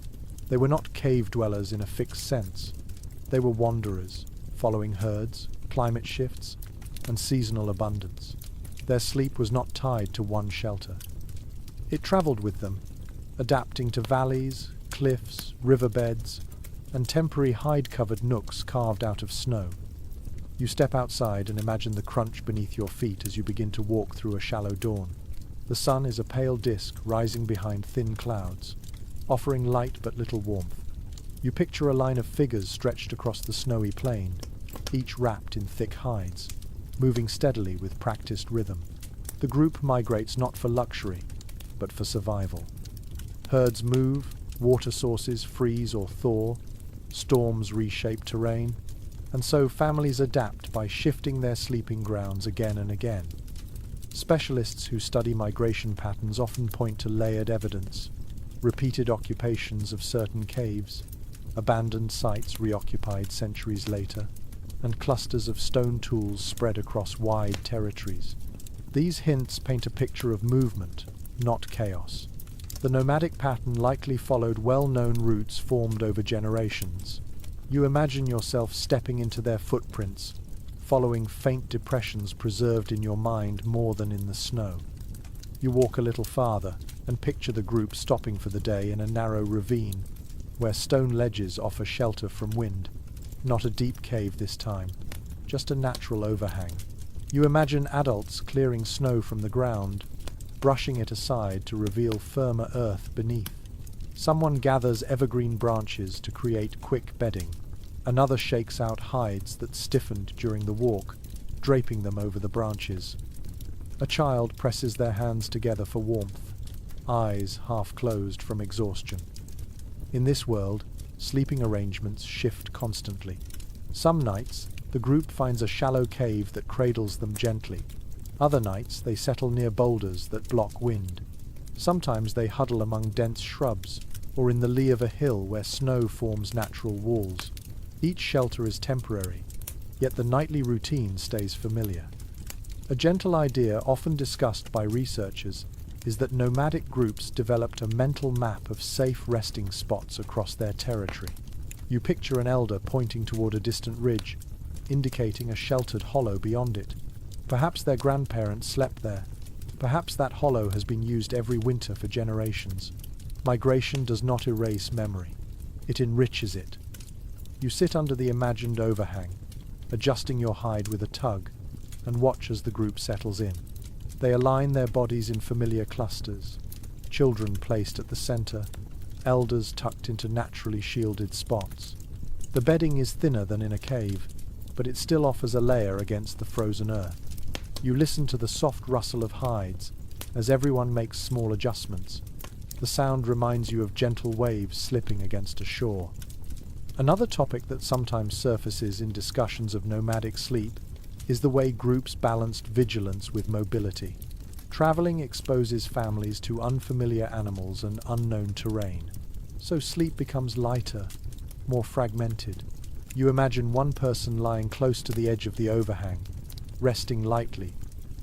They were not cave dwellers in a fixed sense. They were wanderers, following herds, climate shifts, and seasonal abundance. Their sleep was not tied to one shelter. It travelled with them, adapting to valleys, cliffs, riverbeds, and temporary hide-covered nooks carved out of snow. You step outside and imagine the crunch beneath your feet as you begin to walk through a shallow dawn. The sun is a pale disk rising behind thin clouds, offering light but little warmth. You picture a line of figures stretched across the snowy plain, each wrapped in thick hides, moving steadily with practiced rhythm. The group migrates not for luxury, but for survival. Herds move, water sources freeze or thaw, storms reshape terrain, and so families adapt by shifting their sleeping grounds again and again. Specialists who study migration patterns often point to layered evidence, repeated occupations of certain caves, abandoned sites reoccupied centuries later, and clusters of stone tools spread across wide territories. These hints paint a picture of movement, not chaos. The nomadic pattern likely followed well-known routes formed over generations. You imagine yourself stepping into their footprints, following faint depressions preserved in your mind more than in the snow. You walk a little farther and picture the group stopping for the day in a narrow ravine, where stone ledges offer shelter from wind. Not a deep cave this time, just a natural overhang. You imagine adults clearing snow from the ground, brushing it aside to reveal firmer earth beneath. Someone gathers evergreen branches to create quick bedding. Another shakes out hides that stiffened during the walk, draping them over the branches. A child presses their hands together for warmth, eyes half closed from exhaustion. In this world, sleeping arrangements shift constantly. Some nights, the group finds a shallow cave that cradles them gently. Other nights, they settle near boulders that block wind. Sometimes they huddle among dense shrubs, or in the lee of a hill where snow forms natural walls. Each shelter is temporary, yet the nightly routine stays familiar. A gentle idea often discussed by researchers is that nomadic groups developed a mental map of safe resting spots across their territory. You picture an elder pointing toward a distant ridge, indicating a sheltered hollow beyond it. Perhaps their grandparents slept there. Perhaps that hollow has been used every winter for generations. Migration does not erase memory. It enriches it. You sit under the imagined overhang, adjusting your hide with a tug, and watch as the group settles in. They align their bodies in familiar clusters, children placed at the center, elders tucked into naturally shielded spots. The bedding is thinner than in a cave, but it still offers a layer against the frozen earth. You listen to the soft rustle of hides as everyone makes small adjustments. The sound reminds you of gentle waves slipping against a shore. Another topic that sometimes surfaces in discussions of nomadic sleep is the way groups balanced vigilance with mobility. Traveling exposes families to unfamiliar animals and unknown terrain, so sleep becomes lighter, more fragmented. You imagine one person lying close to the edge of the overhang, resting lightly,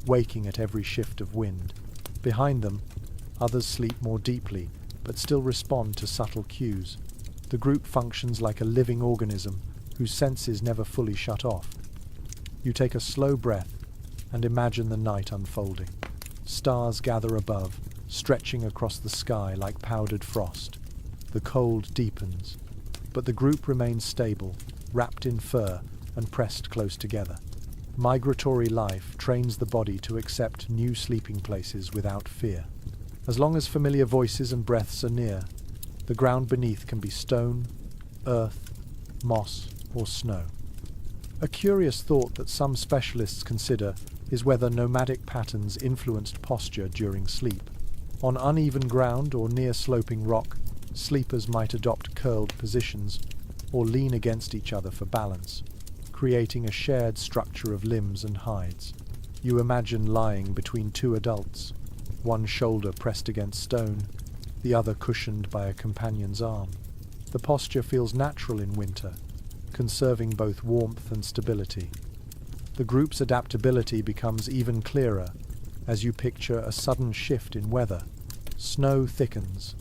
waking at every shift of wind. Behind them, others sleep more deeply, but still respond to subtle cues. The group functions like a living organism whose senses never fully shut off. You take a slow breath and imagine the night unfolding. Stars gather above, stretching across the sky like powdered frost. The cold deepens, but the group remains stable, wrapped in fur and pressed close together. Migratory life trains the body to accept new sleeping places without fear. As long as familiar voices and breaths are near, the ground beneath can be stone, earth, moss, or snow. A curious thought that some specialists consider is whether nomadic patterns influenced posture during sleep. On uneven ground or near sloping rock, sleepers might adopt curled positions or lean against each other for balance, creating a shared structure of limbs and hides. You imagine lying between two adults, one shoulder pressed against stone, the other cushioned by a companion's arm. The posture feels natural in winter, conserving both warmth and stability. The group's adaptability becomes even clearer as you picture a sudden shift in weather. Snow thickens,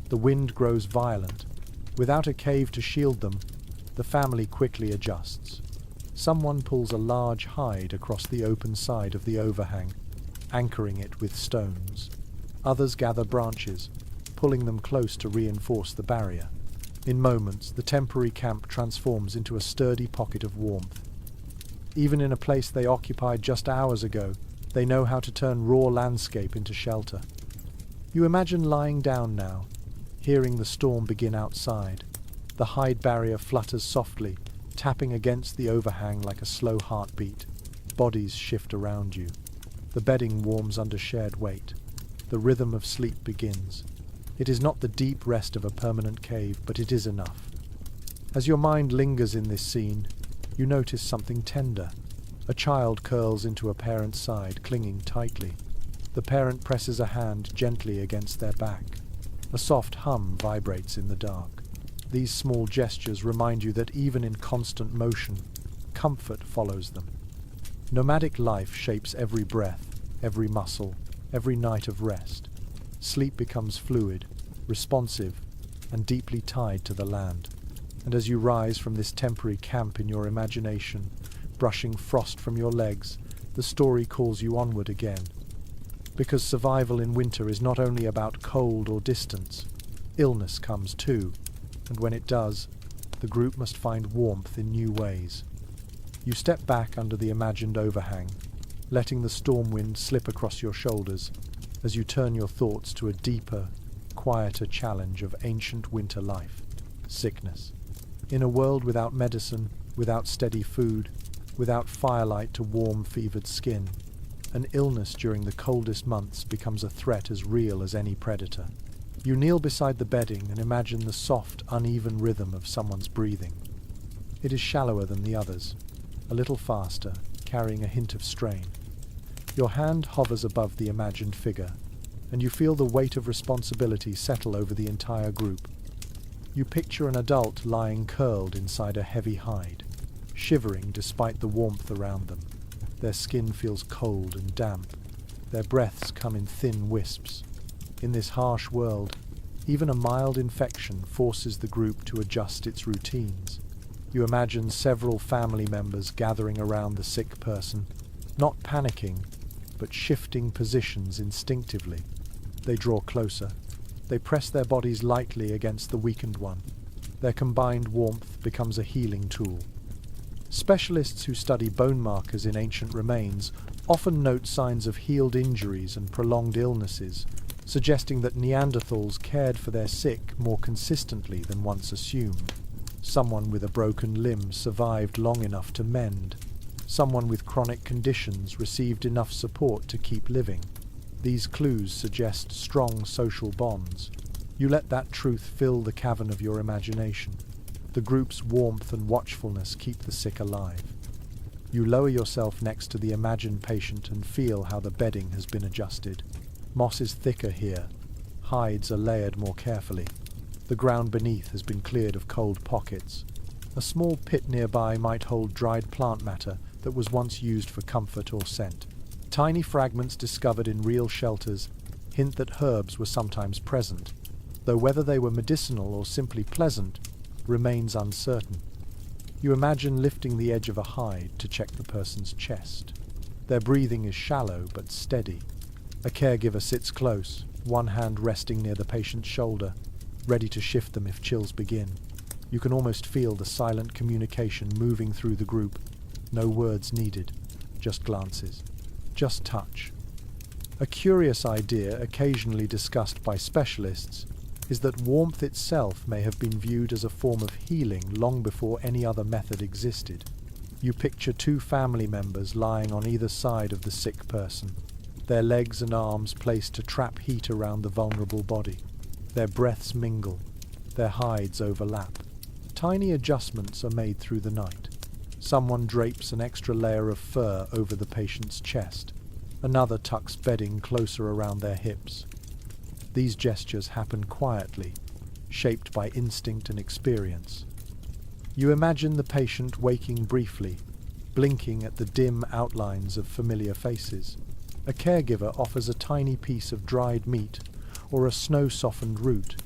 the wind grows violent. Without a cave to shield them, the family quickly adjusts. Someone pulls a large hide across the open side of the overhang, anchoring it with stones. Others gather branches, pulling them close to reinforce the barrier. In moments, the temporary camp transforms into a sturdy pocket of warmth. Even in a place they occupied just hours ago, they know how to turn raw landscape into shelter. You imagine lying down now, hearing the storm begin outside. The hide barrier flutters softly, tapping against the overhang like a slow heartbeat. Bodies shift around you. The bedding warms under shared weight. The rhythm of sleep begins. It is not the deep rest of a permanent cave, but it is enough. As your mind lingers in this scene, you notice something tender. A child curls into a parent's side, clinging tightly. The parent presses a hand gently against their back. A soft hum vibrates in the dark. These small gestures remind you that even in constant motion, comfort follows them. Nomadic life shapes every breath, every muscle, every night of rest. Sleep becomes fluid, responsive, and deeply tied to the land. And as you rise from this temporary camp in your imagination, brushing frost from your legs, the story calls you onward again. Because survival in winter is not only about cold or distance, illness comes too, and when it does, the group must find warmth in new ways. You step back under the imagined overhang, letting the storm wind slip across your shoulders. as you turn your thoughts to a deeper, quieter challenge of ancient winter life: sickness. In a world without medicine, without steady food, without firelight to warm fevered skin, an illness during the coldest months becomes a threat as real as any predator. You kneel beside the bedding and imagine the soft, uneven rhythm of someone's breathing. It is shallower than the others, a little faster, carrying a hint of strain. Your hand hovers above the imagined figure, and you feel the weight of responsibility settle over the entire group. You picture an adult lying curled inside a heavy hide, shivering despite the warmth around them. Their skin feels cold and damp. Their breaths come in thin wisps. In this harsh world, even a mild infection forces the group to adjust its routines. You imagine several family members gathering around the sick person, not panicking, but shifting positions instinctively. They draw closer. They press their bodies lightly against the weakened one. Their combined warmth becomes a healing tool. Specialists who study bone markers in ancient remains often note signs of healed injuries and prolonged illnesses, suggesting that Neanderthals cared for their sick more consistently than once assumed. Someone with a broken limb survived long enough to mend. Someone with chronic conditions received enough support to keep living. These clues suggest strong social bonds. You let that truth fill the cavern of your imagination. The group's warmth and watchfulness keep the sick alive. You lower yourself next to the imagined patient and feel how the bedding has been adjusted. Moss is thicker here. Hides are layered more carefully. The ground beneath has been cleared of cold pockets. A small pit nearby might hold dried plant matter that was once used for comfort or scent. Tiny fragments discovered in real shelters hint that herbs were sometimes present, though whether they were medicinal or simply pleasant remains uncertain. You imagine lifting the edge of a hide to check the person's chest. Their breathing is shallow but steady. A caregiver sits close, one hand resting near the patient's shoulder, ready to shift them if chills begin. You can almost feel the silent communication moving through the group. No words needed, just glances, just touch. A curious idea occasionally discussed by specialists is that warmth itself may have been viewed as a form of healing long before any other method existed. You picture two family members lying on either side of the sick person, their legs and arms placed to trap heat around the vulnerable body. Their breaths mingle, their hides overlap. Tiny adjustments are made through the night. Someone drapes an extra layer of fur over the patient's chest. Another tucks bedding closer around their hips. These gestures happen quietly, shaped by instinct and experience. You imagine the patient waking briefly, blinking at the dim outlines of familiar faces. A caregiver offers a tiny piece of dried meat or a snow-softened root.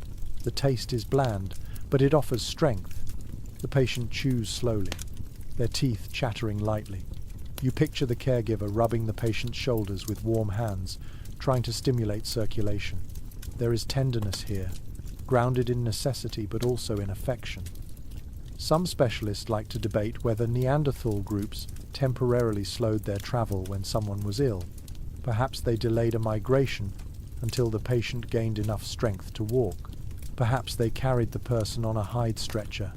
The taste is bland, but it offers strength. The patient chews slowly, their teeth chattering lightly. You picture the caregiver rubbing the patient's shoulders with warm hands, trying to stimulate circulation. There is tenderness here, grounded in necessity but also in affection. Some specialists like to debate whether Neanderthal groups temporarily slowed their travel when someone was ill. Perhaps they delayed a migration until the patient gained enough strength to walk. Perhaps they carried the person on a hide stretcher.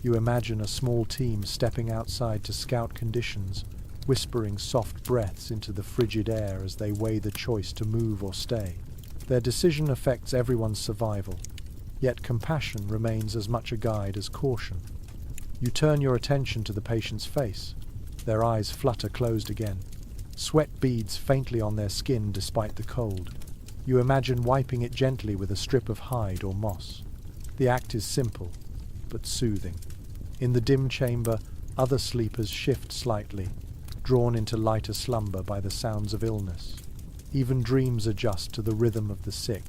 You imagine a small team stepping outside to scout conditions, whispering soft breaths into the frigid air as they weigh the choice to move or stay. Their decision affects everyone's survival, yet compassion remains as much a guide as caution. You turn your attention to the patient's face. Their eyes flutter closed again. Sweat beads faintly on their skin despite the cold. You imagine wiping it gently with a strip of hide or moss. The act is simple, but soothing. In the dim chamber, other sleepers shift slightly, drawn into lighter slumber by the sounds of illness. Even dreams adjust to the rhythm of the sick.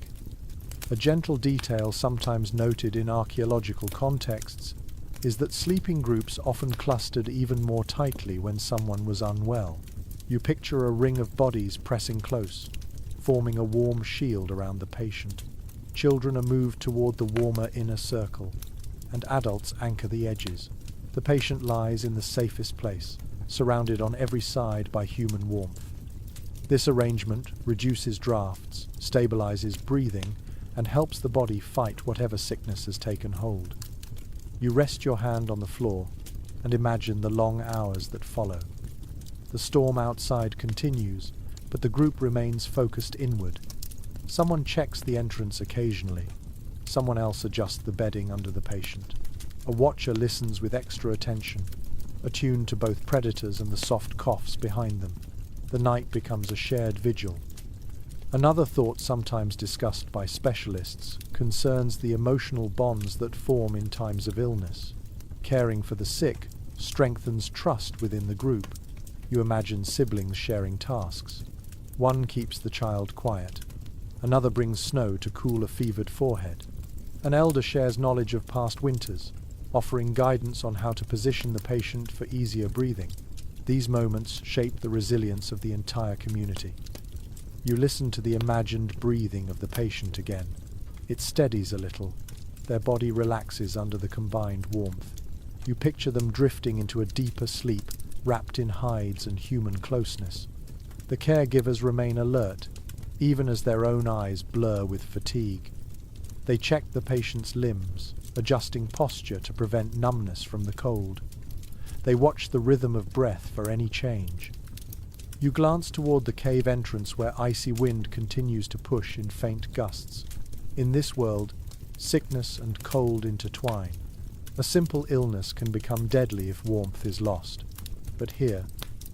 A gentle detail sometimes noted in archaeological contexts is that sleeping groups often clustered even more tightly when someone was unwell. You picture a ring of bodies pressing close, forming a warm shield around the patient. Children are moved toward the warmer inner circle, and adults anchor the edges. The patient lies in the safest place, surrounded on every side by human warmth. This arrangement reduces drafts, stabilizes breathing, and helps the body fight whatever sickness has taken hold. You rest your hand on the floor and imagine the long hours that follow. The storm outside continues, but the group remains focused inward. Someone checks the entrance occasionally. Someone else adjusts the bedding under the patient. A watcher listens with extra attention, attuned to both predators and the soft coughs behind them. The night becomes a shared vigil. Another thought sometimes discussed by specialists concerns the emotional bonds that form in times of illness. Caring for the sick strengthens trust within the group. You imagine siblings sharing tasks. One keeps the child quiet. Another brings snow to cool a fevered forehead. An elder shares knowledge of past winters, offering guidance on how to position the patient for easier breathing. These moments shape the resilience of the entire community. You listen to the imagined breathing of the patient again. It steadies a little. Their body relaxes under the combined warmth. You picture them drifting into a deeper sleep, wrapped in hides and human closeness. The caregivers remain alert, even as their own eyes blur with fatigue. They check the patient's limbs, adjusting posture to prevent numbness from the cold. They watch the rhythm of breath for any change. You glance toward the cave entrance where icy wind continues to push in faint gusts. In this world, sickness and cold intertwine. A simple illness can become deadly if warmth is lost. But here,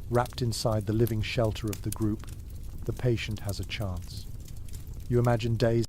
wrapped inside the living shelter of the group, the patient has a chance. You imagine days